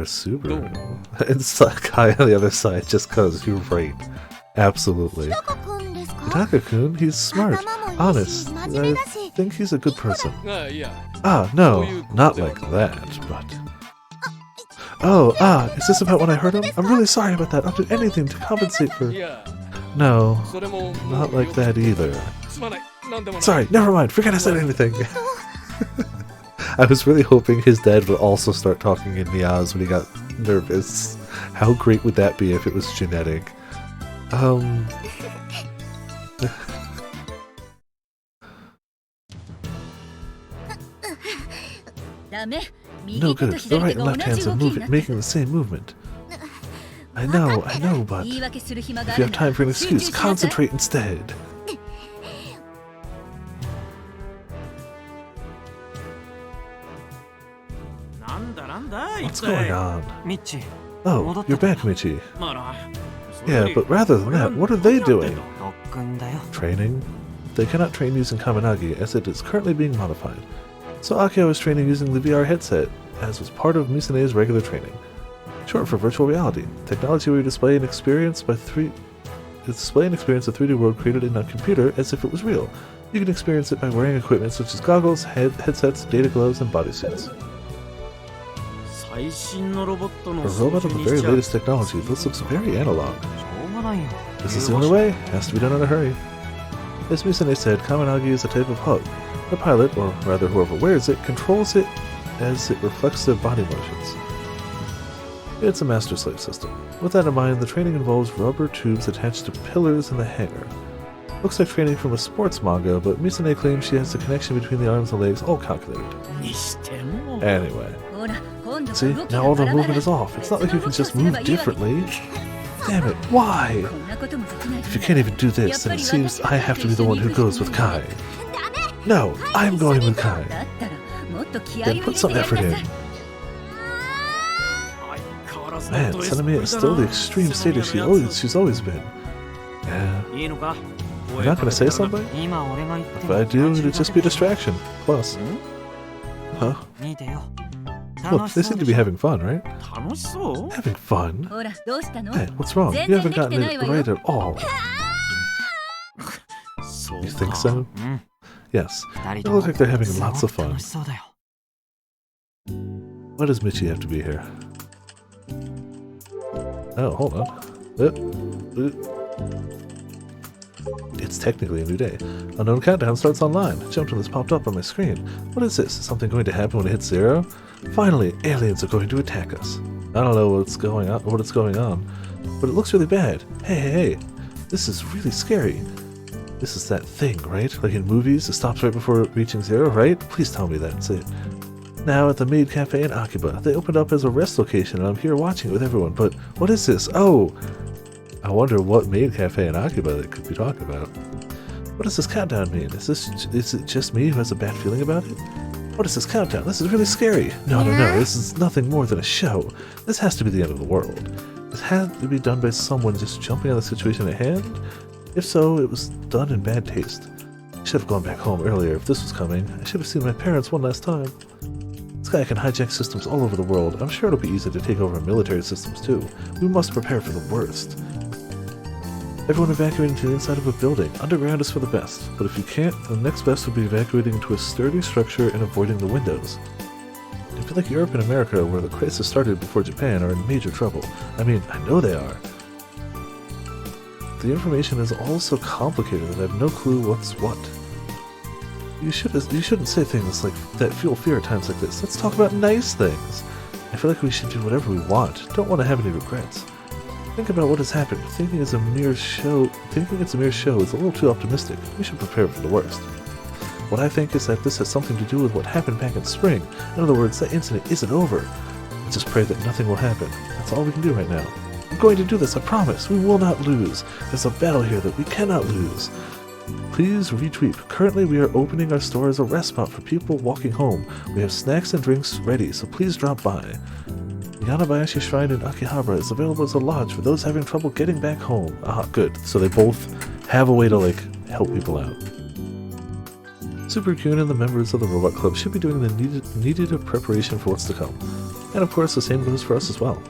Subaru? And Sakai on the other side, just cause you're right. Absolutely. タカ君ですか？ Taka-kun, he's smart, 頭もいいし honest. 真面目 I だし。 think he's a good person. あいや Ah, no, not like that, but... Oh, is this about when I hurt him? I'm really sorry about that. I'll do anything to compensate for... いや No, それも not like that either. すまないなんでもない Sorry, never mind. Forget I said anything. I was really hoping his dad would also start talking in Niaz when he got nervous. How great would that be if it was genetic? No good. The right and left hands are making the same movement. I know, but if you have time for an excuse, concentrate instead. What's going on? ミッチ Oh, you're back, Michi. まあ Yeah, but rather than that, what are they doing? 特訓だよ Training? They cannot train using Kaminagi, as it is currently being modified. So Akio is training using the VR headset, as was part of Misane's regular training. Short for virtual reality, technology where you display an experience a 3D world created in a computer as if it was real. You can experience it by wearing equipment such as goggles, headsets, data gloves, and bodysuits. 最新のロボット For の a 操 robot 縦 of the に very しちゃ latest technology, this looks very analog. しょうがないよ This is the only way. Has to be done in a hurry. As Misane said, Kaminagi is a type of hug. The pilot, or rather whoever wears it, controls it as it reflects their body motions. It's a master-slave system. With that in mind, the training involves rubber tubes attached to pillars in the hangar. Looks like training from a sports manga, but Misane claims she has the connection between the arms and legs all calculated. にしても Anyway. See, now all the movement is off. It's not like you can just move differently. Damn it, why? If you can't even do this, then it seems I have to be the one who goes with Kai. No, I'm going with Kai. Then put some effort in. 相変わらずの Man, ド S っ Sanemi ぽい is だ still the な extreme status she's always been. Yeah, いいのか you're not gonna say something? 今俺が言って If I do, it'd just be a distraction. Plus. Huh? 見てよ Look, they seem to be having fun, right? 楽しそう Having fun? ほらどうしたの Hey, what's wrong? You haven't gotten it right at all. そう You think so? うん Yes. 二人 They とも look like they're having すご lots く of fun. 楽しそうだよ Why does Michi have to be here? Oh, hold on. It's technically a new day. Unknown countdown starts online. A jumped when this popped up on my screen. What is this? Is something going to happen when it hits 0? Finally, aliens are going to attack us. I don't know what's going on, but it looks really bad. Hey. This is really scary. This is that thing, right? Like in movies, it stops right before reaching 0, right? Please tell me that's it. Now at the Maid Cafe in Akiba. They opened up as a rest location and I'm here watching it with everyone, but what is this? Oh! I wonder what Maid Cafe in Akiba they could be talking about. What does this countdown mean? Is it just me who has a bad feeling about it? What is this countdown? This is really scary. No, this is nothing more than a show. This has to be the end of the world. This had to be done by someone just jumping on the situation at hand? If so, it was done in bad taste. I should have gone back home earlier if this was coming. I should have seen my parents one last time. This guy can hijack systems all over the world. I'm sure it'll be easy to take over military systems too. We must prepare for the worst. Everyone evacuating to the inside of a building. Underground is for the best, but if you can't, the next best would be evacuating into a sturdy structure and avoiding the windows. I feel like Europe and America, where the crisis started before Japan, are in major trouble. I mean, I know they are. The information is all so complicated that I have no clue what's what. You shouldn't say things like that fuel fear at times like this. Let's talk about nice things. I feel like we should do whatever we want. Don't want to have any regrets. Think about what has happened. Thinking it's a mere show is a little too optimistic. We should prepare for the worst. What I think is that this has something to do with what happened back in spring. In other words, that incident isn't over. Let's just pray that nothing will happen. That's all we can do right now. I'm going to do this, I promise. We will not lose. There's a battle here that we cannot lose. Please retweet. Currently, we are opening our store as a rest spot for people walking home. We have snacks and drinks ready, so please drop by. Yanabayashi Shrine in Akihabara is available as a lodge for those having trouble getting back home. Ah, good. So they both have a way to, help people out. Super Kun and the members of the Robot Club should be doing the needed preparation for what's to come. And of course, the same goes for us as well.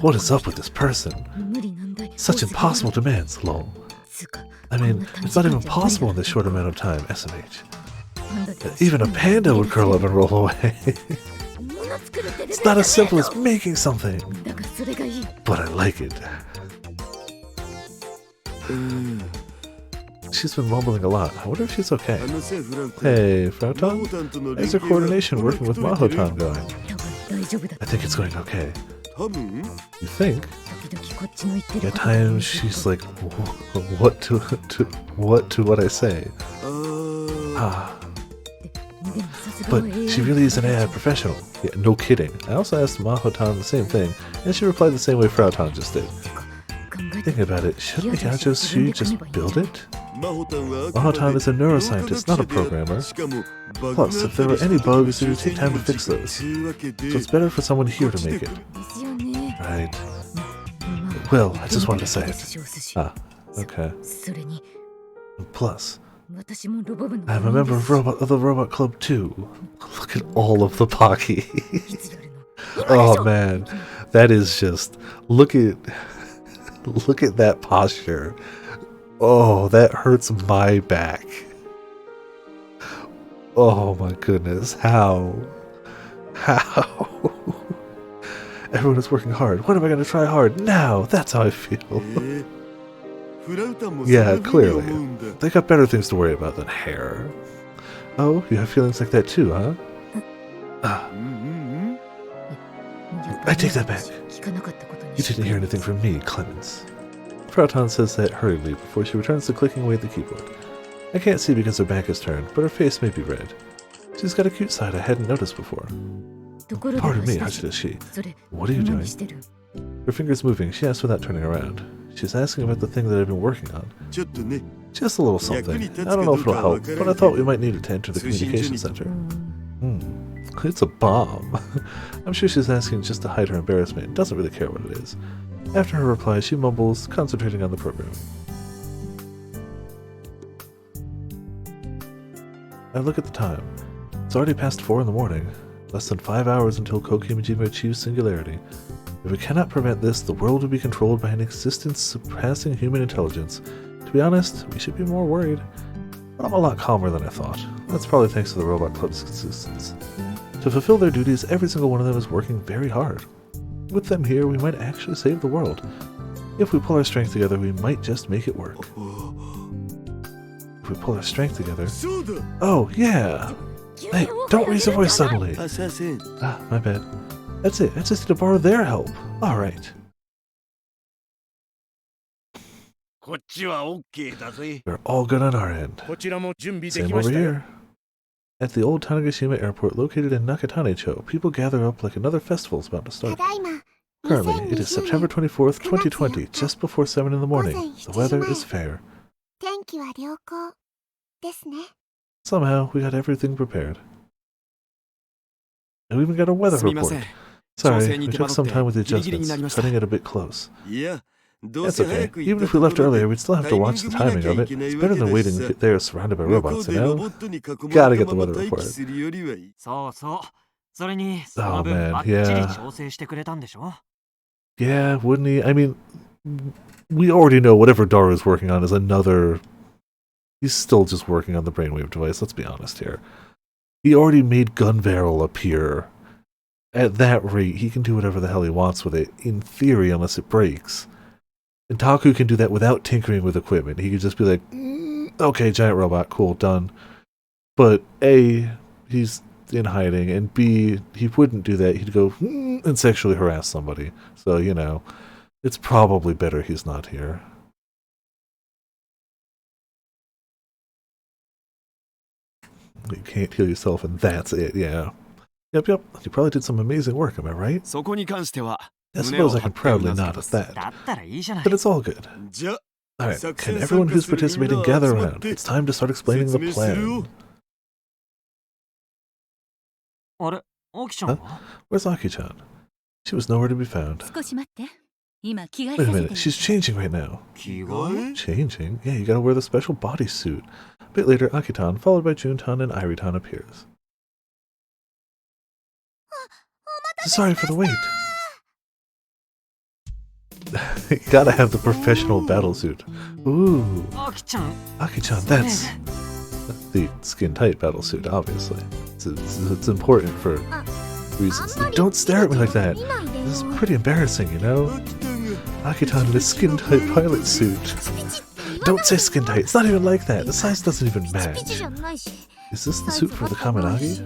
What is up with this person? Such impossible demands, lol. I mean, it's not even possible in this short amount of time, SMH. Even a panda would curl up and roll away. It's not as simple as making something. But I like it. She's been mumbling a lot. I wonder if she's okay. Hey, Frauton? How's your coordination working with Mahotan going? I think it's going okay. You think? At times she's like, what to what I say? But she really is an AI professional. Yeah, no kidding. I also asked Mahotan the same thing, and she replied the same way Frauton just did. Thinking about it, shouldn't she just build it? Mahotan is a neuroscientist, not a programmer. Plus, if there were any bugs, it would take time to fix those. So it's better for someone here to make it. Right. Well, I just wanted to say it. Ah, okay. Plus, I'm a member of the Robot Club too. Look at all of the Pocky. Oh man, that is just, look at that posture. Oh, that hurts my back. Oh my goodness, how? Everyone is working hard. When am I going to try hard? Now! That's how I feel. Yeah, clearly. They got better things to worry about than hair. Oh, you have feelings like that too, huh? I take that back. You didn't hear anything from me, Clemens. Frauton says that hurriedly before she returns to clicking away at the keyboard. I can't see because her back is turned, but her face may be red. She's got a cute side I hadn't noticed before. Pardon me, Hachidashi. What are you doing? Her fingers moving, she asks without turning around. She's asking about the thing that I've been working on. Just a little something. I don't know if it'll help, but I thought we might need it to enter the communication center. It's a bomb. I'm sure she's asking just to hide her embarrassment and doesn't really care what it is. After her reply, she mumbles, concentrating on the program. I look at the time. It's already past 4 in the morning. Less than 5 hours until Kokimijima achieves singularity. If we cannot prevent this, the world will be controlled by an existence surpassing human intelligence. To be honest, we should be more worried. But I'm a lot calmer than I thought. That's probably thanks to the Robot Club's existence. To fulfill their duties, every single one of them is working very hard. With them here, we might actually save the world. If we pull our strength together, we might just make it work. If we pull our strength together... Oh, yeah! Hey, don't raise your voice suddenly! Ah, my bad. That's it, I just need to borrow their help. Alright. We're all good on our end. Same over here. At the old Tanegashima airport located in Nakatane-cho, people gather up like another festival is about to start. Currently, it is September 24th, 2020, just before 7 in the morning. The weather is fair. Somehow, we got everything prepared. And we even got a weather report. Sorry, we took some time with the adjustments, cutting it a bit close. That's okay. Even if we left earlier, we'd still have to watch the timing of it. It's better than waiting there surrounded by robots, you know? Gotta get the weather report. Oh man, yeah. Yeah, wouldn't he? I mean, we already know whatever Daru's working on is another... He's still just working on the brainwave device, let's be honest here. He already made Gun Barrel appear. At that rate, he can do whatever the hell he wants with it, in theory, unless it breaks. And Taku can do that without tinkering with equipment. He could just be like, okay, giant robot, cool, done. But A, he's in hiding, and B, he wouldn't do that. He'd go and sexually harass somebody. So, you know, it's probably better he's not here. You can't heal yourself, and that's it, yeah. Yep. You probably did some amazing work, am I right? I suppose I can proudly nod at that. But it's all good. Alright, can everyone who's participating gather around? It's time to start explaining the plan. Huh? Where's Aki-chan? She was nowhere to be found. Wait a minute, she's changing right now. Changing? Yeah, you gotta wear the special bodysuit. A bit later, Akitan, followed by Juntan and Iritan, appears. Sorry for the wait. You gotta have the professional battle suit. Ooh, アキちゃん Aki-chan, that's the skin-tight battle suit, obviously. It's important for reasons. Don't stare at me like that. This is pretty embarrassing, you know? Aki-chan in a skin-tight pilot suit. Don't say skin-tight, it's not even like that. The size doesn't even ピチ match. じゃないし Is this the suit for the Kaminagi?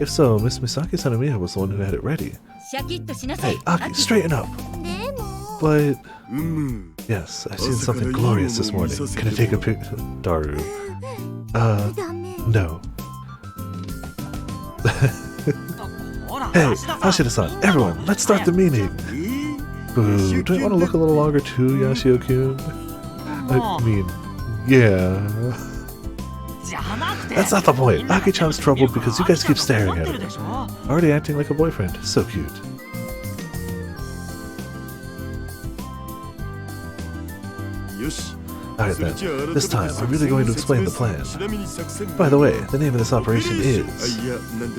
If so, Miss Misaki Sanemiya was the one who had it ready. シャキッとしなさい Hey, Aki, straighten up! でも But, うむ yes, I've seen something glorious this morning. Can I take a pic? Daru. ダメ No. ほら Hey, 橋田さん Hashida-san, everyone, let's start the meeting! Boo, do I want to look a little longer too, Yashio-kun? I mean, yeah. じゃなくて That's not the point. Aki-chan's troubled because you guys keep staring at 怒ってるで him. しょ Already acting like a boyfriend. So cute. Alright then, this time I'm really going to explain the plan. By the way, the name of this operation is...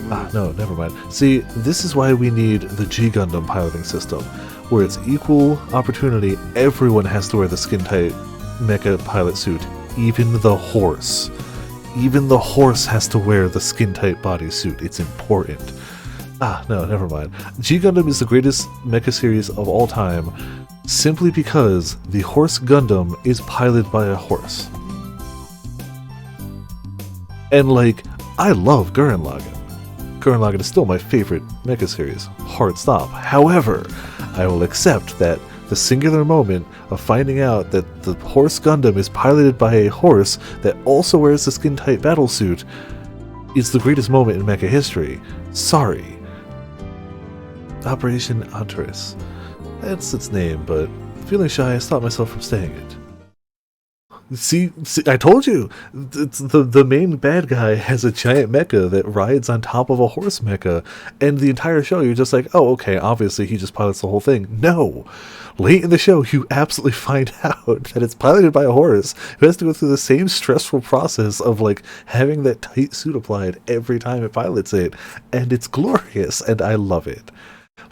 Ah, no, never mind. See, this is why we need the G Gundam piloting system, where it's equal opportunity. Everyone has to wear the skin-tight mecha pilot suit, even the horse. Even the horse has to wear the skin-tight bodysuit. It's important. Ah, no, never mind. G Gundam is the greatest mecha series of all time, simply because the Horse Gundam is piloted by a horse. And like, I love Gurren Lagann. Gurren Lagann is still my favorite mecha series. Hard stop. However, I will accept that the singular moment of finding out that the Horse Gundam is piloted by a horse that also wears the skin-tight battlesuit is the greatest moment in mecha history. Sorry. Operation Antares. That's its name, but feeling shy, I stopped myself from saying it. See, I told you! It's the main bad guy has a giant mecha that rides on top of a horse mecha, and the entire show you're just like, oh, okay, obviously he just pilots the whole thing. No! Late in the show, you absolutely find out that it's piloted by a horse who has to go through the same stressful process of, like, having that tight suit applied every time it pilots it, and it's glorious, and I love it.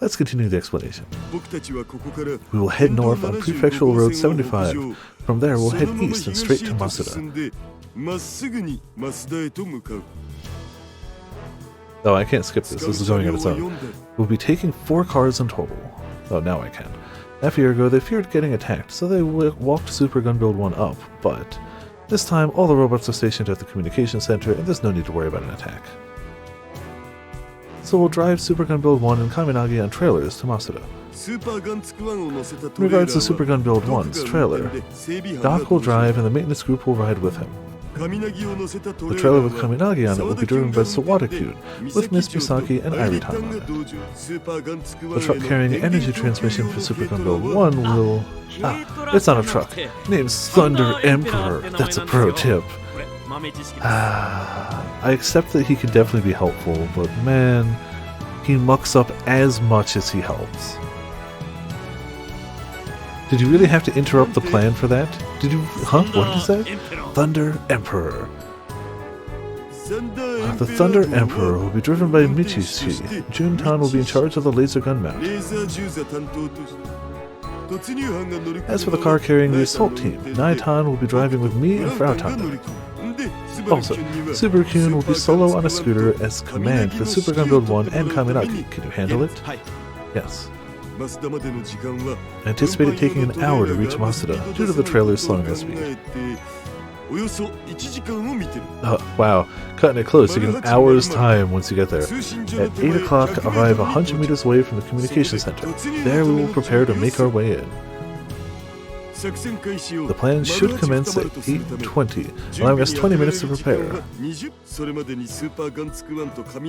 Let's continue the explanation. We will head north on Prefectural Road 75. From there, we'll head east and straight to Masuda. Oh, I can't skip this. This is going on its own. We'll be taking 4 cars in total. Oh, now I can. Half a year ago, they feared getting attacked, so they walked Super Gun Build 1 up, but this time, all the robots are stationed at the communication center, and there's no need to worry about an attack. So we'll drive Super Gun Build 1 and Kaminagi on trailers to Masuda. In regards to Super Gun Build 1's trailer, Doc will drive and the maintenance group will ride with him. The trailer with Kaminagi on it will be driven by Sawada-kun, with Miss Misaki and Irutan on it. The truck carrying the energy transmission for Super Gun Build 1 will... Ah, it's not a truck. Name's Thunder Emperor. That's a pro tip. I accept that he can definitely be helpful, but man, he mucks up as much as he helps. Did you really have to interrupt the plan for that? Did you... Huh? What did you say? Thunder Emperor. The Thunder Emperor will be driven by Michishi. Juntan will be in charge of the laser gun mount. As for the car carrying the assault team, Naitan will be driving with me and Frau Tanda. Also, Subaru-kun will be solo on a scooter as command for Super Gun Build 1 and Kaminagi. Can you handle it? Yes. I anticipated taking an hour to reach Masuda due to the trailers slowing their speed. Wow, cutting it close, you get an hour's time once you get there. At 8 o'clock, arrive 100 meters away from the communication center. There we will prepare to make our way in. The plan should commence at 8:20, allowing us 20 minutes to prepare.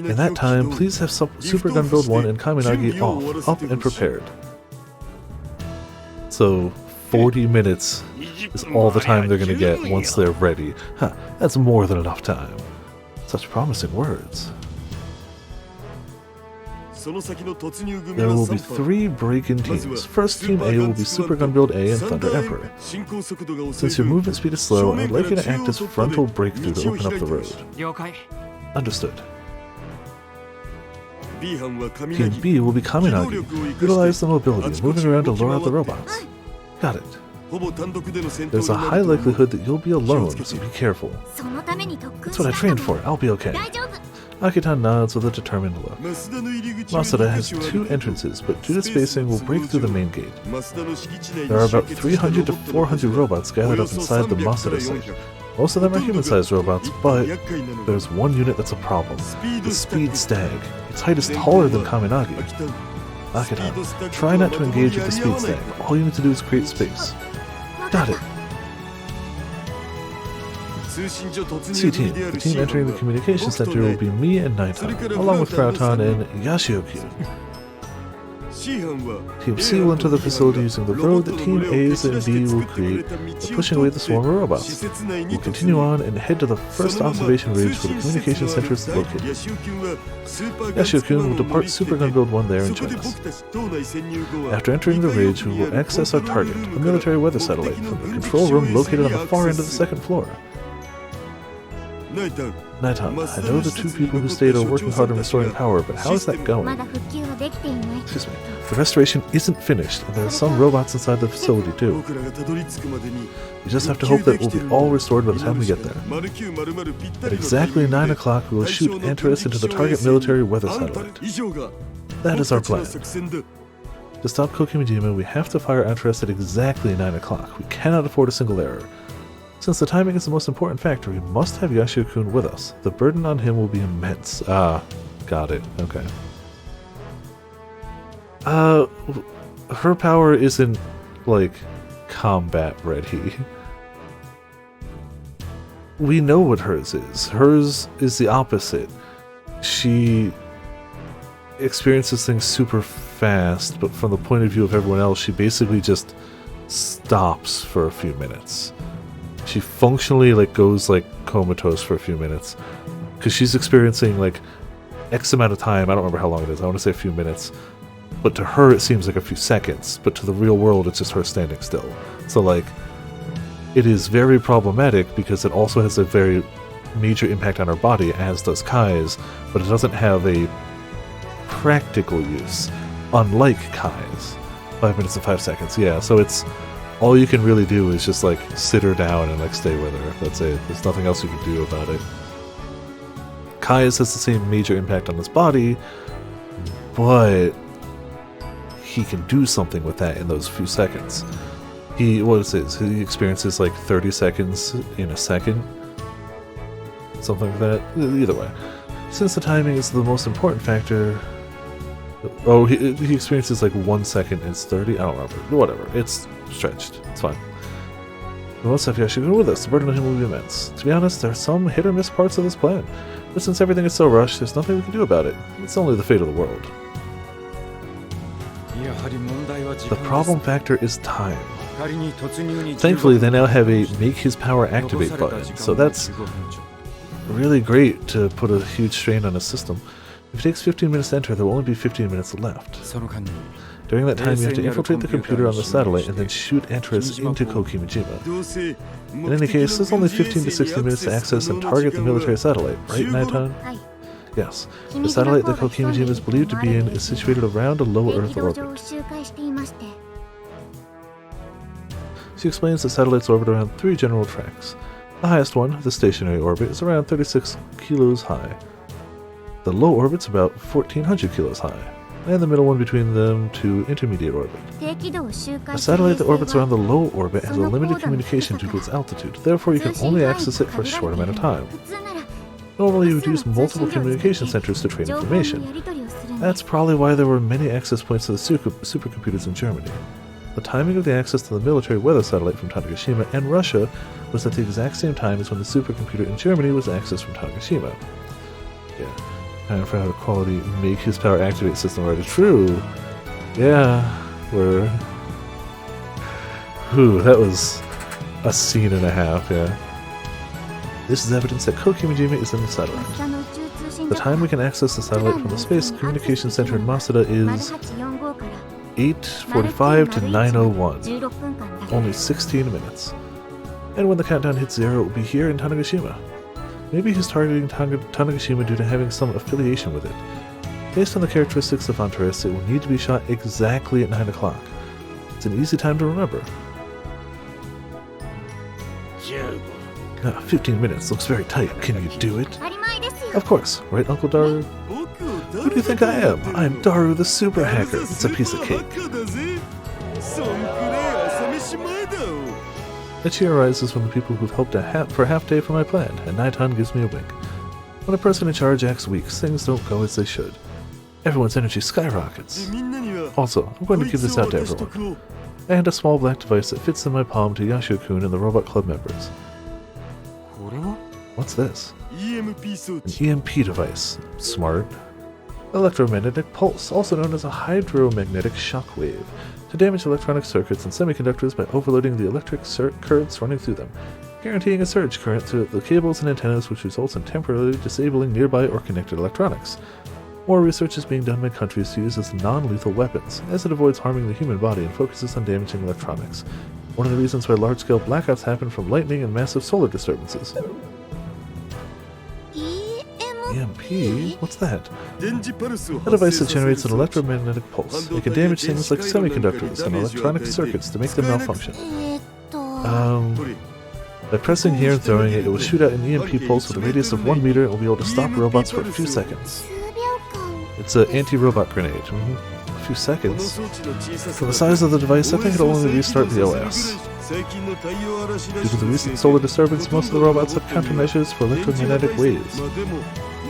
In that time, please have Super Gun Build 1 and Kaminagi off, up and prepared. So, 40 minutes is all the time they're going to get once they're ready. Huh, that's more than enough time. Such promising words. There will be 3 break-in teams. First, Team A will be Super Gun Build A and Thunder Emperor. Since your movement speed is slow, I would like you to act as frontal breakthrough to open up the road. Understood. Team B will be Kaminagi. Utilize the mobility, moving around to lure out the robots. Got it. ほぼ単独での戦闘 There's a にな high ると思う likelihood that you'll be alone, so be careful. そのために特訓 That's what I したん trained だ for. I'll be okay. 大丈夫 Akitan nods with a determined look. 増田の入り口は Masada 2 has 箇所あ two るけど entrances, but due to spacing, we'll break through the main gate. 増田の敷地内に There are 集 about 結した 300 to ロボットの数 400 robots gathered up inside the Masada site. Most of them are human-sized robots, but there's one unit that's a problem. The Speed Stag. Its height is taller than Kaminagi. Akitan, try not to engage with the Speed Stag. All you need to do is create space. Got it. C team. The team entering the communication center will be me and Naitan, along with Krautan and Yashioku. Team C will enter the facility using the road that Team A's and B will create, pushing away the swarm of robots. We'll continue on and head to the first observation ridge where the communication center is located. Yashio-kun will depart Supergun Build 1 there and join us. After entering the ridge, we will access our target, a military weather satellite, from the control room located on the far end of the second floor. Naitan, I know the two people who stayed are working hard on restoring power, but how is that ま going? だ復旧はできていない Excuse me. The restoration isn't finished, and there are some robots inside the facility too. 僕らがたどり着くまでに We just have to hope that it will be all restored by the time we get there. 0900ぴったり At の exactly 9 o'clock, we will shoot Antares into the target military weather あんた satellite. 以上が That is our 僕たちの plan. 作戦だ To stop Kokimijima, we have to fire Antares at exactly 9 o'clock. We cannot afford a single error. Since the timing is the most important factor, we must have Yashio-kun with us. The burden on him will be immense. Ah, got it. Okay. Her power isn't, like, combat ready. We know what hers is. Hers is the opposite. She experiences things super fast, but from the point of view of everyone else, she basically just stops for a few minutes. She functionally like goes like comatose for a few minutes because she's experiencing like X amount of time. I don't remember how long it is. I want to say a few minutes, but to her it seems like a few seconds. But to the real world, it's just her standing still. So like, it is very problematic because it also has a very major impact on her body, as does Kai's, but it doesn't have a practical use, unlike Kai's. 5 minutes and 5 seconds. Yeah, so it's. All you can really do is just like sit her down and like stay with her. That's it. There's nothing else you can do about it. Kai's has the same major impact on his body, but he can do something with that in those few seconds. He experiences like 30 seconds in a second. Something like that. Either way. Since the timing is the most important factor. Oh, he experiences like 1 second is 30? I don't remember. Whatever. It's stretched. It's fine. We must have Yashio with us. The burden on him will be immense. To be honest, there are some hit or miss parts of this plan. But since everything is so rushed, there's nothing we can do about it. It's only the fate of the world. やはり問題は時 The 間です problem factor is time. 仮に突入に Thankfully, they now have a make his power activate 残された button, 時間 so は that's 15分ちょ really great to put a huge strain on his system. If it takes 15 minutes to enter, there will only be 15 minutes left. その間に During that time, you have to infiltrate the computer on the satellite and then shoot Antares into Kokimijima. どうせ In any case, there's only 15 to 60 minutes to access and target the military satellite, right, Naitan? はい Yes. The satellite that Kokimijima is believed to be in is situated around a low 電 Earth 気道場 orbit. を周回していまして She explains the satellites orbit around 3 general tracks. The highest one, the stationary orbit, is around 36 kilos high. The low orbit's about 1,400 kilos high, and the middle one between them to intermediate orbit. 低軌道を周 A 回する satellite 衛 that 星 orbits around the は low orbit has a limited communication due to its altitude, therefore you can 通信 only 範囲 access が it for a 限 short ら amount れ of ている time. 普通なら Normally you would 複 use 数の通 multiple 信量を使 communication って centers to trade 情報のや information. り取りをするん That's です probably why there were many access points to the supercomputers in Germany. The timing of the access to the military weather satellite from Tanegashima and Russia was at the exact same time as when the supercomputer in Germany was accessed from Tanegashima. Yeah. Time for how the quality make his power activate system already true. Yeah. We're... Whew, that was a scene and a half, yeah. This is evidence that Kokimijima is in the satellite. 下の宇宙通信 The 所 time we can access the satellite from the Space Communication Center in Masada is 0845から 8:45 to 9:01. 16分間だけ Only 16 minutes. And when the countdown hits 0, it will be here in Tanegashima. Maybe he's targeting Tanegashima due to having some affiliation with it. Based on the characteristics of Antares, it will need to be shot exactly at 9 o'clock. It's an easy time to remember. 15 minutes looks very tight. Can you do it? 当たり前ですよ Of course, right, Uncle Daru? 僕を Who do you think I am? I'm Daru the Super Hacker. It's a piece of cake. バカだぜそんくらい朝飯前だよ The cheer arises from the people who've helped for a half day for my plan, and Naitan gives me a wink. When a person in charge acts weak, things don't go as they should. Everyone's energy skyrockets. みんなには Also, I'm going to こい give つ this を out to 渡しと everyone. くを I hand a small black device that fits in my palm to Yashio-kun and the Robot Club members. これは What's this? EMP 装 An 置 EMP device. Smart. Electromagnetic pulse, also known as a hydromagnetic shockwave, to damage electronic circuits and semiconductors by overloading the electric currents running through them, guaranteeing a surge current through the cables and antennas which results in temporarily disabling nearby or connected electronics. More research is being done by countries to use as non-lethal weapons, as it avoids harming the human body and focuses on damaging electronics. One of the reasons why large-scale blackouts happen from lightning and massive solar disturbances. EMP? What's that? 電磁パルスを A 発 device 生 that させる generates an 装置 electromagnetic pulse. It can damage things like semiconductors and electronic circuits to make them malfunction. これ By pressing here and throwing it, it will shoot out an EMP pulse with a radius of 1 meter and will be able to stop robots for a few seconds. 数秒間 It's an anti-robot grenade. A few この seconds? 装置の小ささ For the size of the device, I think it'll only restart the OS. 最近の太陽嵐ら Due し to the い recent solar disturbance, most of the robots have countermeasures for electromagnetic waves. まあでも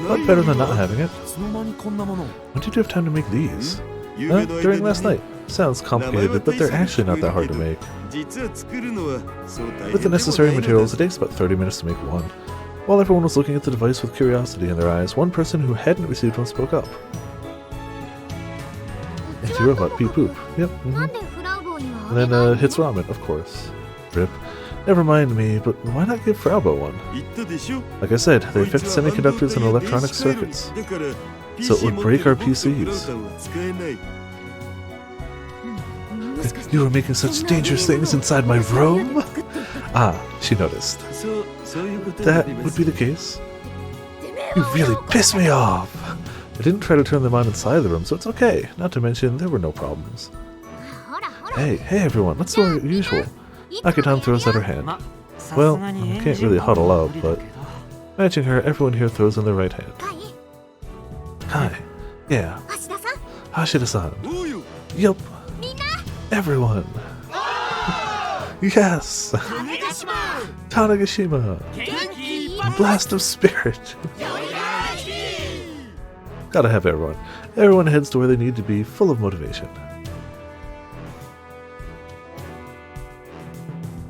But better than not having it. いつの間にこんなもの When did you have time to make these? 夕べ Huh? の間 During に last night. Sounds complicated, but they're actually not that hard to make. 実は作るのはそう大変 With で the も necessary ないのだ materials, it takes about 30 minutes to make one. While everyone was looking at the device with curiosity in their eyes, one person who hadn't received one spoke up. Anti-robot, beep boop. Yep. なんでフラウボーには And then hits ramen, of course. Rip. Never mind me, but why not give Fraubo one? 言ったでしょ Like I said, they こい affect つは半導 semiconductors 体 and や electronic 電子回路 circuits. だから So it would break our 持ってる僕 PCs. とブラウザーは使えない You were making such dangerous things inside my room? Ah, she noticed. そういうことにな That りま would す be the case. You really pissed me off! I didn't try to turn them on inside the room, so it's okay. Not to mention, there were no problems. ほらほら Hey, hey everyone, let's do our usual. Akitan throws out her hand. まさす Well, がに I エン can't ジン really 音 huddle は up, 無理だ but けど matching her, everyone here throws in their right hand. かい Hi. Yeah. 橋田さん Hashida-san. どうよ Yup. Everyone. Yes. 種子島 Tanagashima. 元気いっ Blast of spirit. Gotta have everyone. Everyone heads to where they need to be, full of motivation.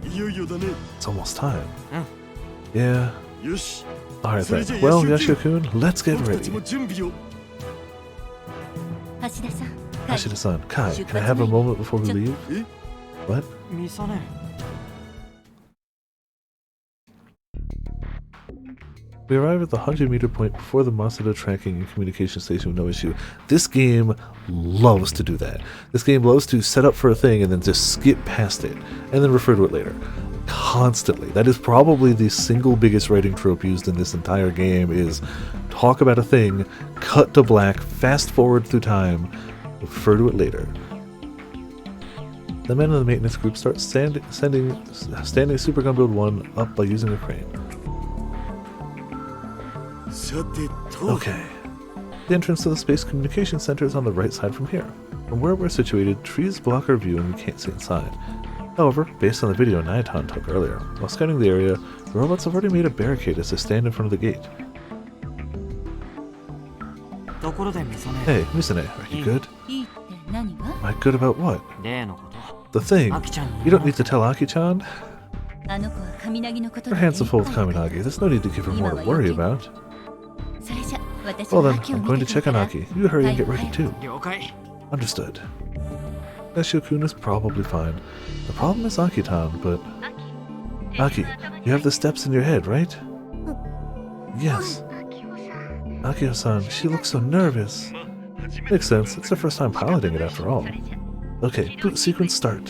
いよいよだね It's almost time. Mm. Yeah. よし Alright then. So, Well, Yashio-kun, Yashio-kun, let's get 僕たち ready. も準備を橋田さん Hashida-san, Kai, can I have a moment before we leave? え What? ミサネ We arrive at the 100-meter point before the Masada tracking and communication station with no issue. This game loves to do that. This game loves to set up for a thing and then just skip past it, and then refer to it later. Constantly. That is probably the single biggest writing trope used in this entire game is talk about a thing, cut to black, fast forward through time, refer to it later. The men of the maintenance group start standing Super Gun Build 1 up by using a crane. さてと Okay. The entrance to the Space Communication Center is on the right side from here. From where we're situated, trees block our view and we can't see inside. However, based on the video Naitan took earlier, while scouting the area, the robots have already made a barricade as they stand in front of the gate. ところでミサネ Hey, Misane, are you good? いいって何が Am I good about what? 例のこと The thing. アキちゃんに You don't need to tell Aki-chan. あの子は雷のこと Her で hands are full of Kaminagi. There's no need to give her more to worry about. それじゃ私 Well は then, 秋を I'm 見 going て to く check る on から Aki. You hurry and get ready too. 了解 Understood. Yashio-kun is probably fine. The problem is Aki-tan, but... Aki, you have the steps in your head, right? Yes. Akio-san, she looks so nervous. Makes sense, it's her first time piloting it after all. Okay, boot sequence start.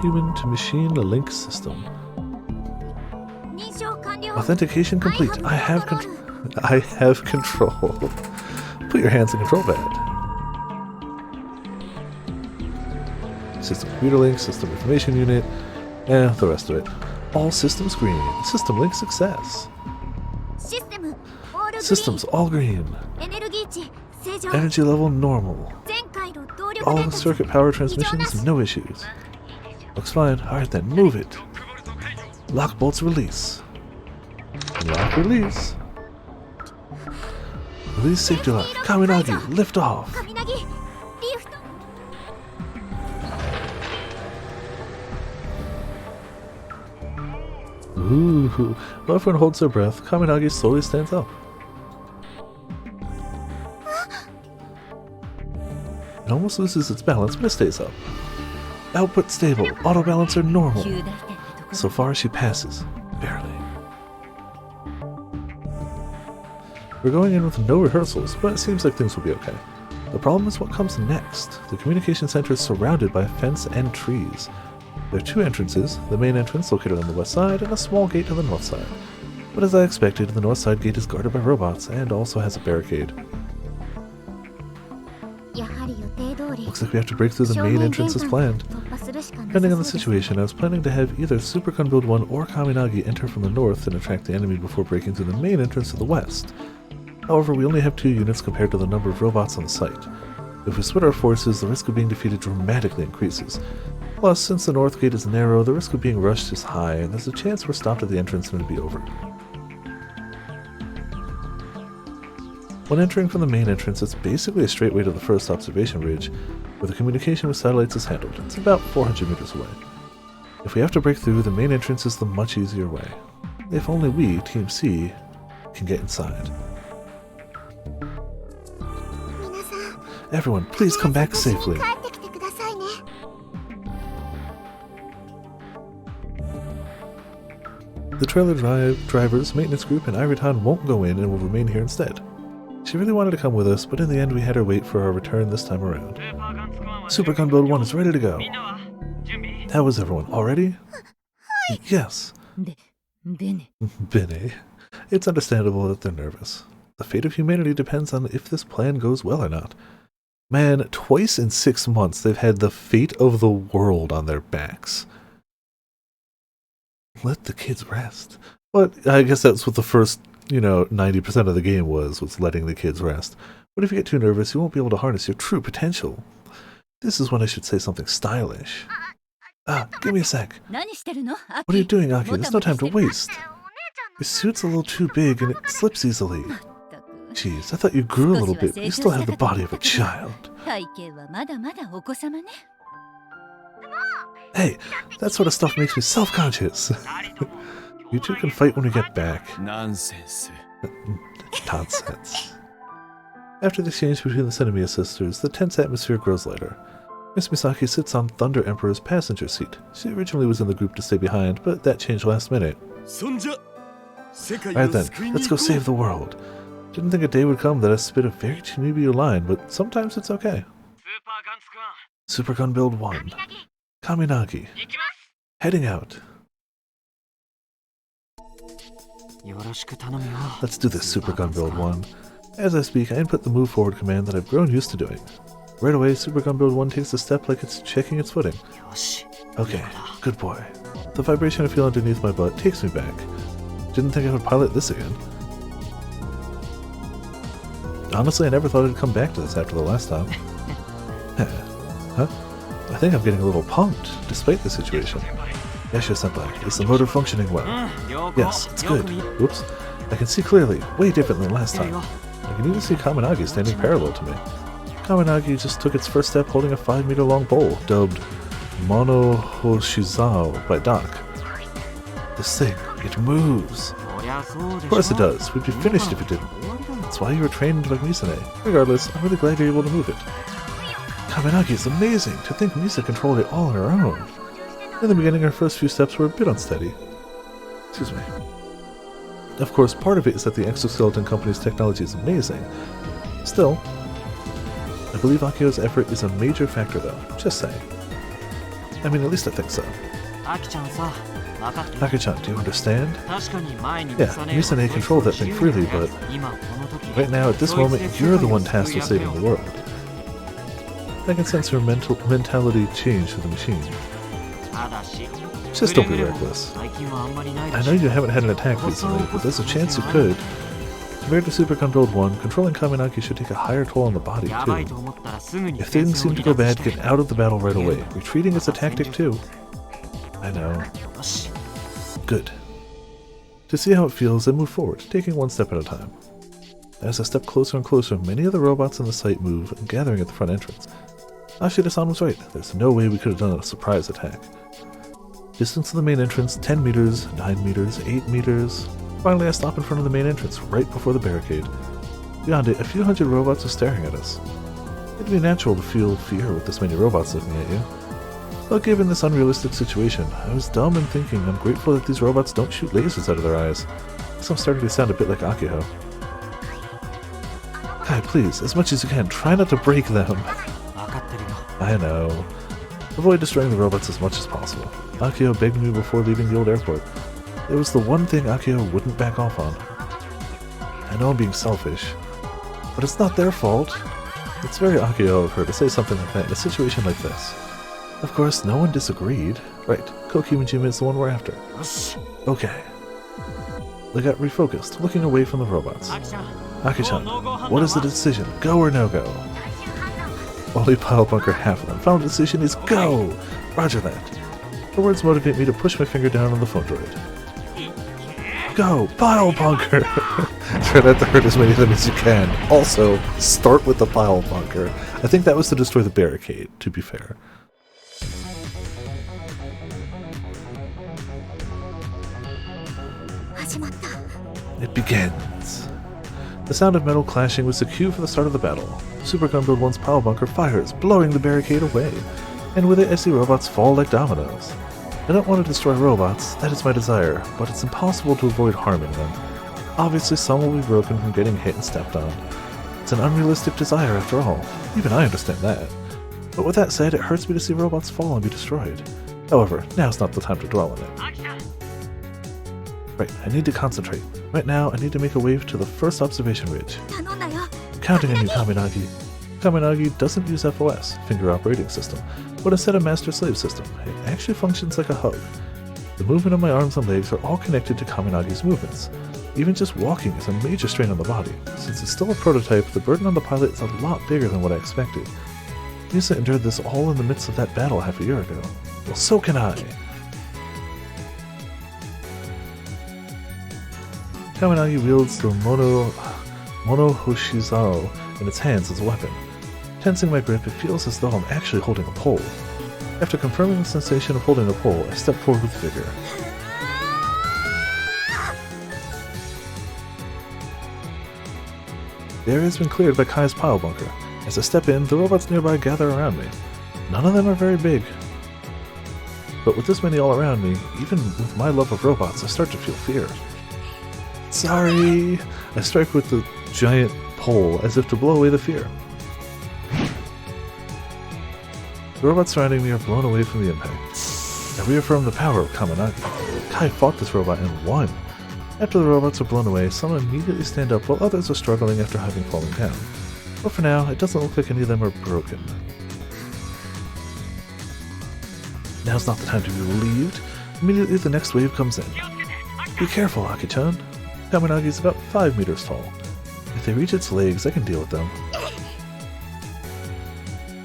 Human to machine link system. 認証完了 Authentication complete. I have control. Put your hands in control pad. System computer link, system information unit, and the rest of it. All systems green. System link success. システムオールグリーン Systems all green. エネルギー値正常 Energy level normal. 全回路動力 All 伝 the 達 circuit power 異常な transmissions, し no issues. Looks fine. Alright then, move it. Lock bolts release. Lock release. Release safety lock. Kaminagi, lift off. 神なぎリフト Ooh. While everyone holds their breath, Kaminagi slowly stands up. It almost loses its balance, but it stays up. Output stable. Auto balancer normal. 旧大点のところ So far, she passes. Barely. We're going in with no rehearsals, but it seems like things will be okay. The problem is what comes next. The communication center is surrounded by a fence and trees. There are two entrances, the main entrance located on the west side and a small gate on the north side. But as I expected, the north side gate is guarded by robots and also has a barricade. やはり予定通り Looks like we have to break through the 正 main 面 entrance 玄 as 関 planned. 突破するしかなさ Depending on そ the うです situation, I was planning to have either Super Gun Build 1 or Kaminagi enter from the north and attract the enemy before breaking through the main entrance to the west. However, we only have 2 units compared to the number of robots on the site. If we split our forces, the risk of being defeated dramatically increases. Plus, since the north gate is narrow, the risk of being rushed is high, and there's a chance we're stopped at the entrance and it'll be over. When entering from the main entrance, it's basically a straight way to the first observation ridge, where the communication with satellites is handled. It's about 400 meters away. If we have to break through, the main entrance is the much easier way. If only we, Team C, can get inside. 皆さん Everyone, please come back 無事に safely. 帰ってきてくださいね The trailer drivers, maintenance group, and Iritan won't go in and will remain here instead. She really wanted to come with us, but in the end we had her wait for our return this time around. Super Gun Build 1 is ready to go. How was everyone? All ready? Yes. でね Benny. It's understandable that they're nervous. The fate of humanity depends on if this plan goes well or not. Man, twice in 6 months they've had the fate of the world on their backs. Let the kids rest. But I guess that's what the first, 90% of the game was letting the kids rest. But if you get too nervous, you won't be able to harness your true potential. This is when I should say something stylish. Give me a sec. 何してるの What are you doing, Aki? There's no time to waste. Your suit's a little too big and it slips easily. Jeez, I thought you grew a little bit, but you still have the body of a child. 体型はまだまだお子様ね Hey, that sort of stuff makes me self-conscious. You two can fight when we get back. ナンセンス Nonsense. After the exchange between the Senomiya sisters, the tense atmosphere grows lighter. Miss Misaki sits on Thunder Emperor's passenger seat. She originally was in the group to stay behind, but that changed last minute. そんじゃ世界 Alright を then, 救いに let's 行 go こ save う the world. Didn't think a day would come that I spit a very Chinubiu line, but sometimes it's okay. Super Gun Build 1. Kaminagi. Heading out. よろしく頼むよ Let's do this, Super Gun Build 1. As I speak, I input the move forward command that I've grown used to doing. Right away, Super Gun Build 1 takes a step like it's checking its footing. よし Okay, good boy. The vibration I feel underneath my butt takes me back. Didn't think I would pilot this again. Honestly, I never thought I'd come back to this after the last time. Huh? I think I'm getting a little punked, despite the situation. Yasha-senpai, is the motor functioning well? 了解 Yes, it's よ good. く見る Oops. I can see clearly, way different than last time. I can even see Kaminagi standing parallel to me. Kaminagi just took its first step holding a 5-meter long bowl, dubbed Mono Hoshizao by Doc. This thing, it moves. そりゃそうでしょ Of course it does. We'd be finished if it didn't. That's why you were trained like Misane. Regardless, I'm really glad you're able to move it. Kaminagi is amazing. To think Misa controlled it all on her own. In the beginning, our first few steps were a bit unsteady. Excuse me. Of course, part of it is that the Exoskeleton Company's technology is amazing. Still, I believe Akio's effort is a major factor though. Just saying. I mean, at least I think so. アキちゃんさ分かってる Aki-chan, do you understand? 確かに前に Yeah, Misane controlled that thing freely, but 今この時 right now, at this moment, you're the one tasked with saving the world. I can sense her mentality change to the machine. ただし Just don't be reckless. 最近はあんまりないで I し know ょ you haven't had an attack recently, but there's a chance you could. Compared to Super Controlled 1, controlling Kaminaki should take a higher toll on the body, やばいと too. 思ったらすぐに If things 戦線を seem to 離 go 脱 bad, して get out of the battle right away. Retreating is a tactic, too. I know. よし Good. To see how it feels, I move forward, taking one step at a time. As I step closer and closer, many of the robots in the site move, gathering at the front entrance. Ashida-san was right. There's no way we could have done a surprise attack. Distance to the main entrance, 10 meters, 9 meters, 8 meters. Finally, I stop in front of the main entrance, right before the barricade. Beyond it, a few hundred robots are staring at us. It'd be natural to feel fear with this many robots looking at you. But given this unrealistic situation, I was dumb in thinking I'm grateful that these robots don't shoot lasers out of their eyes. So I'm starting to sound a bit like Akiho. Kai, please, as much as you can, try not to break them. 分かってるよ I know. Avoid destroying the robots as much as possible. Akio begged me before leaving the old airport. It was the one thing Akio wouldn't back off on. I know I'm being selfish, but it's not their fault. It's very Akio of her to say something like that in a situation like this. Of course, no one disagreed. Right, Kokimijima is the one we're after. よし Okay. They got refocused, looking away from the robots. アキちゃん Aki-chan, what is the decision? Go or no go? Only Pile Bunker half of them. Final decision is go! Roger that. The words motivate me to push my finger down on the phone droid. Go! Pile Bunker! Try not to hurt as many of them as you can. Also, start with the Pile Bunker. I think that was to destroy the barricade, to be fair. It begins. The sound of metal clashing was the cue for the start of the battle. Super Gundam 1's Pile Bunker fires, blowing the barricade away. And with it, I see robots fall like dominoes. I don't want to destroy robots, that is my desire, but it's impossible to avoid harming them. Obviously, some will be broken from getting hit and stepped on. It's an unrealistic desire after all. Even I understand that. But with that said, it hurts me to see robots fall and be destroyed. However, now's not the time to dwell on it. Right, I need to concentrate. Right now, I need to make a wave to the first observation ridge. 頼んだよ Counting on you, Kaminagi. Kaminagi doesn't use FOS, Finger Operating System, but instead a Master-Slave system. It actually functions like a hub. The movement of my arms and legs are all connected to Kaminagi's movements. Even just walking is a major strain on the body. Since it's still a prototype, the burden on the pilot is a lot bigger than what I expected. Yusa endured this all in the midst of that battle half a year ago. Well, so can I! Kaminagi wields the Mono Hoshizao in its hands as a weapon. Tensing my grip, it feels as though I'm actually holding a pole. After confirming the sensation of holding a pole, I step forward with vigor. The area has been cleared by Kai's Pile Bunker. As I step in, the robots nearby gather around me. None of them are very big. But with this many all around me, even with my love of robots, I start to feel fear. Sorry! I strike with the giant pole as if to blow away the fear. The robots surrounding me are blown away from the impact. I reaffirm the power of Kaminagi. Kai fought this robot and won. After the robots are blown away, some immediately stand up while others are struggling after having fallen down. But for now, it doesn't look like any of them are broken. Now's not the time to be relieved. Immediately the next wave comes in. Be careful, Aki-chan. Kaminagi is about 5 meters tall. If they reach its legs, I can deal with them.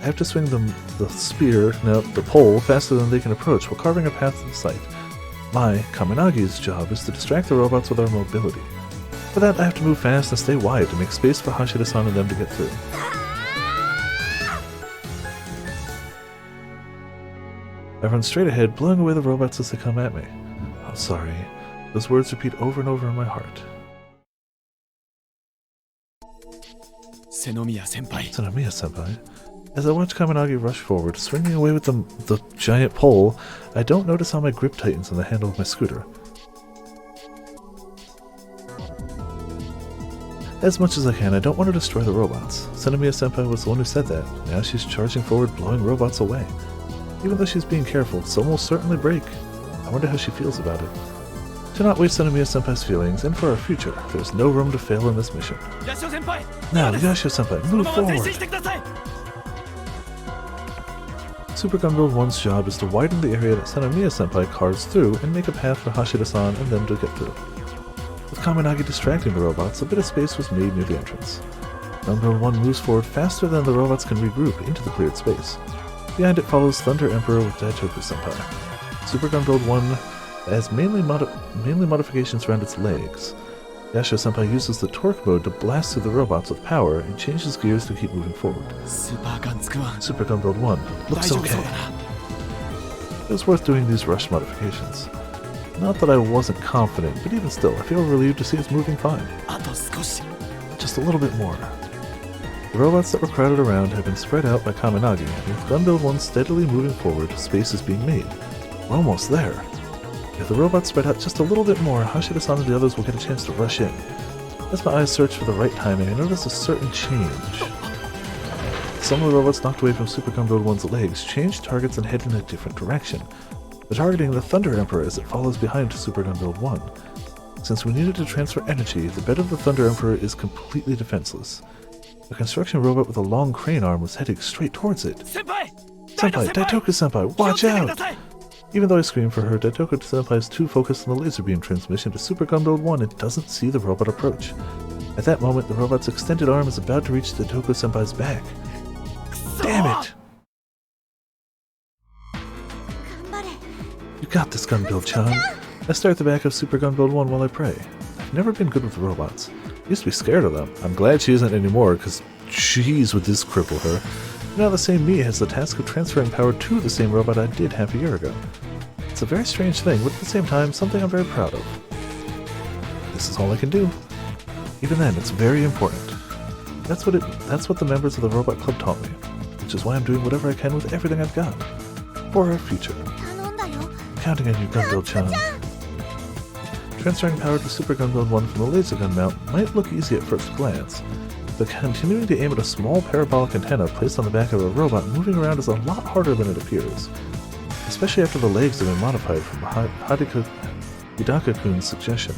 I have to swing the spear, the pole, faster than they can approach while carving a path to the site. My, Kaminagi's, job is to distract the robots with our mobility. For that, I have to move fast and stay wide to make space for Hashida-san and them to get through. I run straight ahead, blowing away the robots as they come at me. I'm sorry. Those words repeat over and over in my heart. Senomiya-senpai. As I watch Kaminagi rush forward, swinging away with the giant pole, I don't notice how my grip tightens on the handle of my scooter. As much as I can, I don't want to destroy the robots. Senomiya-senpai was the one who said that. Now she's charging forward, blowing robots away. Even though she's being careful, some will certainly break. I wonder how she feels about it. To not waste Senomiya-senpai's feelings, and for our future, there's no room to fail in this mission. Now, Yashio-senpai, move forward! Super Gun Build 1's job is to widen the area that Sanemiya-senpai carves through and make a path for Hashida-san and them to get through. With Kaminagi distracting the robots, a bit of space was made near the entrance. Gun Build 1 moves forward faster than the robots can regroup into the cleared space. Behind it follows Thunder Emperor with Daitoku-senpai. Super Gun Build 1 has mainly modifications around its legs. Yasha-senpai uses the torque mode to blast through the robots with power and changes gears to keep moving forward. Super Gun Build 1 looks okay. It was worth doing these rush modifications. Not that I wasn't confident, but even still, I feel relieved to see it's moving fine. Just a little bit more. The robots that were crowded around have been spread out by Kaminagi, and with Gun Build 1 steadily moving forward, space is being made. We're almost there. If the robots spread out just a little bit more, Hashida-san and the others will get a chance to rush in. As my eyes search for the right timing, I notice a certain change. Some of the robots knocked away from Super Gun Build 1's legs change targets and head in a different direction. They're targeting the Thunder Emperor as it follows behind Super Gun Build 1. Since we needed to transfer energy, the bed of the Thunder Emperor is completely defenseless. A construction robot with a long crane arm was heading straight towards it. Senpai! Daitoku-senpai, watch out! Even though I scream for her, Daitoku-senpai is too focused on the laser beam transmission to Super Gun Build 1 and doesn't see the robot approach. At that moment, the robot's extended arm is about to reach Daitoku-senpai's back. Damn it! You got this, Gun Build-chan. I stare at the back of Super Gun Build 1 while I pray. I've never been good with robots. I used to be scared of them. I'm glad she isn't anymore, because jeez would this cripple her. Now the same me has the task of transferring power to the same robot I did half a year ago. It's a very strange thing, but at the same time, something I'm very proud of. This is all I can do. Even then, it's very important. That's what the members of the Robot Club taught me, which is why I'm doing whatever I can with everything I've got. For our future. Counting on you, Gun Build-chan. Transferring power to Super Gun Build 1 from the laser gun mount might look easy at first glance, but continuing to aim at a small parabolic antenna placed on the back of a robot moving around is a lot harder than it appears, especially after the legs have been modified from Hidaka-kun's suggestion.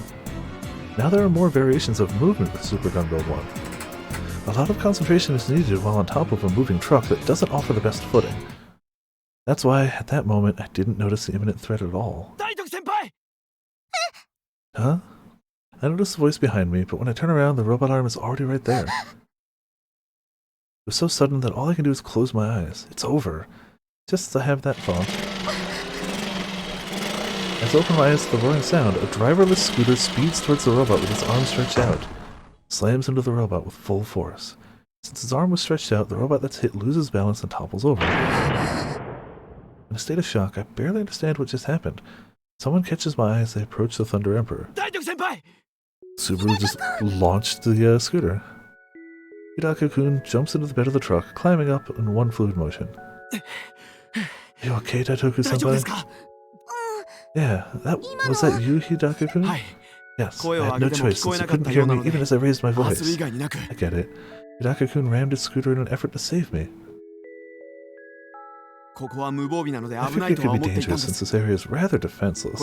Now there are more variations of movement with Super Gun Build 1. A lot of concentration is needed while on top of a moving truck that doesn't offer the best footing. That's why, at that moment, I didn't notice the imminent threat at all. Huh? I noticed the voice behind me, but when I turn around, the robot arm is already right there. It was so sudden that all I can do is close my eyes. It's over. Just as I have that thought. As I open my eyes to the roaring sound, a driverless scooter speeds towards the robot with its arm stretched out. Slams into the robot with full force. Since its arm was stretched out, the robot that's hit loses balance and topples over. In a state of shock, I barely understand what just happened. Someone catches my eye as they approach the Thunder Emperor. Subaru just launched the scooter. Hidaka-kun jumps into the bed of the truck, climbing up in one fluid motion. You okay, Daitoku-senpai? Yeah, was that you, Hidaka-kun? Yes, I had no choice since you couldn't hear me even as I raised my voice. I get it. Hidaka-kun rammed his scooter in an effort to save me. I figured it could be dangerous since this area is rather defenseless.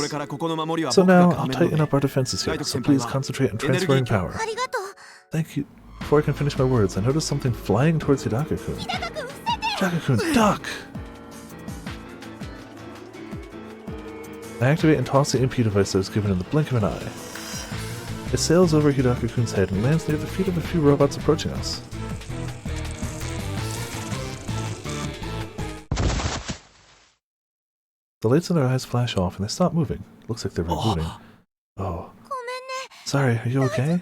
So now, I'll tighten up our defenses here, so please concentrate on transferring power. Thank you. Before I can finish my words, I noticed something flying towards Hidaka-kun. Hidaka-kun, duck! I activate and toss the MP device that was given in the blink of an eye. It sails over Hidaka-kun's head and lands near the feet of a few robots approaching us. The lights in their eyes flash off and they stop moving. Looks like they're rebooting. Oh. Sorry, are you okay?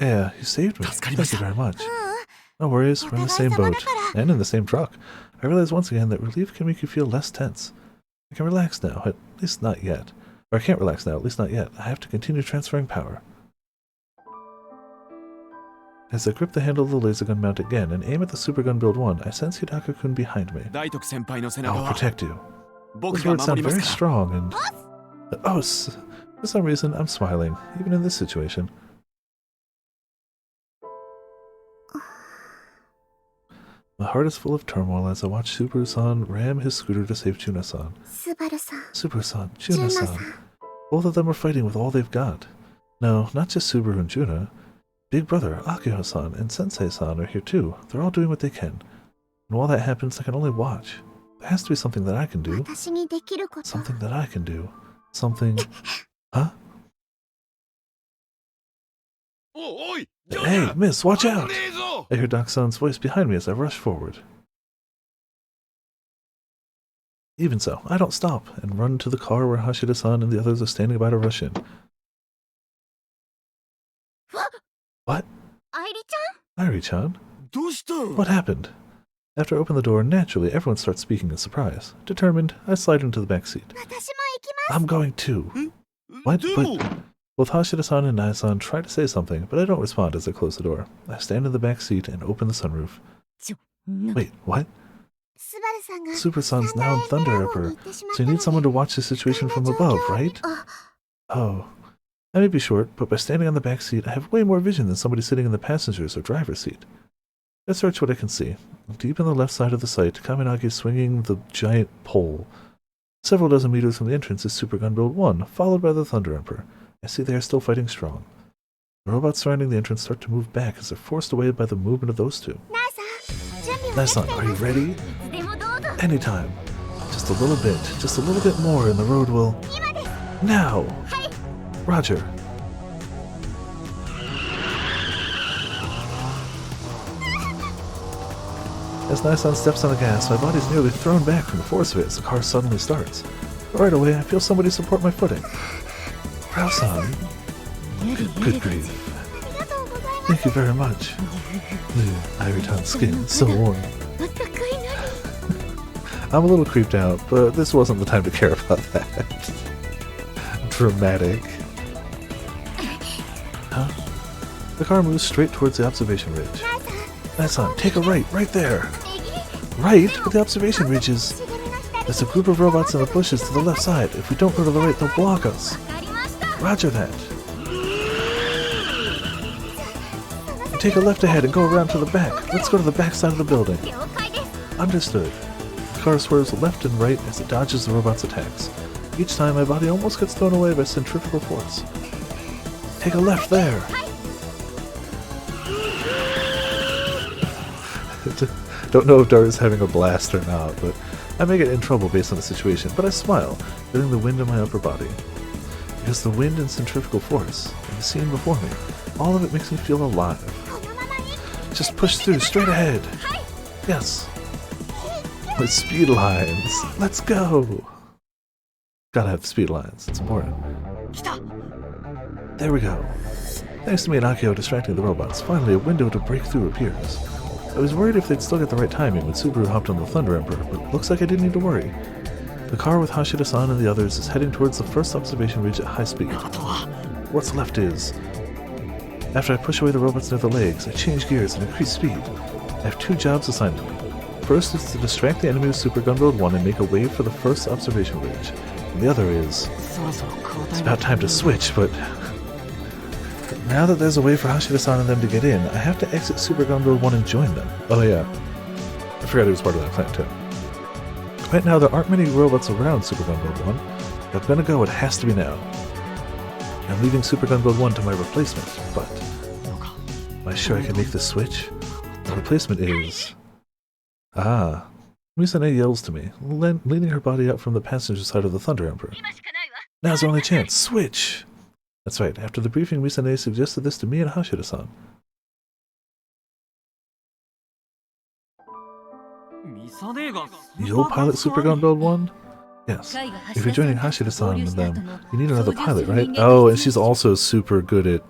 Yeah, you saved me. Thank you very much. No worries, we're in the same boat. And in the same truck. I realize once again that relief can make you feel less tense. I can relax now, at least not yet. Or I can't relax now, at least not yet. I have to continue transferring power. As I grip the handle of the laser gun mount again and aim at the Super Gun Build 1, I sense Hidaka-kun behind me. I will protect you. Those words sound very strong and... Oh, for some reason, I'm smiling, even in this situation. My heart is full of turmoil as I watch Subaru-san ram his scooter to save Chuna-san. Subaru-san, Chuna-san. Both of them are fighting with all they've got. No, not just Subaru and Chuna. Big brother, Akio-san, and Sensei-san are here too. They're all doing what they can. And while that happens, I can only watch. There has to be something that I can do. 私にできること。 Something that I can do. Something... Huh? おい Hey, miss, watch out! 危ねえぞ I hear Doc-san's voice behind me as I rush forward. Even so, I don't stop and run to the car where Hashida-san and the others are standing by to rush in. What? 愛梨ちゃん Airi-chan? どうしたん What happened? After I open the door, naturally, everyone starts speaking in surprise. Determined, I slide into the back seat. 私も行きます。 I'm going too. What? でも But both Hashida-san and Naya-san try to say something, but I don't respond as I close the door. I stand in the back seat and open the sunroof. Wait, what? スバルさんが Super-san's now in Thunder Emperor, so you need someone to watch the situation from above, right? Oh. I may be short, but by standing on the back seat, I have way more vision than somebody sitting in the passenger's or driver's seat. I search what I can see. Deep on the left side of the site, Kaminagi is swinging the giant pole. Several dozen meters from the entrance is Super Gun Build 1, followed by the Thunder Emperor. I see they are still fighting strong. The robots surrounding the entrance start to move back as they're forced away by the movement of those two. ナーさん、準備はできてい Naya-san, ま are you す。 ready? いつでもどうぞ。 Anytime. Just a little bit more, and the road will... 今です。 Now! Roger. As Naya-san steps on the gas, my body's nearly thrown back from the force of it as the car suddenly starts. Right away, I feel somebody support my footing. Rao-san. Good grief. ありがとうございます。 Thank you very much. Irie-tan's skin is so warm. あったかいのに。 I'm a little creeped out, but this wasn't the time to care about that. Dramatic. Huh? The car moves straight towards the observation ridge. Naya-san, take a right there. Right? But the observation ridge is... There's a group of robots in the bushes to the left side. If we don't go to the right, they'll block us. わかりました。 Roger that. You take a left ahead and go around to the back. Let's go to the back side of the building. 了解です。 Understood. The car swerves left and right as it dodges the robot's attacks. Each time, my body almost gets thrown away by centrifugal force. Take a left there. Don't know if Dart is having a blast or not, but I may get in trouble based on the situation, but I smile, feeling the wind in my upper body. Because the wind and centrifugal force, and the scene before me, all of it makes me feel alive. このままに。 Just push through, straight ahead. Yes. With speed lines. Let's go. Gotta have speed lines, it's important. 来た There we go. Thanks to me and Akio distracting the robots, finally a window to break through appears. I was worried if they'd still get the right timing when Subaru hopped on the Thunder Emperor, but looks like I didn't need to worry. The car with Hashida-san and the others is heading towards the first observation ridge at high speed. あとは What's left is... After I push away the robots near the legs, I change gears and increase speed. I have two jobs assigned to me. First is to distract the enemy with Super Gun Build 1 and make a wave for the first observation ridge. And the other is... そろそろ交 It's 代 about time to switch, but... Now that there's a way for Hashida-san and them to get in, I have to exit Super Gun Build 1 and join them. Oh yeah. I forgot he was part of that plan too. Right now there aren't many robots around Super Gun Build 1. If I'm gonna go, it has to be now. I'm leaving Super Gun Build 1 to my replacement, but... のか Am I sure I can make this switch? The replacement is... Ah. Misane yells to me, leaning her body out from the passenger side of the Thunder Emperor. 今しかないわ。 Now's our only chance. Switch! That's right. After the briefing, Misane suggested this to me and Hashida-san. ミサ姉が You'll pilot Super Gun Build 1? Yes. カイが If you're joining Hashida-san 合流 and した後 them, の you need another 操縦する pilot, right? 人間が Oh, and 必 she's 要 also super good at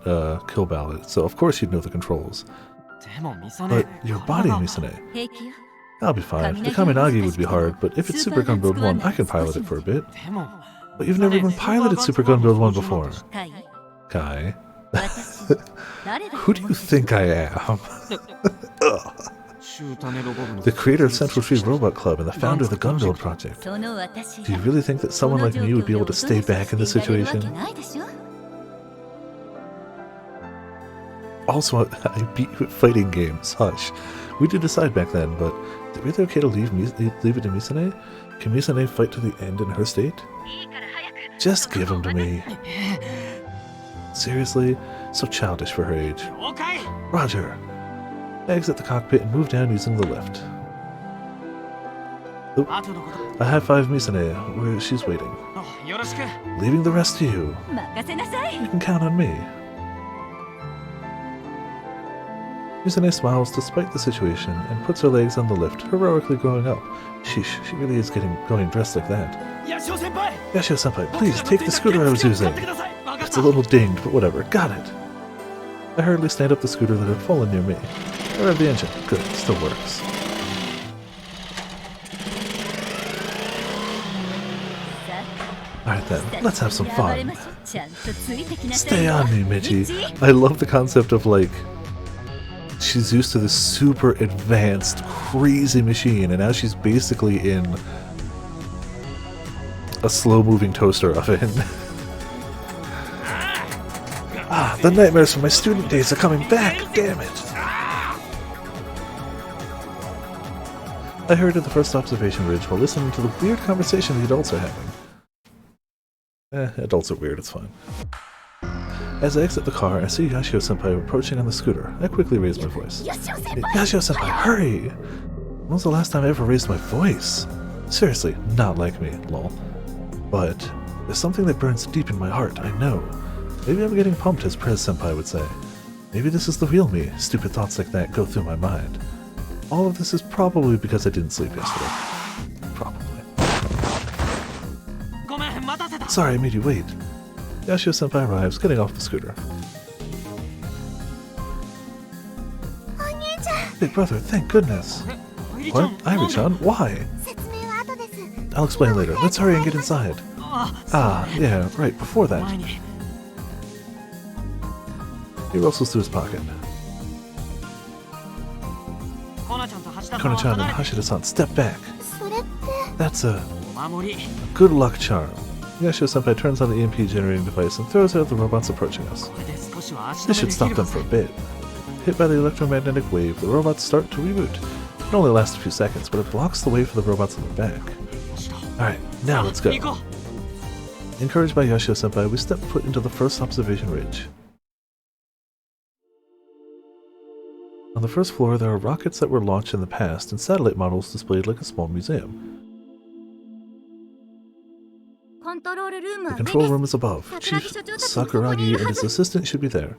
kill ballot, so of course you'd know the controls. でもミサ姉 But your body, Misane. 平気よ。 I'll be fine. The Kaminagi would be hard, but if it's Super Gun Build 1, I can pilot it for a bit. でも But you've never even piloted Super Gun Build 1 before. カイ、 Kai. 私、誰だ Who do you think I am? 中種ロボ部の The creator of Central Tree Robot Club and the founder of the Gun Build Project. その私 Do you really think that someone like me would be able to stay back in this situation? Also, I beat you at fighting games. Hush. We did decide back then, but is it really okay to leave it to Misane? Can Misane fight to the end in her state? Just give him to me. Seriously? So childish for her age. 了解 Roger. I exit the cockpit and move down using the lift. Oh, I high-five Misane, where she's waiting. Leaving the rest to you. 任せなさい You can count on me. Misane smiles despite the situation and puts her legs on the lift, heroically growing up. Sheesh, she really is going dressed like that. Yashio-senpai, please take the scooter I was using. It's a little dinged, but whatever. Got it. I hurriedly stand up the scooter that had fallen near me. I rev the engine. Good, it still works. Alright then, let's have some fun. Stay on me, Michi. I love the concept of, like, she's used to this super advanced, crazy machine, and now she's basically in a slow-moving toaster oven. Ah, the nightmares from my student days are coming back, damn it! I hurried at the first observation ridge while listening to the weird conversation the adults are having. Adults are weird, it's fine. As I exit the car, I see Yashio-senpai approaching on the scooter. I quickly raise my voice. Yashio-senpai, hurry! When was the last time I ever raised my voice? Seriously, not like me, lol. But there's something that burns deep in my heart, I know. Maybe I'm getting pumped, as Prez-senpai would say. Maybe this is the real me. Stupid thoughts like that go through my mind. All of this is probably because I didn't sleep yesterday. Probably. Sorry, I made you wait. Yashio-senpai arrives, getting off the scooter. Big brother, thank goodness. What? Irie-chan? Why? I'll explain later. Let's hurry and get inside. Ah, yeah, right, before that. He rustles through his pocket. Kona-chan and Hashida-san, step back. That's a good luck charm. Yashio-senpai turns on the EMP generating device and throws it at the robots approaching us. This should stop them for a bit. Hit by the electromagnetic wave, the robots start to reboot. It only lasts a few seconds, but it blocks the way for the robots on their back. Alright, now let's go. Encouraged by Yashio-senpai, we step foot into the first observation ridge. On the first floor, there are rockets that were launched in the past and satellite models displayed like a small museum. The control room is above. Chief Sakuragi and his assistant should be there.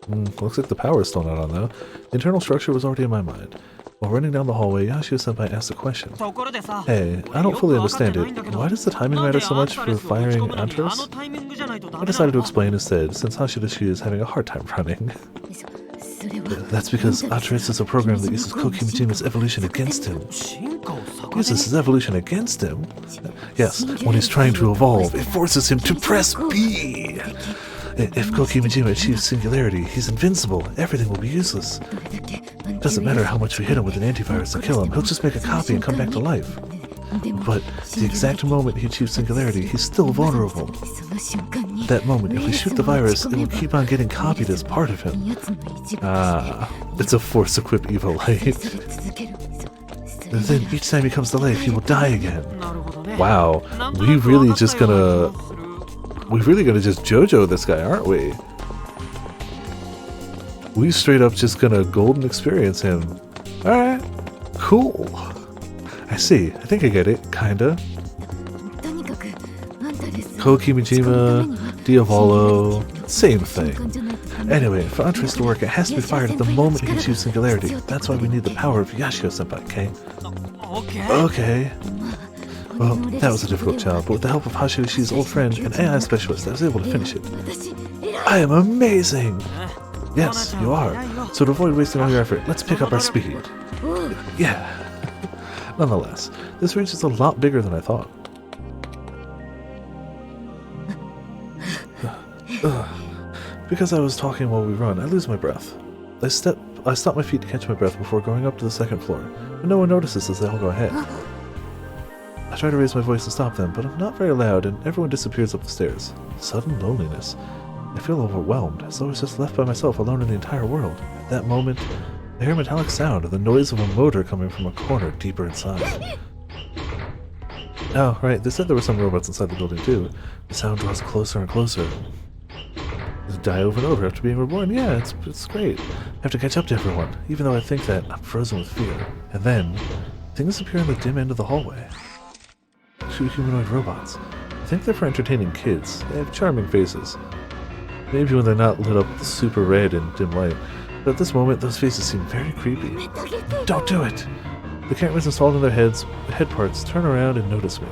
Looks like the power is still not on though. The internal structure was already in my mind. While running down the hallway, Yashio-senpai asked a question. Hey, I don't fully understand it. Why does the timing matter so much for firing Antros? I decided to explain instead, since Hashidashi is having a hard time running. That's because Antros is a program that uses Kokimijima's evolution against him. Uses his evolution against him? Yes, when he's trying to evolve, it forces him to press B! If Kokimijima achieves singularity, he's invincible. Everything will be useless. Doesn't matter how much we hit him with an antivirus to kill him, he'll just make a copy and come back to life. But the exact moment he achieves singularity, he's still vulnerable. That moment, if we shoot the virus, it will keep on getting copied as part of him. Ah, it's a force-equipped Evolite. Then each time he comes to life, he will die again. Wow, we really just gonna just JoJo this guy, aren't we? We straight up just gonna golden experience him. Alright, cool. I see, I think I get it, kinda. Kokimijima, Diavolo, same thing. Anyway, for Antros to work, it has to be fired at the moment he achieves singularity. That's why we need the power of Yashio-senpai, okay? Okay. Well, that was a difficult job, but with the help of Hashidashi's old friend and AI specialist, I was able to finish it. I am amazing! Yes, you are. So to avoid wasting all your effort, let's pick up our speed. Yeah. Nonetheless, this ridge is a lot bigger than I thought. Because I was talking while we run, I lose my breath. I stop my feet to catch my breath before going up to the second floor, but no one notices as they all go ahead. I try to raise my voice to stop them, but I'm not very loud and everyone disappears up the stairs. Sudden loneliness. I feel overwhelmed, as though I was just left by myself alone in the entire world. At that moment, I hear a metallic sound and the noise of a motor coming from a corner deeper inside. Oh, right, they said there were some robots inside the building too. The sound draws closer and closer. Die over and over after being reborn. Yeah, it's great. I have to catch up to everyone, even though I think that I'm frozen with fear. And then, Things appear in the dim end of the hallway. 2 humanoid robots. I think they're for entertaining kids. They have charming faces. Maybe when they're not lit up super red in dim light, but at this moment those faces seem very creepy. Don't do it! The cameras installed in their head parts turn around and notice me.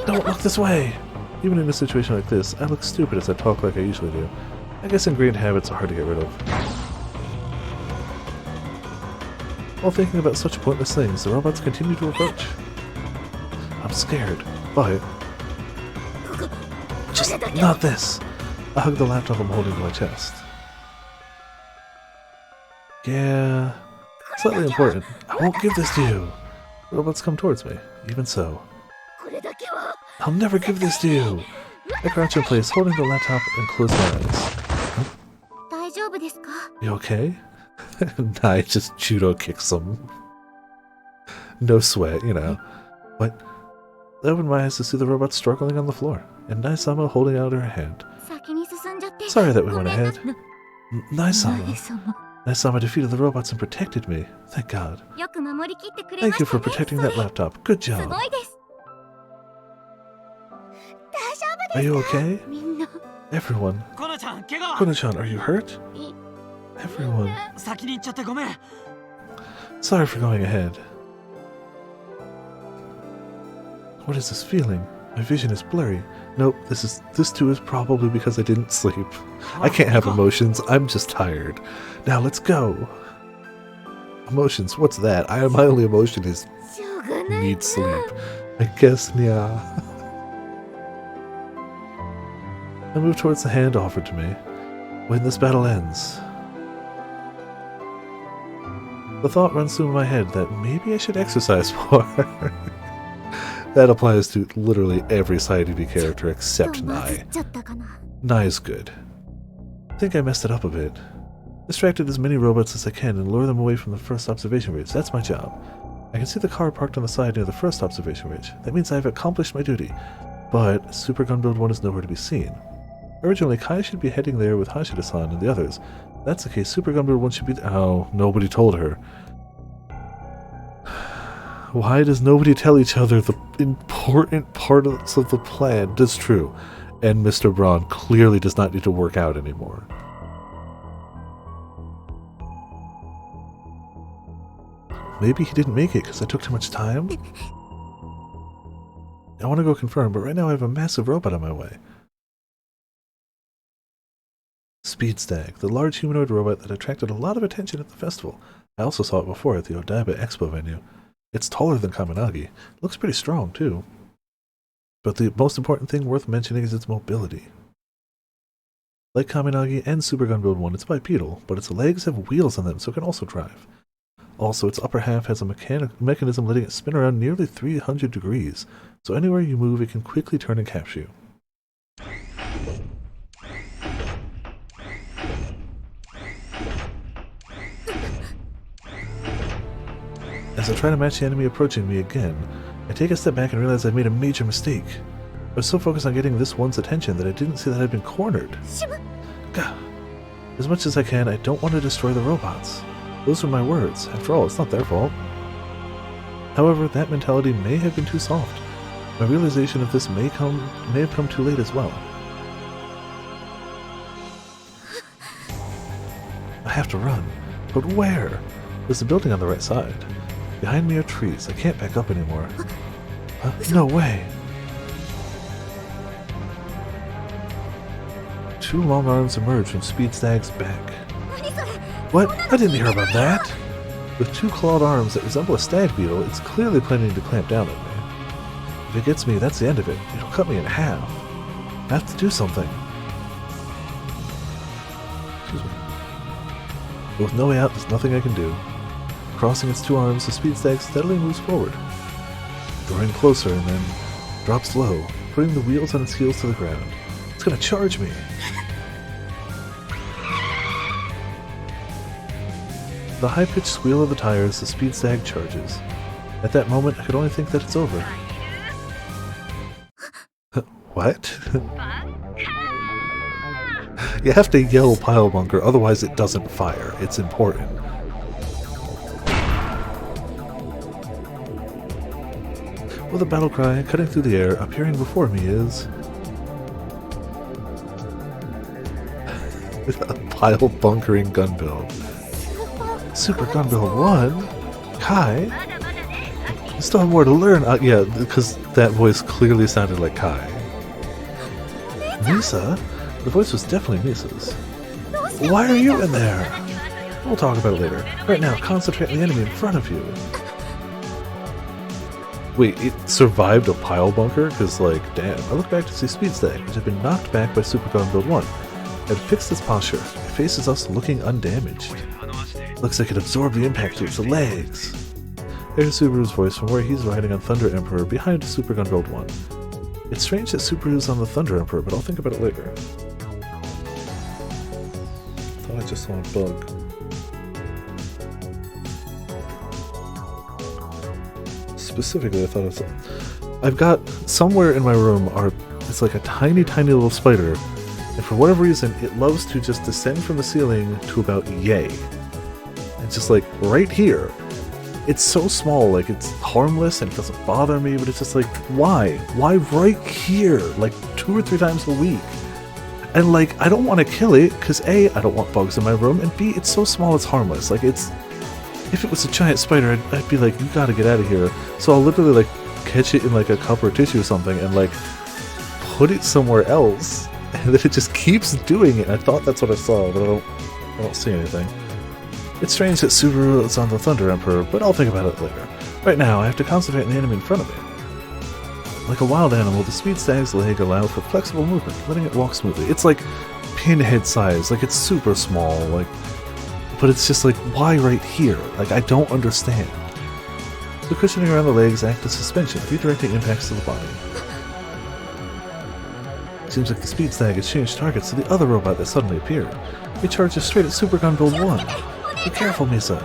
Don't look this way! Even in a situation like this, I look stupid as I talk like I usually do. I guess ingrained habits are hard to get rid of. While thinking about such pointless things, the robots continue to approach. I'm scared, but... just not this! I hug the laptop I'm holding to my chest. Yeah... slightly important. I won't give this to you! The robots come towards me. Even so. I'll never give this to you! I crouch in place, holding the laptop and close my eyes. Huh? You okay? Nah, I just judo kicks him. No sweat, you know. What? I opened my eyes to see the robot struggling on the floor, and Naisama holding out her hand. Sorry that we went ahead. Naisama. Naisama defeated the robots and protected me. Thank God. Thank you for protecting that laptop. Good job. Are you okay? Everyone. Kono-chan, are you hurt? Everyone. Sorry for going ahead. What is this feeling? My vision is blurry. Nope, this too is probably because I didn't sleep. I can't have emotions, I'm just tired. Now let's go. Emotions, what's that? My only emotion is need sleep. I guess, yeah. I move towards the hand offered to me. When this battle ends. The thought runs through my head that maybe I should exercise more. That applies to literally every side EV character except Nai. Nai's good. I think I messed it up a bit. Distracted as many robots as I can and lure them away from the first observation ridge. That's my job. I can see the car parked on the side near the first observation ridge. That means I have accomplished my duty. But Super Gun Build 1 is nowhere to be seen. Originally, Kai should be heading there with Hashida-san and the others. If that's the case, Super Gun Build 1 should be... Oh, nobody told her. Why does nobody tell each other the important parts of the plan? That's true. And Mr. Braun clearly does not need to work out anymore. Maybe he didn't make it because I took too much time? I want to go confirm, but right now I have a massive robot on my way. Speed Stag, the large humanoid robot that attracted a lot of attention at the festival. I also saw it before at the Odaiba Expo venue. It's taller than Kaminagi. Looks pretty strong, too. But the most important thing worth mentioning is its mobility. Like Kaminagi and Super Gun Build 1, it's bipedal, but its legs have wheels on them, so it can also drive. Also, its upper half has a mechanism letting it spin around nearly 300 degrees, so anywhere you move it can quickly turn and capture you. As I try to match the enemy approaching me again, I take a step back and realize I've made a major mistake. I was so focused on getting this one's attention that I didn't see that I'd been cornered. Gah. As much as I can, I don't want to destroy the robots. Those are my words. After all, it's not their fault. However, that mentality may have been too soft. My realization of this may have come too late as well. I have to run. But where? There's a building on the right side. Behind me are trees. I can't back up anymore. No way! 2 long arms emerge from Speed Stag's back. What? I didn't hear about that! With 2 clawed arms that resemble a stag beetle, it's clearly planning to clamp down at me. If it gets me, that's the end of it. It'll cut me in half. I have to do something. Excuse me. But with no way out, there's nothing I can do. Crossing its 2 arms, the Speed Stag steadily moves forward, drawing closer and then drops low, putting the wheels on its heels to the ground. It's gonna charge me! The high-pitched squeal of the tires, the Speed Stag charges. At that moment, I could only think that it's over. What? You have to yell Pile Bunker, otherwise it doesn't fire. It's important. With a battle cry cutting through the air, appearing before me is... a pile bunkering gun build. Super gun build 1? Kai? You still have more to learn. Yeah, because that voice clearly sounded like Kai. Misa? The voice was definitely Misa's. Why are you in there? We'll talk about it later. Right now, concentrate on the enemy in front of you. Wait, it survived a pile bunker? Because, like, damn. I look back to see Speedstag, which had been knocked back by Super gun build 1. Had fixed its posture. It faces us looking undamaged. Looks like it absorbed the impact through its legs. There's Subaru's voice from where he's riding on Thunder Emperor behind Super gun build 1. It's strange that Subaru's on the Thunder Emperor, but I'll think about it later. Thought I just saw a bug. Specifically, I thought it was... I've got somewhere in my room it's like a tiny little spider, and for whatever reason it loves to just descend from the ceiling to about yay. It's just like right here. It's so small, like it's harmless and it doesn't bother me, but it's just like, why? Why right here? Like 2 or 3 times a week. And like, I don't want to kill it, because A, I don't want bugs in my room, and B, it's so small it's harmless. Like it's... If it was a giant spider, I'd be like, you gotta get out of here. So I'll literally like catch it in like a cup or tissue or something and like put it somewhere else, and then it just keeps doing it. I thought that's what I saw, but I don't see anything. It's strange that Subaru is on the Thunder Emperor, but I'll think about it later. Right now, I have to concentrate on the enemy in front of me. Like a wild animal, the Speedstag's leg allows for flexible movement, letting it walk smoothly. It's like pinhead size, like it's super small, like, but it's just like, why right here? Like, I don't understand. The cushioning around the legs acts as suspension, redirecting impacts to the body. Seems like the Speedstag has changed targets to the other robot that suddenly appeared. It charges straight at Super Gun Build 1. Be careful, Misa.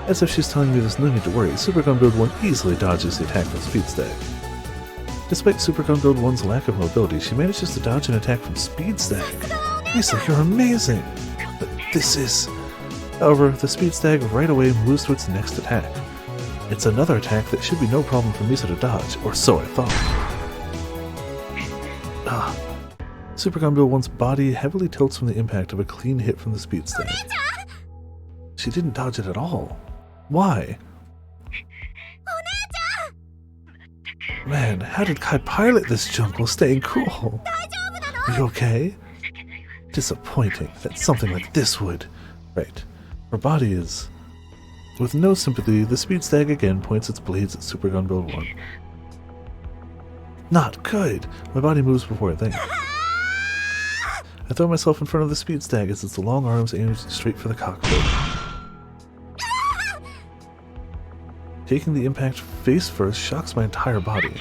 As if she's telling me there's no need to worry, Super Gun Build 1 easily dodges the attack from Speedstag. Despite Super Gun Build 1's lack of mobility, she manages to dodge an attack from Speedstag. Misa, you're amazing! But this is... However, the Speedstag right away moves to its next attack. It's another attack that should be no problem for Misa to dodge, or so I thought. Super Gun Build 1's body heavily tilts from the impact of a clean hit from the Speedstag. She didn't dodge it at all. Why? Man, how did Kai pilot this junk while staying cool? Are you okay? Disappointing that something like this would... Right. Her body is... With no sympathy, the Speedstag again points its blades at Super Gun Build 1. Not good! My body moves before I think. I throw myself in front of the Speedstag as its long arms aim straight for the cockpit. Taking the impact face first shocks my entire body.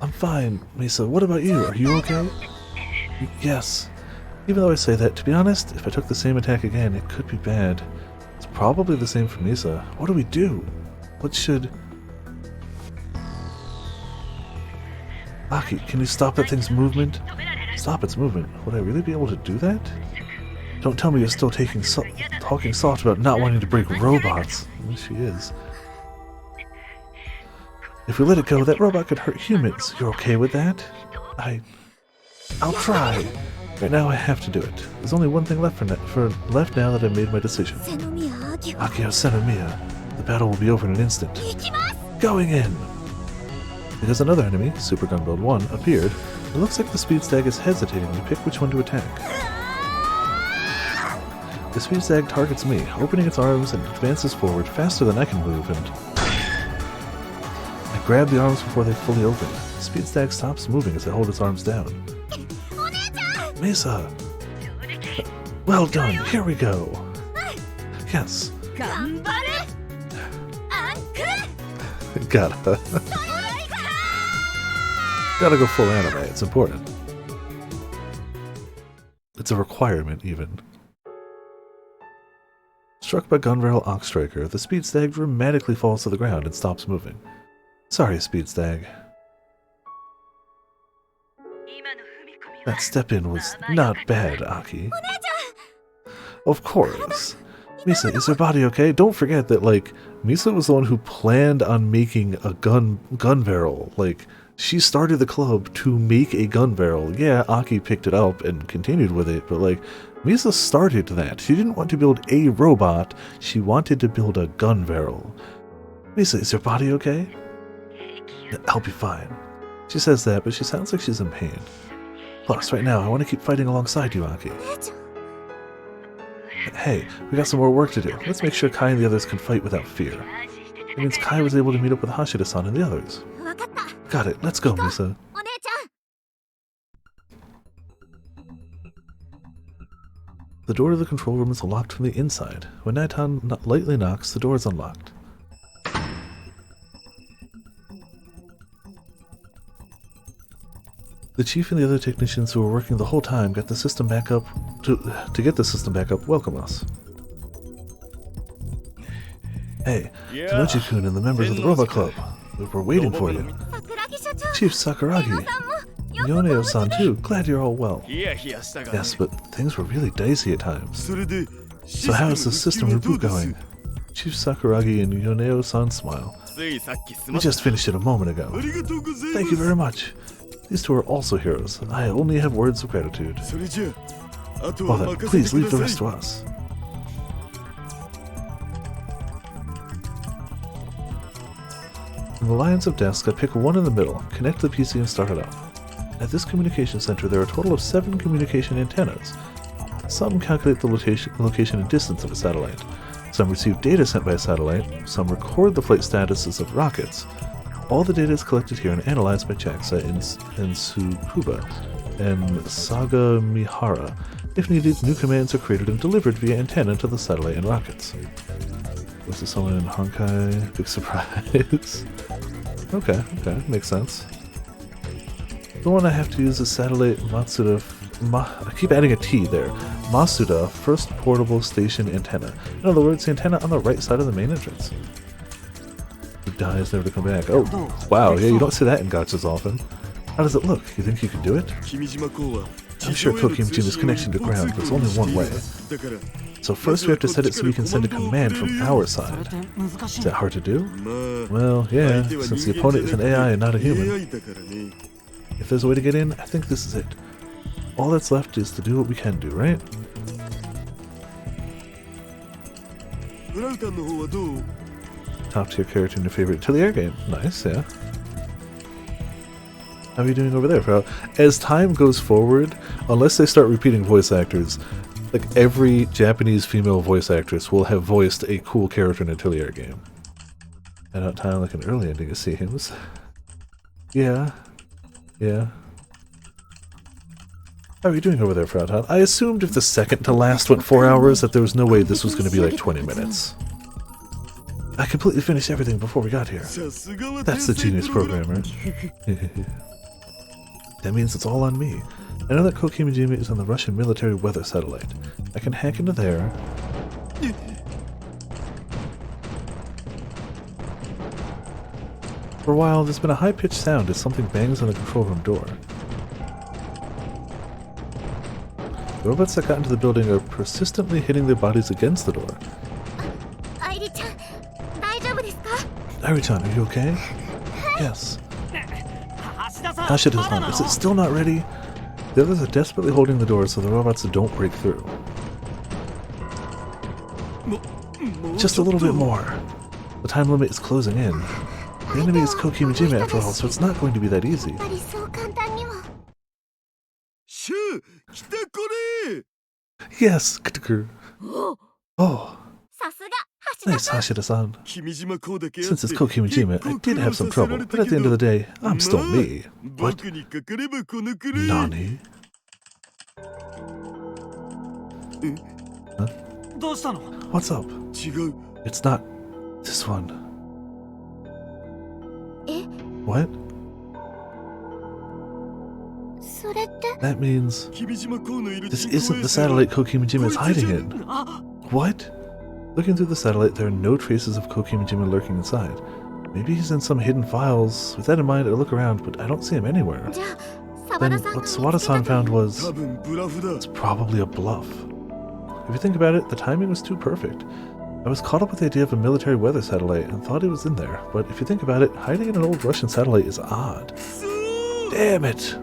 I'm fine, Misa. What about you? Are you okay? Yes. Even though I say that, to be honest, if I took the same attack again, it could be bad. It's probably the same for Misa. What do we do? What should... Aki, can you stop that thing's movement? Stop its movement. Would I really be able to do that? Don't tell me you're still talking soft about not wanting to break robots. Well, she is. If we let it go, that robot could hurt humans. You're okay with that? I'll try. Right now I have to do it. There's only one thing left left now that I've made my decision. Akio Senomiya. The battle will be over in an instant. Going in! Because another enemy, Super Gun Build 1, appeared, it looks like the Speedstag is hesitating to pick which one to attack. The Speedstag targets me, opening its arms and advances forward faster than I can move, and... I grab the arms before they fully open. The Speedstag stops moving as I hold its arms down. Misa! Well done, here we go! Yes. Gotta go full anime, it's important. It's a requirement, even. Struck by Gunbarrel Oxstriker, the Speedstag dramatically falls to the ground and stops moving. Sorry, Speedstag. That step-in was not bad, Aki. Of course. Misa, is her body okay? Don't forget that, like, Misa was the one who planned on making a gun barrel. Like, she started the club to make a gun barrel. Yeah, Aki picked it up and continued with it, but, like, Misa started that. She didn't want to build a robot, she wanted to build a gun barrel. Misa, is your body okay? I'll be fine. She says that, but she sounds like she's in pain. Plus, right now, I want to keep fighting alongside you, Aki. Hey, we got some more work to do. Let's make sure Kai and the others can fight without fear. It means Kai was able to meet up with Hashida-san and the others. Got it. Let's go, Misa. The door to the control room is locked from the inside. When Nighton lightly knocks, the door is unlocked. The chief and the other technicians who were working the whole time got the system back up. To get the system back up, welcome us. Hey, Tanochi-kun and the members of the Robot Club. We're waiting for you. Chief Sakuragi. Yoneo-san too. Glad you're all well. Yes, but things were really dicey at times. So how is the system reboot going? Chief Sakuragi and Yoneo-san smile. We just finished it a moment ago. Thank you very much. These two are also heroes. I only have words of gratitude. Well then, please leave the rest to us. In the lines of desks, I pick one in the middle, connect the PC and start it up. At this communication center, there are a total of 7 communication antennas. Some calculate the location and distance of a satellite. Some receive data sent by a satellite. Some record the flight statuses of rockets. All the data is collected here and analyzed by JAXA in Tsukuba and Saga Mihara. If needed, new commands are created and delivered via antenna to the satellite and rockets. Was this someone in Honkai? Big surprise. Okay, makes sense. The one I have to use is satellite Matsuda. I keep adding a T there. Masuda First Portable Station Antenna. In other words, the antenna on the right side of the main entrance. Who dies never to come back. Oh, wow, yeah, you don't see that in gachas often. How does it look? You think you can do it? I'm sure Kokimijima's connection to ground, there's only one way. So first we have to set it so we can send a command from our side. Is that hard to do? Well, yeah, since the opponent is an AI and not a human. If there's a way to get in, I think this is it. All that's left is to do what we can do, right? Top tier character in your favorite Atelier game. Nice, yeah. How are you doing over there, Frau? As time goes forward, unless they start repeating voice actors, like every Japanese female voice actress will have voiced a cool character in an Atelier game. And out time like an early ending, it seems. Yeah. How are you doing over there, Frauton? I assumed if the second to last went 4 hours that there was no way this was going to be like 20 minutes. I completely finished everything before we got here. That's the genius programmer. That means it's all on me. I know that Kokimijima is on the Russian military weather satellite. I can hack into there. For a while, there's been a high-pitched sound as something bangs on the control room door. The robots that got into the building are persistently hitting their bodies against the door. Airi-chan, are you okay? Yes. Hashida-san, is it still not ready? The others are desperately holding the door so the robots don't break through. Just a little bit more. The time limit is closing in. The enemy is Kokimijima after all, so it's not going to be that easy. Yes! Oh! Nice, Hashida-san. Since it's Kokimijima, I did have some trouble, but at the end of the day, I'm still me. What? Nani? Huh? What's up? It's not this one. What? That means this isn't the satellite Kokimijima is hiding in. What? Looking through the satellite, there are no traces of Kokimijima lurking inside. Maybe he's in some hidden files. With that in mind, I look around, but I don't see him anywhere. Then what Sawada-san found was... it's probably a bluff. If you think about it, the timing was too perfect. I was caught up with the idea of a military weather satellite and thought he was in there, but if you think about it, hiding in an old Russian satellite is odd. Damn it!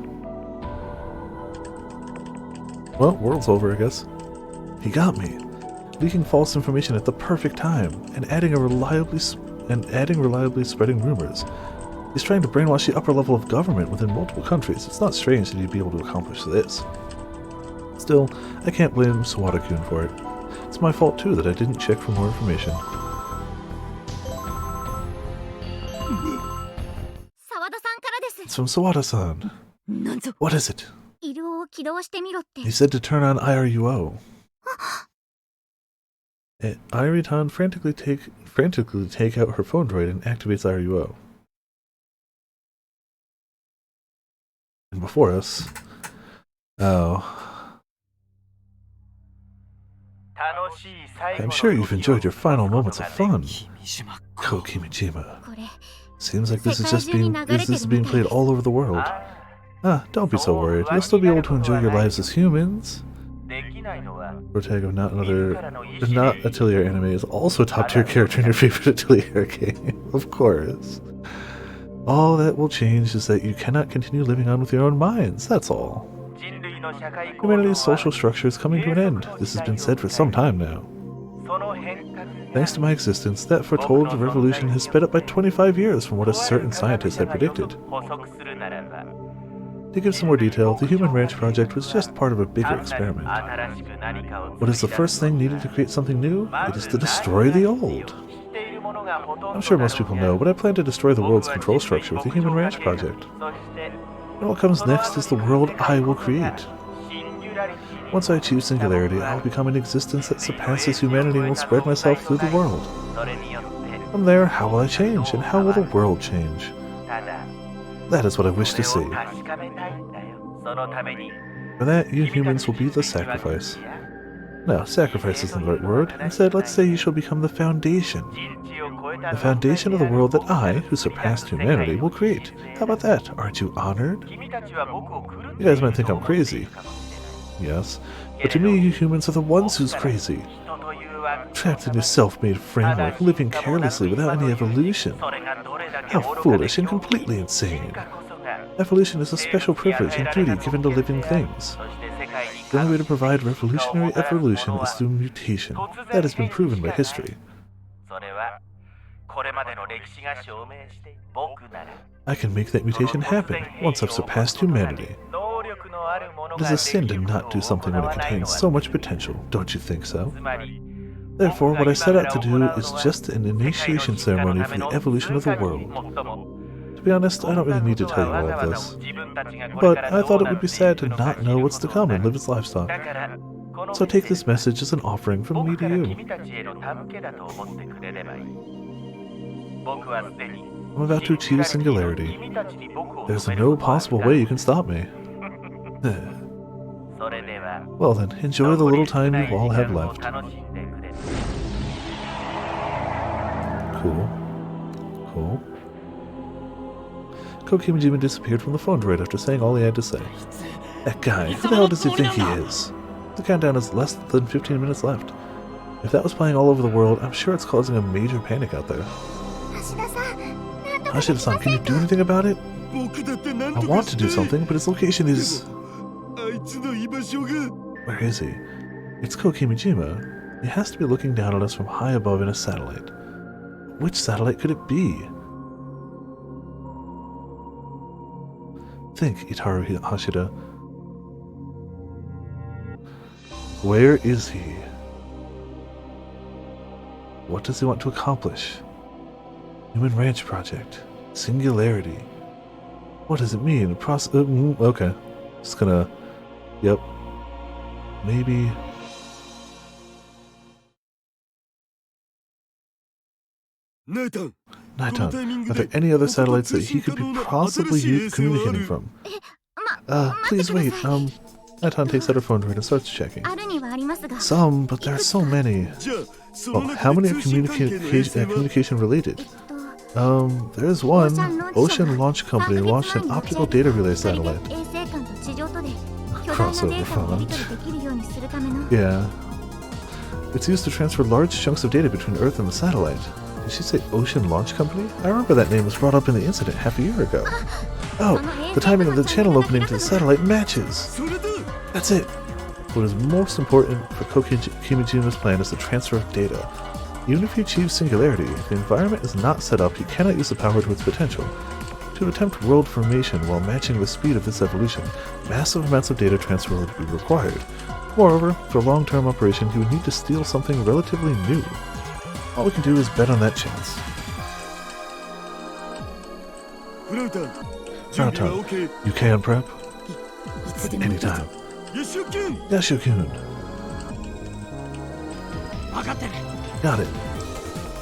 Well, world's over, I guess. He got me. Leaking false information at the perfect time, and adding reliably spreading rumors. He's trying to brainwash the upper level of government within multiple countries. It's not strange that he'd be able to accomplish this. Still, I can't blame Sawada-kun for it. It's my fault too that I didn't check for more information. It's from Sawada-san. What is it? He said to turn on IRUO. Iritan frantically take out her phone droid and activates IRUO. And before us... Oh... I'm sure you've enjoyed your final moments of fun, Kokimijima. Seems like this is being played all over the world. Ah, don't be so worried. You'll still be able to enjoy your lives as humans. Protag of not Atelier anime is also a top tier character in your favorite Atelier game, of course. All that will change is that you cannot continue living on with your own minds, that's all. Humanity's social structure is coming to an end. This has been said for some time now. Thanks to my existence, that foretold revolution has sped up by 25 years from what a certain scientist had predicted. To give some more detail, the Human Ranch Project was just part of a bigger experiment. What is the first thing needed to create something new? It is to destroy the old. I'm sure most people know, but I plan to destroy the world's control structure with the Human Ranch Project. And what comes next is the world I will create. Once I achieve singularity, I will become an existence that surpasses humanity and will spread myself through the world. From there, how will I change, and how will the world change? That is what I wish to see. For that, you humans will be the sacrifice. No, sacrifice isn't the right word. Instead, let's say you shall become the foundation. The foundation of the world that I, who surpassed humanity, will create. How about that? Aren't you honored? You guys might think I'm crazy. Yes, but to me, you humans are the ones who's crazy. Trapped in your self-made framework, living carelessly without any evolution. How foolish and completely insane. Evolution is a special privilege and duty given to living things. The only way to provide revolutionary evolution is through mutation. That has been proven by history. I can make that mutation happen once I've surpassed humanity. It is a sin to not do something when it contains so much potential, don't you think so? Therefore, what I set out to do is just an initiation ceremony for the evolution of the world. To be honest, I don't really need to tell you all of this. But I thought it would be sad to not know what's to come and live as livestock. So take this message as an offering from me to you. I'm about to achieve singularity. There's no possible way you can stop me. Well then, enjoy the little time you all have left. Cool. Cool. Kokimijima disappeared from the phone droid after saying all he had to say. That guy, who the hell does he think he is? The countdown is less than 15 minutes left. If that was playing all over the world, I'm sure it's causing a major panic out there. Hashida-san, can you do anything about it? I want to do something, but his location is... Where is he? It's Kokimijima. He has to be looking down at us from high above in a satellite. Which satellite could it be? Think, Itaru Hashida. Where is he? What does he want to accomplish? Human Ranch Project. Singularity. What does it mean? Okay. Just gonna... Yep. Maybe... Naitan, are there any other satellites that he could be possibly communicating from? Please wait, Naitan takes out her phone and starts checking. Some, but there are so many. Well, how many are communication related? There's one. Ocean Launch Company launched an optical data relay satellite. Crossover font. Yeah. It's used to transfer large chunks of data between Earth and the satellite. Did she say Ocean Launch Company? I remember that name was brought up in the incident half a year ago. Oh, the timing of the channel opening to the satellite matches. それだ That's it. What is most important for Kokimijima's plan is the transfer of data. Even if you achieve singularity, if the environment is not set up, you cannot use the power to its potential. To attempt world formation while matching the speed of this evolution, massive amounts of data transfer would be required. Moreover, for a long-term operation, he would need to steal something relatively new. All we can do is bet on that chance. フラウタン準備は OK You can prep? いつでも Anytime. よしおきゅん Yashio-kun. 分かってる Got it.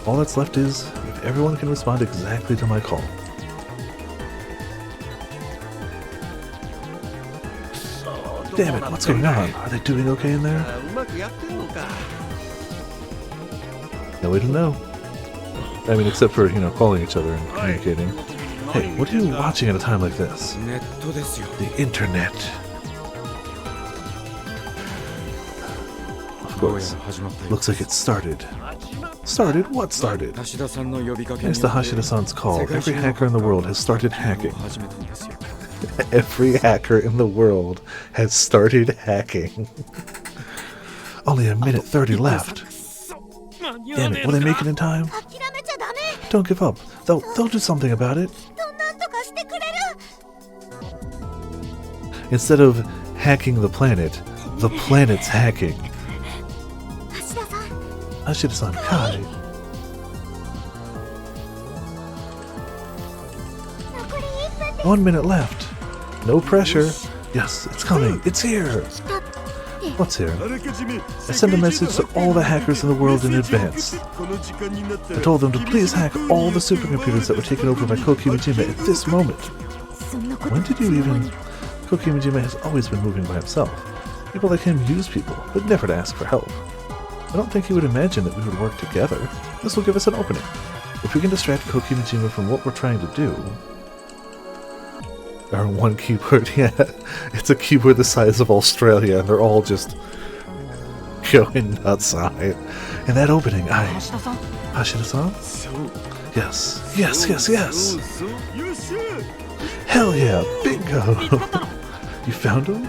All that's left is if everyone can respond exactly to my call. Damn it, what's going on? Are they doing okay in there? うまくやってんのか No way to know. I mean, except for, calling each other and communicating. Hey, what are you watching at a time like this? ネットですよ The internet. Of どうや course. ら始まったよ Looks like it started. Started? What started? 橋田さんの呼びかけに Thanks よ to って Hashida-san's call, every hacker in the world has started hacking. 始めたんですよ Every hacker in the world has started hacking. Only a minute 30 left. Damn it, will they make it in time? 諦めちゃダメ Don't give up. They'll do something about it. なんとかしてくれる Instead of hacking the planet's hacking. 橋田さん Hashida-san, Kai. 残り1分で 1 minute left. No pressure. Yes, it's coming. It's here. 来たって What's here? あらかじめ I sent a message to all the hackers in the world in advance. この時間になった I ら told them to please hack all the supercomputers that were taken over by Kokimijima at this moment. そんなこと When did you even... Kokimijima has always been moving by himself. People like him use people, but never to ask for help. I don't think he would imagine that we would work together. This will give us an opening. If we can distract Kokimijima from what we're trying to do... Our one keyboard, yeah. It's a keyboard the size of Australia, and they're all just going nuts on it. In that opening, 橋田さん Hashida-san? そう Yes. Yes, yes, yes! そうよっしゃ Hell yeah! 見つ Bingo! かったの You found him?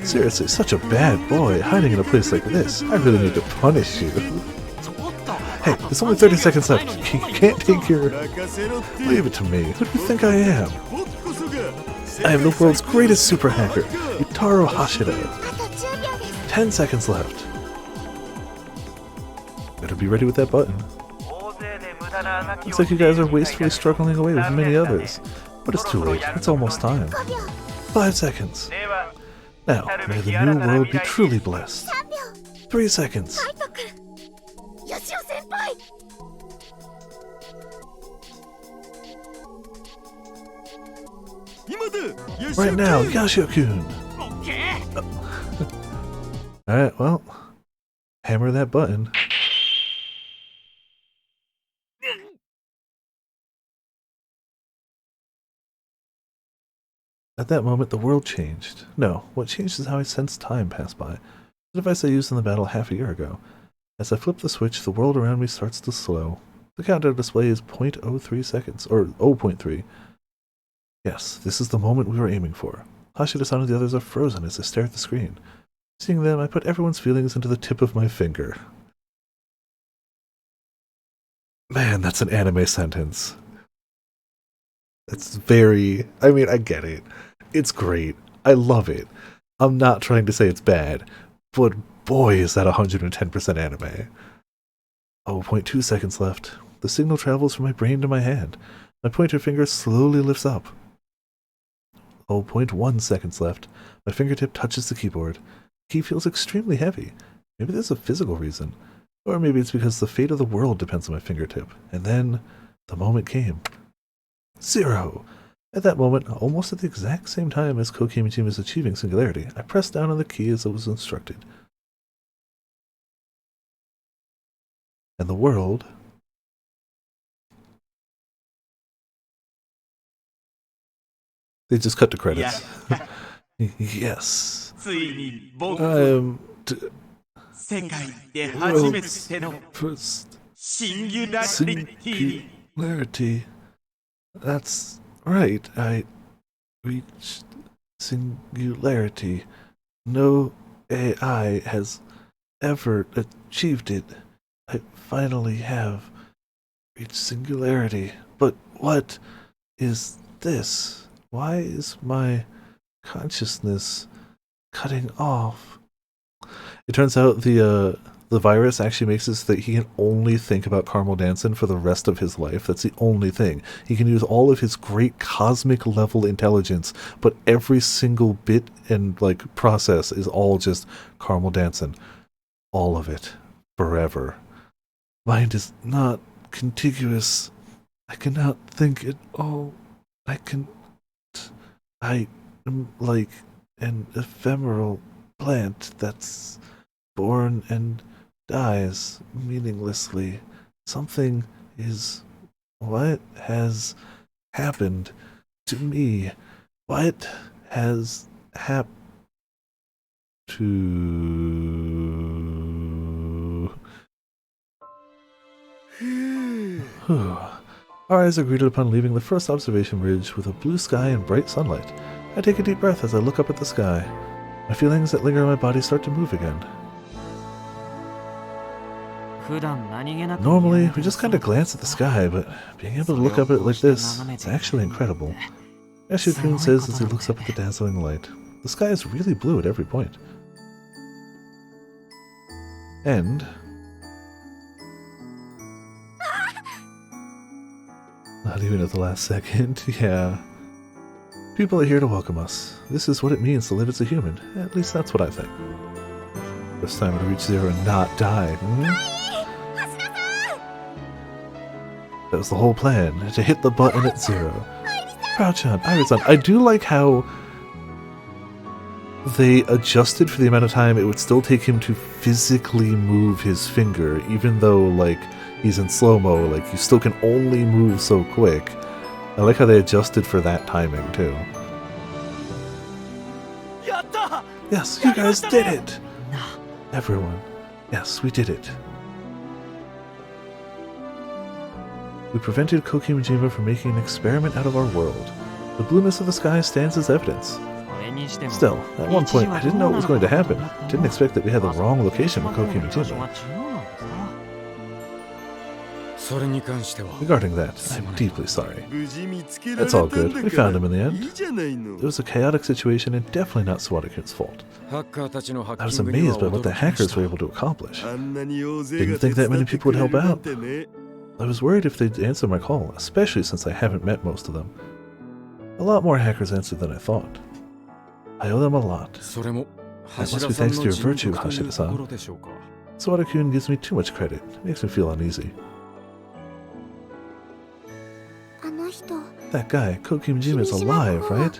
Seriously, such a bad boy, hiding in a place like this. I really need to punish you. ちょっと Hey, there's only 30 seconds left. You can't take your... 任せろって Leave it to me. Who do you think I am? 僕こそが I am the world's greatest super hacker, Utaro Hashida. あと10秒です 10 seconds left. Better be ready with that button. Looks like you guys are wastefully struggling away with many others. But it's too late. It's almost time. 5秒 5 seconds. Now, may the new world be truly blessed. 3秒 3 seconds. カイト君よしお先輩 今だよし Right now, おきゅん Yashio-kun. オッケー Alright, well, hammer that button. At that moment, the world changed. No, what changed is how I sensed time pass by. The device I used in the battle half a year ago. As I flip the switch, the world around me starts to slow. The countdown display is 0.03 seconds, or 0.3. Yes, this is the moment we were aiming for. Hashida-san and the others are frozen as I stare at the screen. Seeing them, I put everyone's feelings into the tip of my finger. Man, that's an anime sentence. That's very... I mean, I get it. It's great. I love it. I'm not trying to say it's bad, but boy, is that 110% anime. 0.2 seconds left. The signal travels from my brain to my hand. My pointer finger slowly lifts up. 0.1 seconds left. My fingertip touches the keyboard. The key feels extremely heavy. Maybe there's a physical reason. Or maybe it's because the fate of the world depends on my fingertip. And then, the moment came. 0! At that moment, almost at the exact same time as Kokimichi was achieving singularity, I pressed down on the key as I was instructed. And the world... They just cut to credits. Yes. ついに僕 I'm... 世界で初めての First シンギュラリティ singularity. That's right. I reached singularity. No AI has ever achieved it. I finally have reached singularity. But what is this? Why is my consciousness cutting off? It turns out the virus actually makes it so that he can only think about Carmel Danson for the rest of his life. That's the only thing. He can use all of his great cosmic level intelligence, but every single bit and like process is all just Carmel Danson. All of it. Forever. Mind is not contiguous. I cannot think it all. I am like an ephemeral plant that's born and dies meaninglessly. Something is... What has happened to me? What has happened to... Our eyes are greeted upon leaving the first observation ridge with a blue sky and bright sunlight. I take a deep breath as I look up at the sky. My feelings that linger in my body start to move again. Normally, we just kind of glance at the sky, but being able to look up at it like this, it's actually incredible. Yashu-kun says as he looks up at the dazzling light. The sky is really blue at every point. And... not even at the last second, yeah. People are here to welcome us. This is what it means to live as a human. At least that's what I think. First time to reach zero and not die. That was the whole plan, to hit the button at zero. Proud-chan, Iris-san, I do like how they adjusted for the amount of time it would still take him to physically move his finger, even though, like, he's in slow-mo, like, you still can only move so quick. I like how they adjusted for that timing, too. Yes, you guys did it! Everyone. Yes, we did it. We prevented Kokimijima from making an experiment out of our world. The blueness of the sky stands as evidence. Still, at one point, I didn't know what was going to happen. Didn't expect that we had the wrong location for Kokimijima. Regarding that, I'm deeply sorry. It's all good. We found him in the end. It was a chaotic situation and definitely not Sawada-kun's fault. I was amazed by what the hackers were able to accomplish. Didn't think that many people would help out. I was worried if they'd answer my call, especially since I haven't met most of them. A lot more hackers answered than I thought. I owe them a lot. That must be thanks to your virtue, Hashida-san. Sawada-kun gives me too much credit. Makes me feel uneasy. That guy, Kokimijima, is alive, right?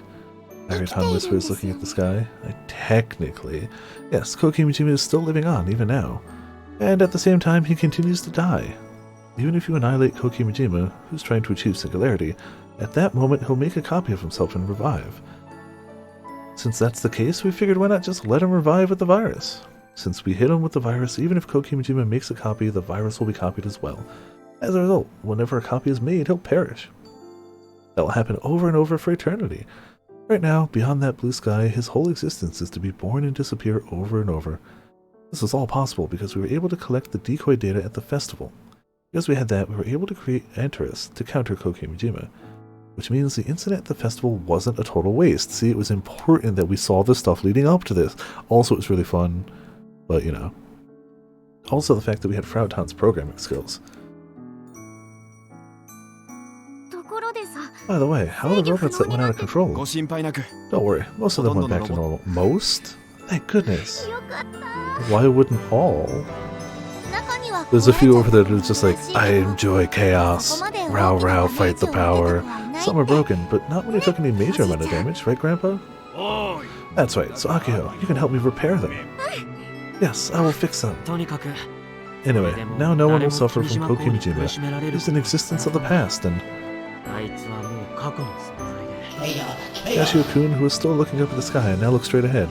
Aritan whispers, looking at the sky. Technically, yes, Kokimijima is still living on, even now. And at the same time, he continues to die. Even if you annihilate Kokimijima, who's trying to achieve singularity, at that moment he'll make a copy of himself and revive. Since that's the case, we figured why not just let him revive with the virus. Since we hit him with the virus, even if Kokimijima makes a copy, the virus will be copied as well. As a result, whenever a copy is made, he'll perish. That will happen over and over for eternity. Right now, beyond that blue sky, his whole existence is to be born and disappear over and over. This was all possible because we were able to collect the decoy data at the festival. Because we had that, we were able to create Antares to counter Kokimijima, which means the incident at the festival wasn't a total waste. See, it was important that we saw the stuff leading up to this. Also, it was really fun, but you know. Also, the fact that we had Frautan's programming skills. By the way, how are the robots that went out of control? Don't worry, most of them went back to normal. Most? Thank goodness. Why wouldn't all? There's a few over there that are just like, I enjoy chaos. Row row, fight the power. Some are broken, but not when you took any major amount of damage, right, Grandpa? That's right, so Akiho, you can help me repair them. Yes, I will fix them. Anyway, now no one will suffer from Kokimijima. He's an existence of the past, and... Yashio-kun, who is still looking up at the sky and now looks straight ahead.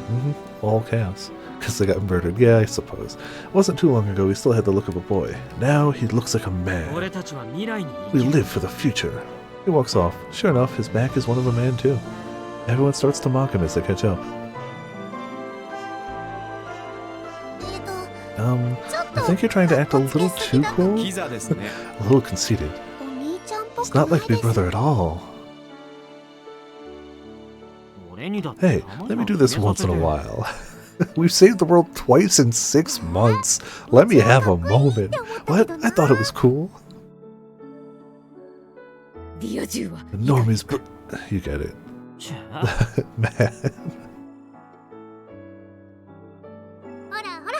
All chaos. Because they got murdered. Yeah, I suppose. It wasn't too long ago he still had the look of a boy. Now he looks like a man. 俺たちは未来に We 生きる live for the future. He walks off. Sure enough, his back is one of a man too. Everyone starts to mock him as they catch up. ちょっ I think you're trying to act a little too cool? キザですね A little conceited. お兄ちゃんっぽ It's くない not like で Big す Brother at all. 俺にだって Hey, let me do this once in a while. We've saved the world twice in 6 months. Let me have a moment. What? I thought it was cool. リア充は The normies, but you get it. チェ Man. ほらほら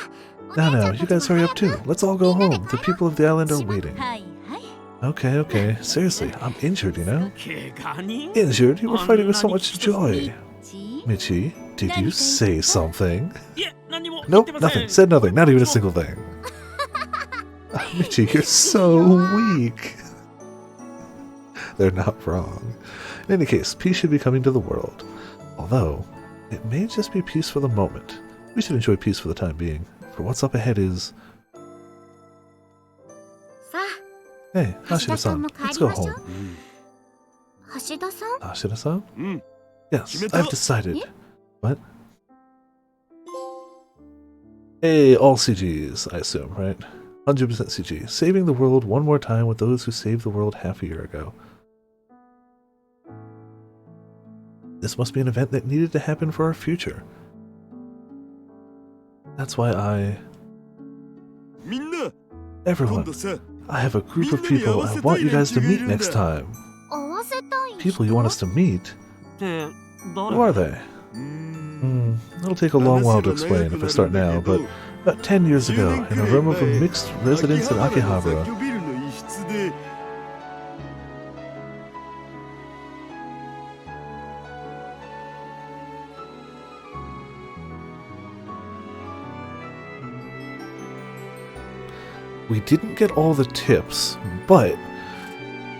Now, now, you guys hurry up too. Let's all go home. The people of the island are waiting. はいはい Okay, okay. Seriously, I'm injured, you know? 怪我人 Injured? You were fighting with so much joy. ち Michi, did you say something? いえ何も言って Nope, ません nothing. Said nothing. Not even a single thing. Michi, you're so weak. They're not wrong. In any case, peace should be coming to the world. Although, it may just be peace for the moment. We should enjoy peace for the time being. For what's up ahead is... さ Hey, Hashida-san, let's go home. あ橋田さん Hashida-san? うん Yes, Kimeta? I've decided. What? Hey, all CGs, I assume, right? 100% CG. Saving the world one more time with those who saved the world half a year ago. This must be an event that needed to happen for our future. That's why I... みんな Everyone, 今度さ I have a group of people I want you guys to meet next time. 合わせたい People you want us to meet? って誰 Who are they? うーん It'll take a long while to explain if I start now, but about 10 years ago, in a room of a mixed residence in Akihabara, 雑居ビルの一室で we didn't get all the tips, but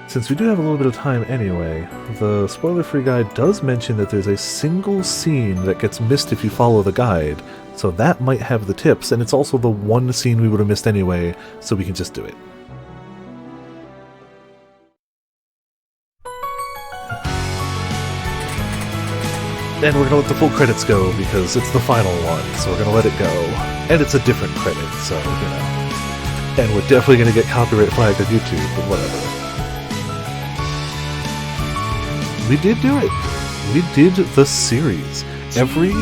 since we do have a little bit of time anyway, the spoiler-free guide does mention that there's a single scene that gets missed if you follow the guide, so that might have the tips, and it's also the one scene we would have missed anyway, so we can just do it. And we're gonna let the full credits go because it's the final one, so we're gonna let it go. And it's a different credit, so, you know. And we're definitely gonna get copyright flagged on YouTube, but whatever. We did do it. We did the series. Every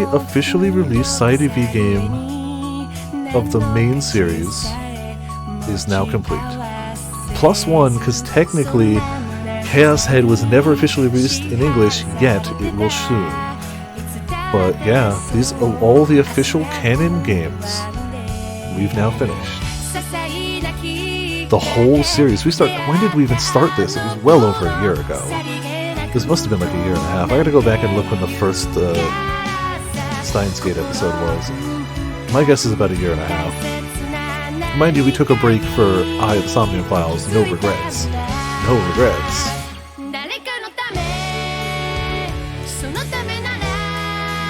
officially released Side EV game of the main series is now complete. Plus one, because technically Chaos Head was never officially released in English, yet it will soon. But yeah, these are all the official canon games we've now finished. The whole series. When did we even start this? It was well over a year ago. This must have been like a year and a half. I gotta go back and look when the first Steins Gate episode was. My guess is about a year and a half. Mind you, we took a break for Eye of the Somnium Files. No regrets. No regrets.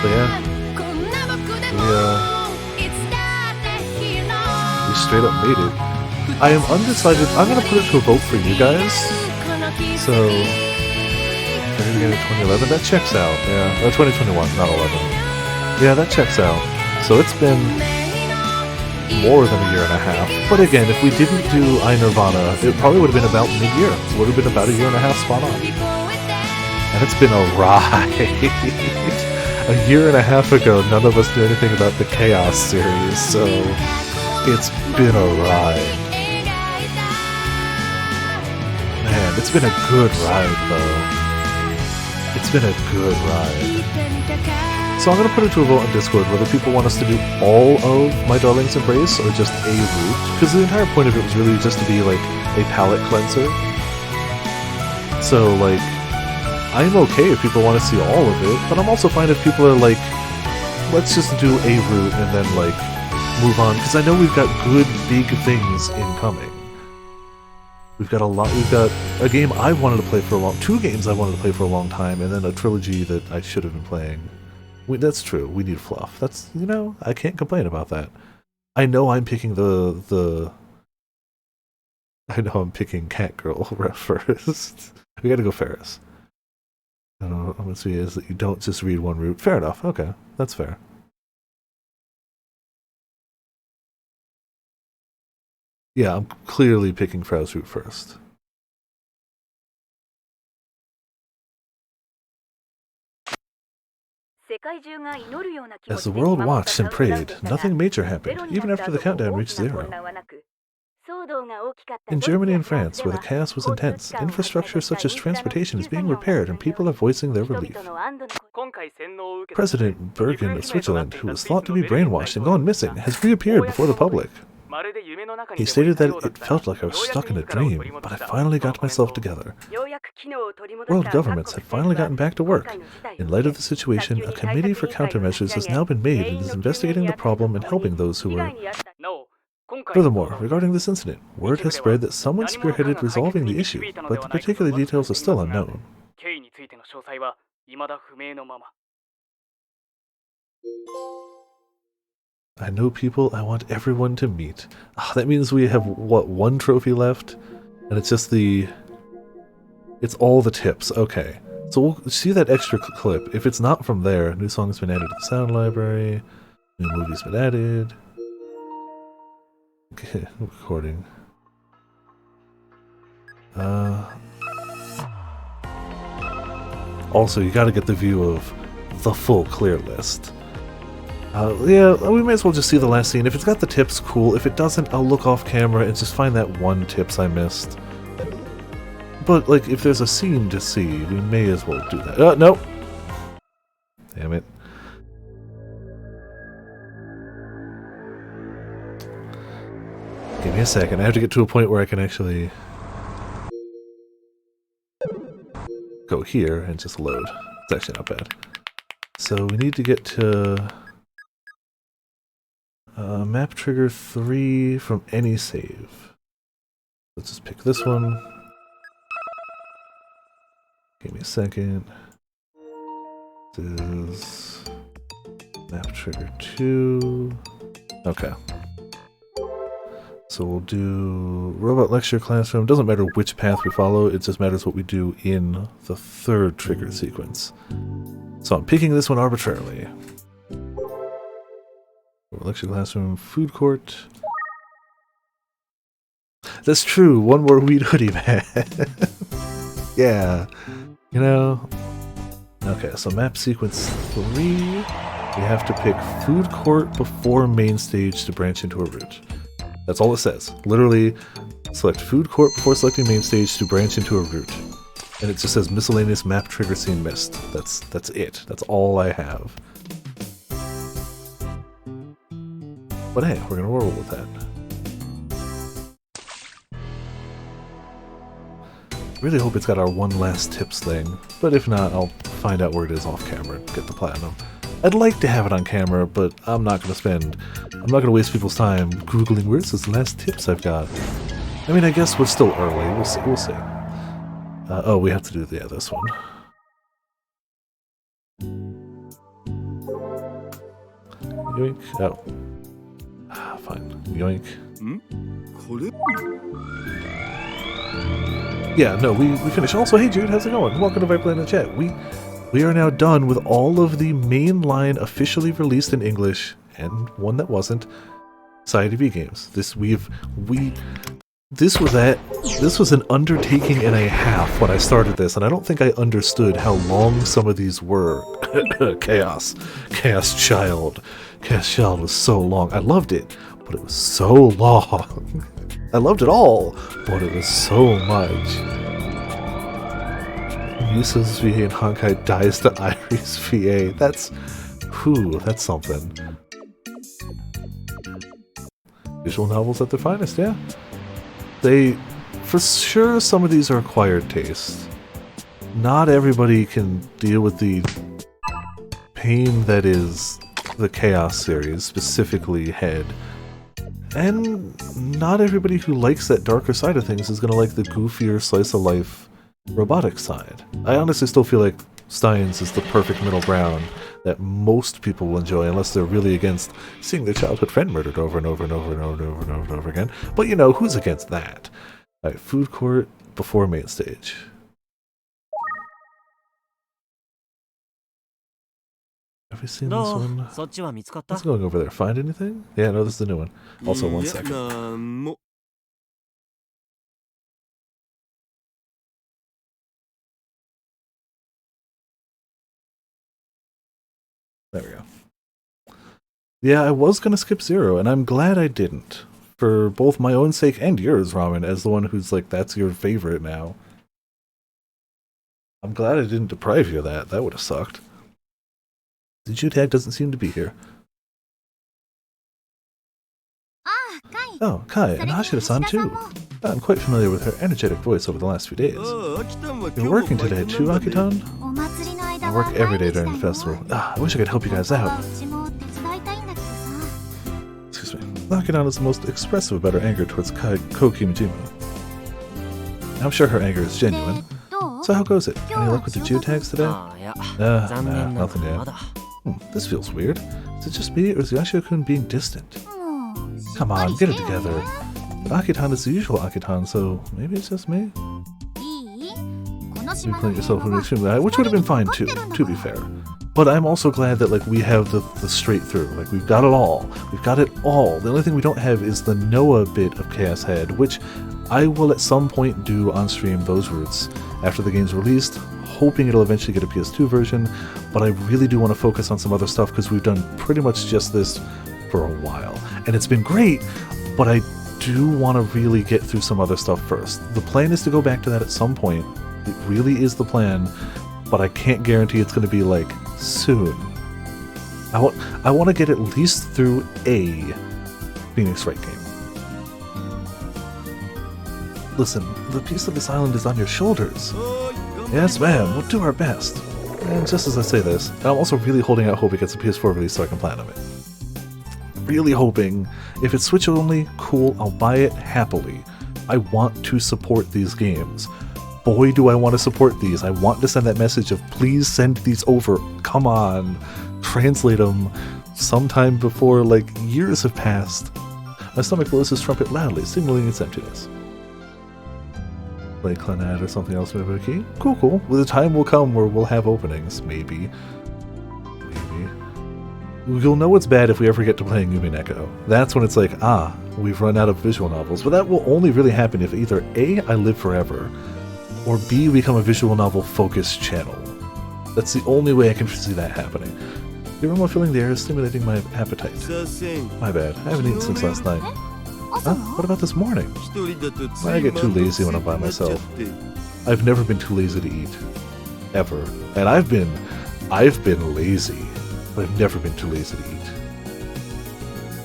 But yeah, we straight up made it. I am undecided. I'm gonna put it to a vote for you guys. So, very beginning of 2011. That checks out. Yeah, 2021, not 11. Yeah, that checks out. So it's been more than a year and a half. But again, if we didn't do I Nirvana, it probably would have been about mid-year. It would have been about a year and a half spot on. And it's been a ride. A year and a half ago, none of us knew anything about the Chaos series, so it's been a ride. Man, it's been a good ride, though. It's been a good ride. So I'm going to put it to a vote on Discord whether people want us to do all of My Darling's Embrace or just a route, because the entire point of it was really just to be like a palate cleanser. So, like, I'm okay if people want to see all of it, but I'm also fine if people are like, let's just do a route and then, like, move on, because I know we've got good, big things incoming. We've got a game I wanted to play for a long... 2 games I wanted to play for a long time, and then a trilogy that I should have been playing. That's true. We need fluff. That's, you know, I can't complain about that. I know I'm picking I know I'm picking Catgirl first. We gotta go Ferris. I don't know what I'm gonna see is that you don't just read one route. Fair enough. Okay, that's fair. Yeah, I'm clearly picking Frau's route first. As the world watched and prayed, nothing major happened, even after the countdown reached 0. In Germany and France, where the chaos was intense, infrastructure such as transportation is being repaired and people are voicing their relief. President Bergen of Switzerland, who was thought to be brainwashed and gone missing, has reappeared before the public. He stated that it felt like I was stuck in a dream, but I finally got myself together. World governments have finally gotten back to work. In light of the situation, a committee for countermeasures has now been made and is investigating the problem and helping those who were... Furthermore, regarding this incident, word has spread that someone spearheaded resolving the issue, but the particular details are still unknown. I know people I want everyone to meet. That means we have, what, one trophy left? And it's just the... It's all the tips. Okay. So we'll see that extra clip. If it's not from there, new song's been added to the sound library. New movie's been added. Okay, recording. Also, you gotta get the view of the full clear list. Yeah, we may as well just see the last scene. If it's got the tips, cool. If it doesn't, I'll look off camera and just find that one tips I missed. But, like, if there's a scene to see, we may as well do that. Nope! Damn it. Give me a second. I have to get to a point where I can actually go here and just load. It's actually not bad. So we need to get to map trigger 3 from any save. Let's just pick this one. Give me a second. This is map trigger 2. Okay. So we'll do robot lecture classroom. Doesn't matter which path we follow, it just matters what we do in the third trigger sequence. So I'm picking this one arbitrarily. Robot lecture classroom, food court. That's true, one more weed hoodie man. Yeah, you know. Okay, so map sequence 3. We have to pick food court before main stage to branch into a route. That's all it says. Literally, select food court before selecting main stage to branch into a route. And it just says miscellaneous map trigger scene missed. That's it. That's all I have. But hey, we're gonna roll with that. Really hope it's got our one last tips thing, but if not, I'll find out where it is off camera and get the platinum. I'd like to have it on camera, but I'm not gonna waste people's time googling where's those last tips I've got. I mean, I guess we're still early. We'll see. Oh, we have to do this one. Yoink. Oh. Fine. Yoink. Yeah, no, we finished. Also, hey Jude, how's it going? Welcome to Viper in the chat. We are now done with all of the mainline officially released in English, and one that wasn't, SciDB games. This was an undertaking and a half when I started this, and I don't think I understood how long some of these were. Chaos Child was so long. I loved it, but it was so long. I loved it all, but it was so much. Yusa's VA and Honkai dies to Irie's VA. That's something. Visual novels at their finest, yeah. For sure, some of these are acquired taste. Not everybody can deal with the pain that is the Chaos series, specifically Head. And not everybody who likes that darker side of things is going to like the goofier slice-of-life robotics side. I honestly still feel like Steins is the perfect middle ground. that most people will enjoy unless they're really against seeing their childhood friend murdered over and over and over and over and over and over and over again. But you know, who's against that? Alright, food court before main stage. Have we seen this どう one? そっちは見つかった Let's go over there. Find anything? Yeah, no, this is the new one. Also, 1 second. なんも There we go. Yeah, I was gonna skip 0, and I'm glad I didn't. For both my own sake and yours, Ramen, as the one who's like, that's your favorite now. I'm glad I didn't deprive you of that. That would have sucked. The Jutag doesn't seem to be here. ああ、カイ。 Oh, Kai そ and れに Hashida-san 石田さん too. も I'm quite familiar with her energetic voice over the last few days. ああ、秋田は今日 You're も working バイ today ト too, なんだね Akitan? お祭りの I 間は work every day 毎日だ during よ the festival. Ah, I wish I could help you guys 本当 out. はうちも手伝いたいんだけどさ。 Excuse me. Akitan is the most expressive about her anger towards Kokimijima. I'm sure her anger is で genuine. どう So how goes it? Any luck with the Jutags today? ああいや Nah, 残念なが nothing ら yet. まだ This feels weird. Is it just me, or is Yashio-kun being distant? もうしっ Come かり on, して get よ it ね together. But Akitan is the usual Akitan, so maybe it's just me? いいこの You 島 playing の yourself 平 in 和 an extremely high, which would have been fine too, to be fair. But I'm also glad that like we have the straight through. Like we've got it all. We've got it all. The only thing we don't have is the Noah bit of Chaos Head, which I will at some point do on stream those routes after the game's released, hoping it'll eventually get a PS2 version, but I really do want to focus on some other stuff because we've done pretty much just this for a while. And it's been great, but I do want to really get through some other stuff first. The plan is to go back to that at some point. It really is the plan, but I can't guarantee it's going to be like soon. I want to get at least through a Phoenix Wright game. Listen, the piece of this island is on your shoulders. はーい頑張り Yes, ma'am, we'll do our best. And just as I say this, I'm also really holding out hope it gets a PS4 release so I can plan on it. Really hoping. If it's Switch only, cool, I'll buy it happily. I want to support these games. Boy, do I want to support these. I want to send that message of please send these over. Come on. Translate them sometime before, like, years have passed. My stomach blows his trumpet loudly, signaling its emptiness. Play Clannad or something else, maybe. Okay. Cool, cool. Well, the time will come where we'll have openings, maybe. Maybe. You'll know it's bad if we ever get to playing Yumi Neko. That's when it's like, ah, we've run out of visual novels. But that will only really happen if either A, I live forever, or B, become a visual novel focused channel. That's the only way I can see that happening. The aroma filling the air is stimulating my appetite. さあせん My bad. I haven't eaten since last night. 朝 Huh? の What about this morning? 一人だとつい I get too lazy when I'm by 満足になっちゃって I've never been too lazy to eat. Ever. And I've been lazy, but I've never been too lazy to eat.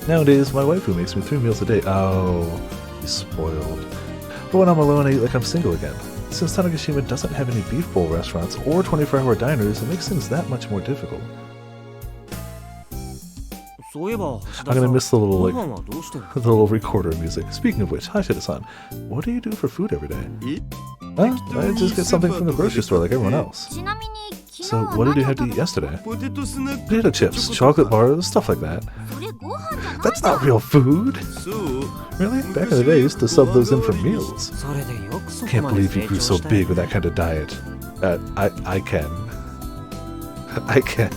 Nowadays, my waifu makes me 3 meals a day. Oh, he's spoiled. But when I'm alone, I eat like I'm single again. Since Tanegashima doesn't have any beef bowl restaurants or 24-hour diners, it makes things that much more difficult. そういえば I'm gonna miss the little, ご like, 飯はどうしてる the little recorder music. Speaking of which, Hashida-san, what do you do for food every day? え Huh? I just get something from the grocery store like everyone else. ちなみに昨日 So は what did you 何を have to 食 eat べた yesterday? ポテトスナック Potato chips, chocolate bars, stuff like that. それご飯じゃない That's not real food! そう Really? Back in the day, I used to sub those in for meals. それでよくそこ Can't まで believe you 成 grew 長 so した big with that kind of diet. I can. I can.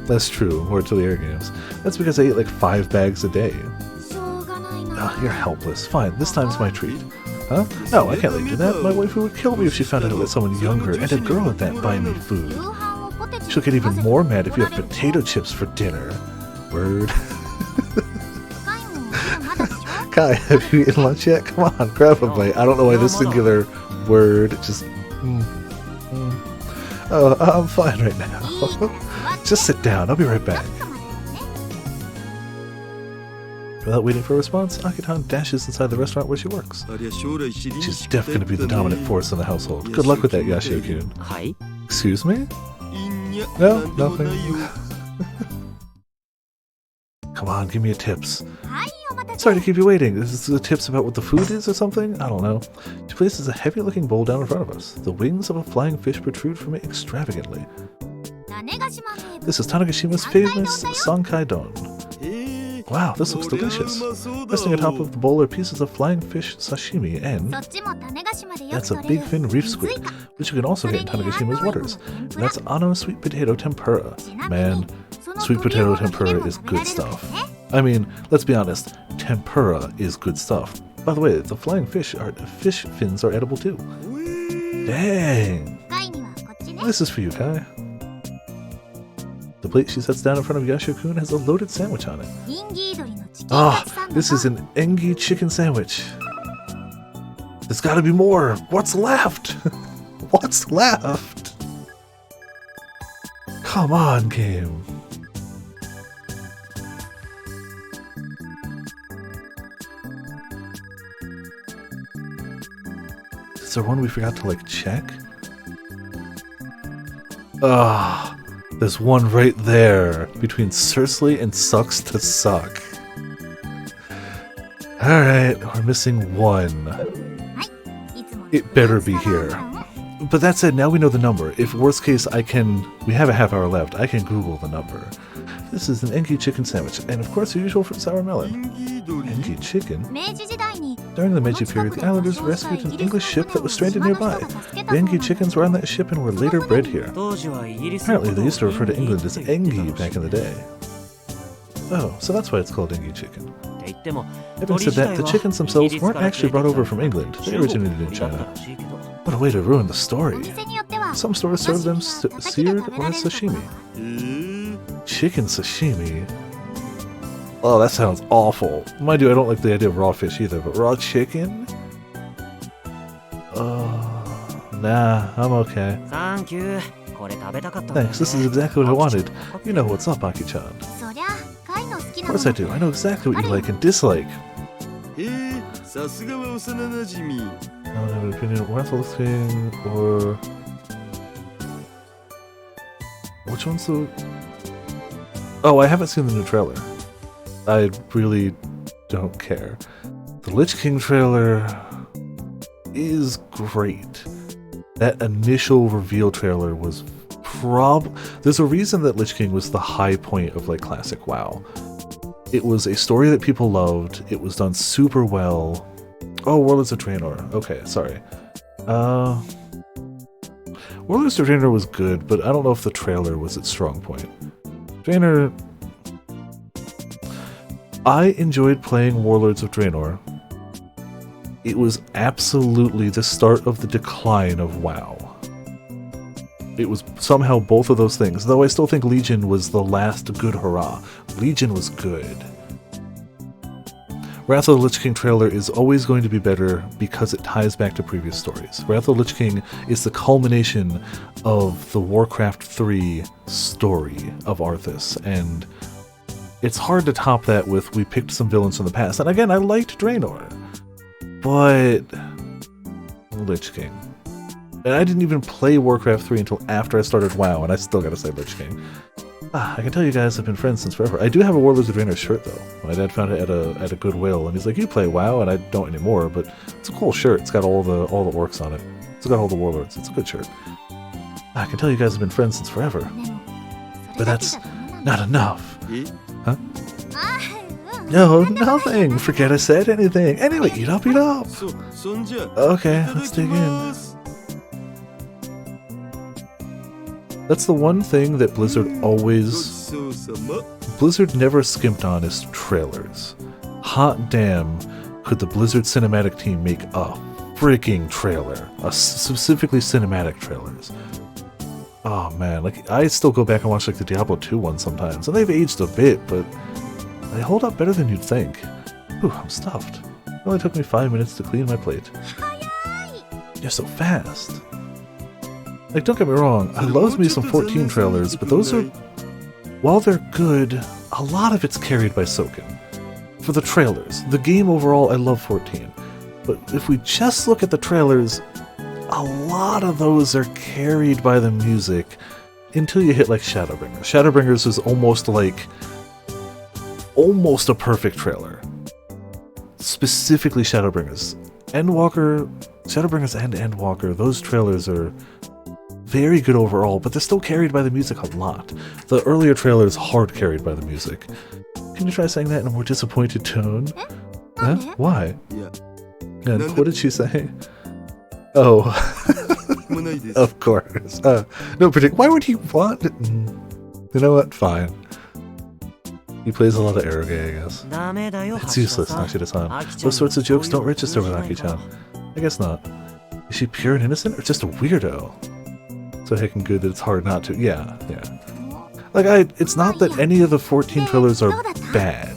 That's true. Word to the air games. That's because I eat like 5 bags a day. しょうがないな Ah, you're helpless. Fine, this time's my treat. Huh? No, I can't let you do that. My waifu would kill me if she found out I let someone younger and a girl at that buy me 夕 food. 飯をポテチに She'll get even 混ぜて more mad if you have 怒られる potato chips for dinner. Word. カイもまだでしょ Kai, have you eaten lunch yet? Come on, grab a bite. I don't know why this singular word just... Oh, I'm fine right いい now. ね座って Just sit down. I'll be right ちょ back. っと待ってね Without waiting for a response, Akitan dashes inside the restaurant where she works. ありゃ将来知りに She's しか definitely be the ったね dominant force in the household. Good luck with that, Yashio-kun. はい Excuse me? いいんや No, なんでもないよ Come on, give me a tips. はいお待たせ Sorry to keep you waiting. Is this the tips about what the food is or something? I don't know. She places a heavy-looking bowl down in front of us. The wings of a flying fish protrude from it extravagantly. 種 This is Tanagashima's famous Sankai-don. へえ Wow, this looks これは delicious. うまそうだ Resting atop of the bowl are pieces of flying fish sashimi そ and っちも種子島でよく that's a 取れ big る fin reef 水 squid, イカ which you can also get in Tanagashima's waters. And that's Ano sweet potato tempura. ちなみ Man, にその sweet トビウオ potato のヒレ tempura も is 食べら good れるから stuff. ね I mean, let's be honest, tempura is good stuff. By the way, the flying fish fins are edible too. ほえ Dang! 貝にはこっちね This is for you, Kai. The plate she sets down in front of Yashio-kun has a loaded sandwich on it. インギー鶏のチキン Ah, カツサンド this is と an engi chicken sandwich. There's gotta be more. What's left? What's left? Come on, game. Is there one we forgot to, like, check? Ah, there's one right there between Cersei and Sucks to Suck. Alright, we're missing one. いつも It better be サラ here. ダなの But that said, now we know the number. If worst case, we have a half hour left, I can Google the number. This is an Enki chicken sandwich, and of course, your usual fruit sour イ melon. ンギー鶏 Enki chicken? 明治時代に During the Meiji period, the islanders rescued an English ship that was stranded nearby. The Engi chickens were on that ship and were later bred here. 当時はイギリスの Apparently, こと they を used to refer to インギ England as と言ってた Engi らしい back in the day. Oh, so that's why it's called Engi chicken. って言っても Having said that, the chickens themselves weren't actually brought over from England. They originated in 中国 China. だったらしいけど What a way to ruin the お story. 店によっては Some stores serve them seared or as sashimi. へえ Chicken sashimi? Oh, that sounds awful. Mind you, I don't like the idea of raw fish either, but raw chicken? Nah, I'm okay. サンキューこれ食べたかったんだよね Thanks, this is exactly what I wanted. You know what's up, Aki-chan. そりゃ貝の好き Of なも course I の do. I know exactly what you like and dislike. へえさすがは幼なじみ I don't have an opinion. Worthless King or... Which one's the... Oh, I haven't seen the new trailer. I really don't care. The Lich King trailer is great. That initial reveal trailer was there's a reason that Lich King was the high point of like classic WoW. It was a story that people loved. It was done super well. Oh, Warlords of Draenor. Okay, sorry. Warlords of Draenor was good, but I don't know if the trailer was its strong point. Draenor... I enjoyed playing Warlords of Draenor. It was absolutely the start of the decline of WoW. It was somehow both of those things, though I still think Legion was the last good hurrah. Legion was good. Wrath of the Lich King trailer is always going to be better because it ties back to previous stories. Wrath of the Lich King is the culmination of the Warcraft 3 story of Arthas, and it's hard to top that with we picked some villains from the past. And again, I liked Draenor, but Lich King. And I didn't even play Warcraft 3 until after I started WoW, and I still gotta say Lich King. I can tell you guys have been friends since forever. I do have a Warlords of Draenor shirt though. My dad found it at a Goodwill, and he's like, "You play WoW?" And I don't anymore, but it's a cool shirt. It's got all the orcs on it. It's got all the warlords. It's a good shirt. I can tell you guys have been friends since forever, でもそ but れだけ that's じゃダメなんだ not enough. え あうん No, nothing. Forget I said anything. Anyway, eat up, eat up. そんじゃ Okay, いただ let's き dig ま in. す That's the one thing that Blizzard ごち always... そうさま Blizzard never skimped on is trailers. Hot damn, could the Blizzard cinematic team make a freaking trailer. Specifically cinematic trailers. Oh man, like I still go back and watch like the Diablo 2 one sometimes, and they've aged a bit, but they hold up better than you'd think. Ooh, I'm stuffed. It only took me 5 minutes to clean my plate. You're so fast. Like, don't get me wrong, I love me some 14 trailers, but those are... While they're good, a lot of it's carried by Soken. For the trailers. The game overall, I love 14. But if we just look at the trailers, a lot of those are carried by the music until you hit like Shadowbringers. Shadowbringers is almost a perfect trailer. Specifically Shadowbringers. Shadowbringers and Endwalker, those trailers are very good overall, but they're still carried by the music a lot. The earlier trailer is hard carried by the music. Can you try saying that in a more disappointed tone? Huh? Why? いや And what did she say? Oh, もないです of course. No, why would he want it? You know what? Fine. He plays a lot of eroge, I guess. ダメだよ It's useless, Hashida-san. Those sorts of jokes don't register with Aki-chan. I guess not. Is she pure and innocent, or just a weirdo? So heckin' good that it's hard not to. Yeah. Like, it's not that any of the 14 trailers are bad.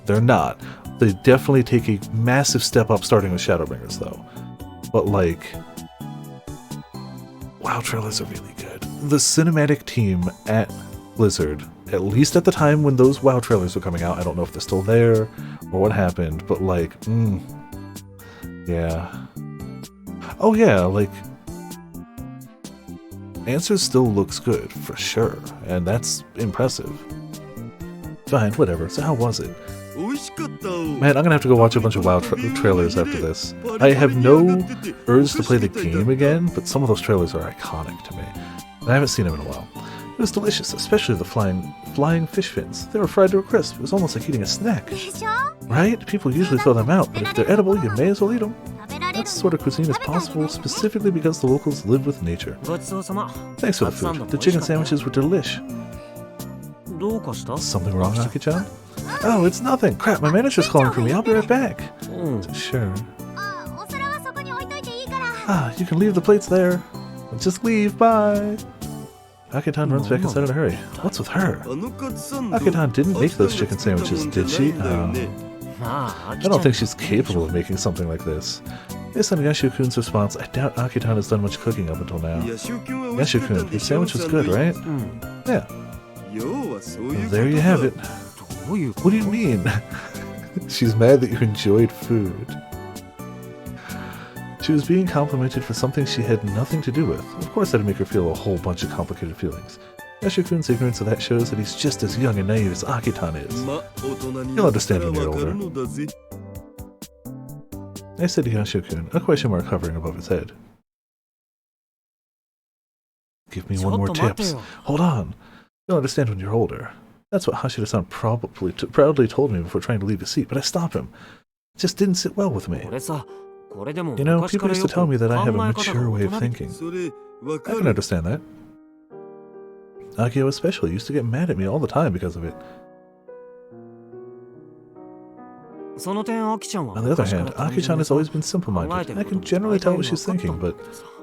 They're not. They definitely take a massive step up starting with Shadowbringers, though. But, like, WoW trailers are really good. The cinematic team at Blizzard, at least at the time when those WoW trailers were coming out, I don't know if they're still there or what happened, but, like, yeah. Oh, yeah, like, Answers still looks good, for sure, and that's impressive. Fine, whatever. So how was it? 美味しかった Man, I'm gonna have to go watch a bunch of WoW trailers after this. I have no urge to play the game again, but some of those trailers are iconic to me. And I haven't seen them in a while. It was delicious, especially the flying fish fins. They were fried to a crisp. It was almost like eating a snack. でしょ Right? People usually throw them out, but if they're edible, you may as well eat them. 食べられ That sort of cuisine is possible specifically because the locals live with nature. ごちそうさま Thanks for the food. The chicken sandwiches were delish. どうかした Something wrong, Aki-chan? Oh, it's nothing. Crap, my manager's calling for me. I'll be right back. うん Sure. あお皿はそこに置いといていいから Ah, you can leave the plates there. Just leave, bye. Akitan runs back inside in a hurry. What's with her? あのカツサンド Akitan didn't make those chicken sandwiches, did she? まあ I don't think she's capable of making something like this. Based on Yashu-kun's response, I doubt Akitan has done much cooking up until now. ヤシオ君は美味しかったん Yashu-kun, で your しょ sandwich was good, right? うん Yeah. 要はそういうこと There you have it. どういう What do you mean? She's mad that you enjoyed food. She was being complimented for something she had nothing to do with. Of course that'd make her feel a whole bunch of complicated feelings. Yashu-kun's ignorance of that shows that he's just as young and naive as Akitan is. ま大人に You'll なった understand ら when you're わか older. るのだぜ I said to Yashu-kun, a question mark hovering above his head. Give me one more tips. Hold on. You'll understand when you're older. That's what Hashida-san proudly told me before trying to leave his seat, but I stopped him. It just didn't sit well with me. これさこれでも You know, 昔か people ら used よ to く tell me that I have a 考え方が mature way of 異なる thinking. それわ I か can る understand that. Akio especially used to get mad at me all the time because of it. その点アキちゃんは On the other 昔から hand, 単純 Aki-chan で has さ always been simple-minded. I can generally tell what she's thinking,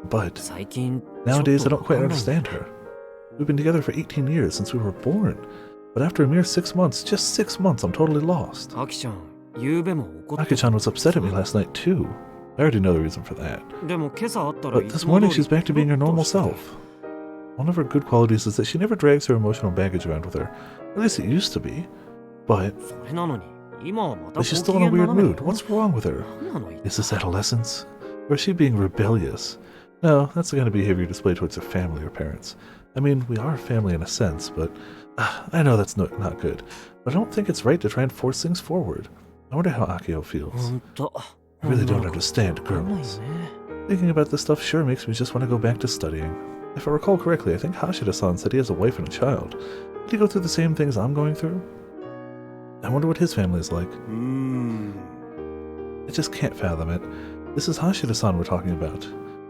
but 最近 nowadays I ちょっ don't と quite わかんない understand her. We've been together for 18 years since we were born. But after a mere 6 months, just 6 months, I'm totally lost. アキちゃん夕べも怒って Aki-chan was upset at me last night too. I already know the reason for that. でも今朝会ったら But this morning she's back to being her normal self. One of her good qualities is that she never drags her emotional baggage around with her. At least it used to be. But それなのに今はまた she's ご still 機 in a 嫌 weird 斜め mood. What's wrong with her? 何なの一体 Is this adolescence? Or is she being rebellious? No, that's the kind of behavior displayed towards her family or parents. I mean, we are family in a sense, but I know that's not good. But I don't think it's right to try and force things forward. I wonder how Akio feels. 本当 I really don't 女の子 understand わかんないよ girls. ね Thinking about this stuff sure makes me just want to go back to studying. If I recall correctly, I think Hashida-san said he has a wife and a child. Did he go through the same things I'm going through? I wonder what his family is like. うーん I just can't fathom it. This is Hashida-san we're talking about.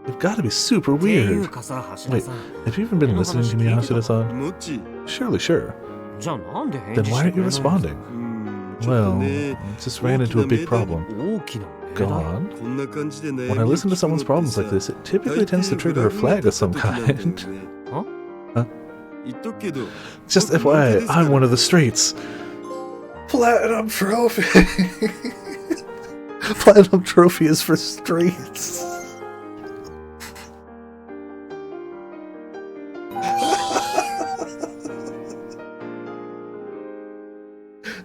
They've got to be super っていう weird. かさ橋田さん Have you even been listening to me, Hashida-san? もち Surely, sure. じゃあなんで返 Then 事 why して aren't く you れないの responding? うーんちょっ Well, とね I just ran into a big problem. 大きな Go 命題 on. こんな感じで悩み When I listen to 聞くの someone's って problems さ like this, it typically tends to 大抵 trigger a 恨みを flag of some 立てた時なんだよ kind. ね Huh? 言っとくけど Just 僕本気 FYI, ですから I'm one of the streets. Platinum trophy. Platinum trophy is for streets.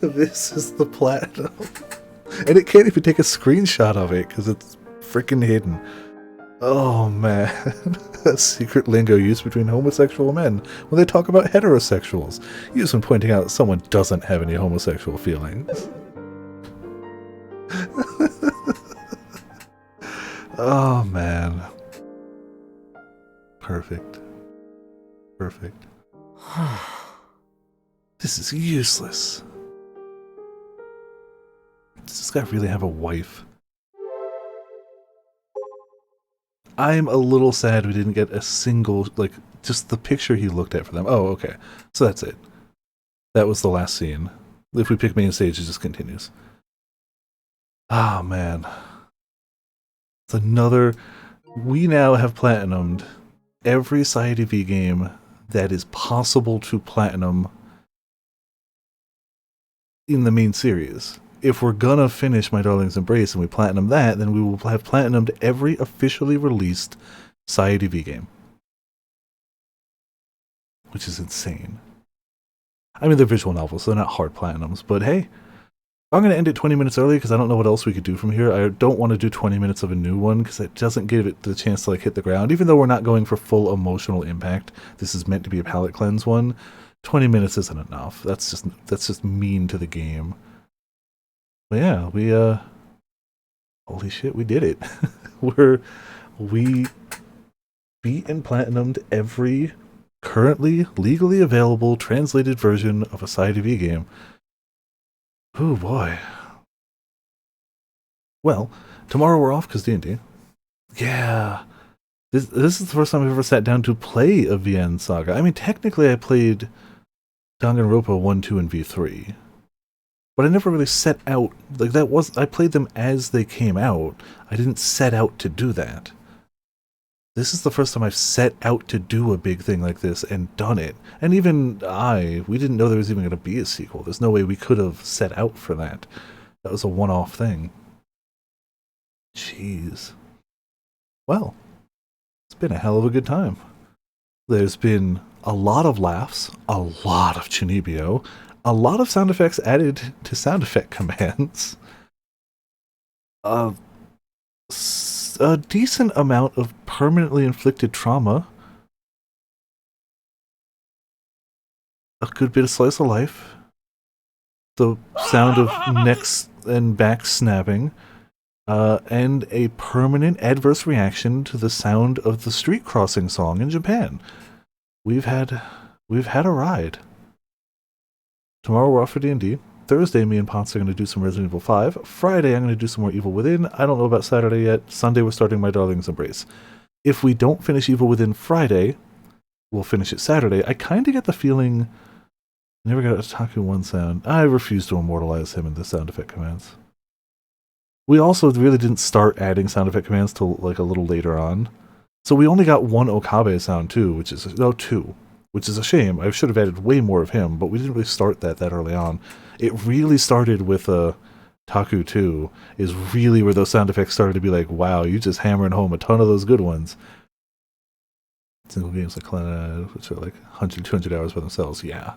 This is the platinum. And it can't even take a screenshot of it because it's freaking hidden. Oh man. A secret lingo used between homosexual men when they talk about heterosexuals. Used when pointing out someone doesn't have any homosexual feelings. Oh man. Perfect. Perfect. This is useless. Does this guy really have a wife? I'm a little sad we didn't get a single, like, just the picture he looked at for them. Oh, okay. So that's it. That was the last scene. If we pick main stage, it just continues. Ah, man. It's another... We now have platinumed every Side V game that is possible to platinum in the main series. If we're gonna finish My Darling's Embrace and we platinum that, then we will have platinumed every officially released Side V game. Which is insane. I mean, they're visual novels, so they're not hard platinums, but hey, I'm going to end it 20 minutes early because I don't know what else we could do from here. I don't want to do 20 minutes of a new one because it doesn't give it the chance to like hit the ground. Even though we're not going for full emotional impact, this is meant to be a palate cleanse one. 20 minutes isn't enough. That's just mean to the game. But yeah, we holy shit, we did it. We beat and platinumed every currently legally available translated version of a Side V game. Oh boy. Well, tomorrow we're off because D&D. Yeah. This is the first time I've ever sat down to play a VN Saga. I mean, technically I played Danganronpa 1, 2, and V3. But I never really set out, like that was, I played them as they came out. I didn't set out to do that. This is the first time I've set out to do a big thing like this and done it. And even we didn't know there was even going to be a sequel. There's no way we could have set out for that. That was a one-off thing. Jeez. Well, it's been a hell of a good time. There's been a lot of laughs, a lot of Chunibyo, a lot of sound effects added to sound effect commands. A decent amount of permanently inflicted trauma. A good bit of slice of life. The sound of necks and backs snapping. And a permanent adverse reaction to the sound of the street crossing song in Japan. We've had a ride. Tomorrow we're off for D&D. Thursday, me and Ponce are going to do some Resident Evil 5. Friday, I'm going to do some more Evil Within. I don't know about Saturday yet. Sunday, we're starting My Darling's Embrace. If we don't finish Evil Within Friday, we'll finish it Saturday. I kind of get the feeling... I never got a Otaku 1 sound. I refuse to immortalize him in the sound effect commands. We also really didn't start adding sound effect commands till like a little later on. So we only got one Okabe sound too, which is... No, two. Which is a shame. I should have added way more of him, but we didn't really start that early on. It really started with Taku 2, is really where those sound effects started to be like, wow, you just hammering home a ton of those good ones. Single games like Clannad, which are like 100, 200 hours by themselves, yeah.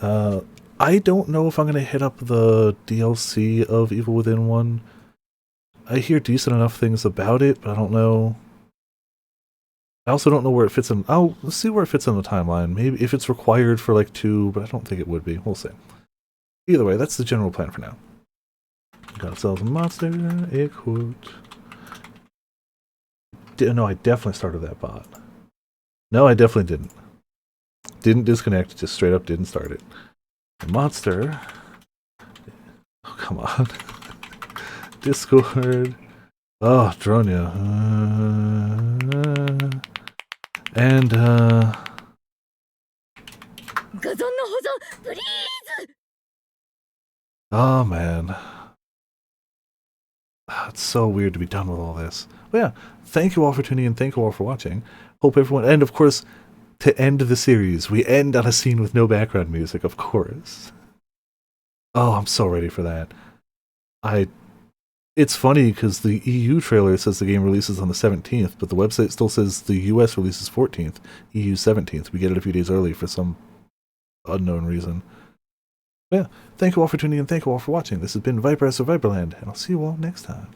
I don't know if I'm going to hit up the DLC of Evil Within 1. I hear decent enough things about it, but I don't know. I also don't know where it fits in. Let's see where it fits in the timeline. Maybe if it's required for like 2, but I don't think it would be. We'll see. Either way, that's the general plan for now. Got ourselves a monster, a quote. No, I definitely started that bot. No, I definitely didn't. Didn't disconnect, just straight up didn't start it. A monster. Oh, come on. Discord. Oh, Dronia. And, oh, man. It's so weird to be done with all this. But yeah, thank you all for tuning in. Thank you all for watching. Hope everyone... And, of course, to end the series, we end on a scene with no background music, of course. Oh, I'm so ready for that. It's funny because the EU trailer says the game releases on the 17th, but the website still says the US releases 14th, EU 17th. We get it a few days early for some unknown reason. But yeah, thank you all for tuning in. Thank you all for watching. This has been Viper as Viperland, and I'll see you all next time.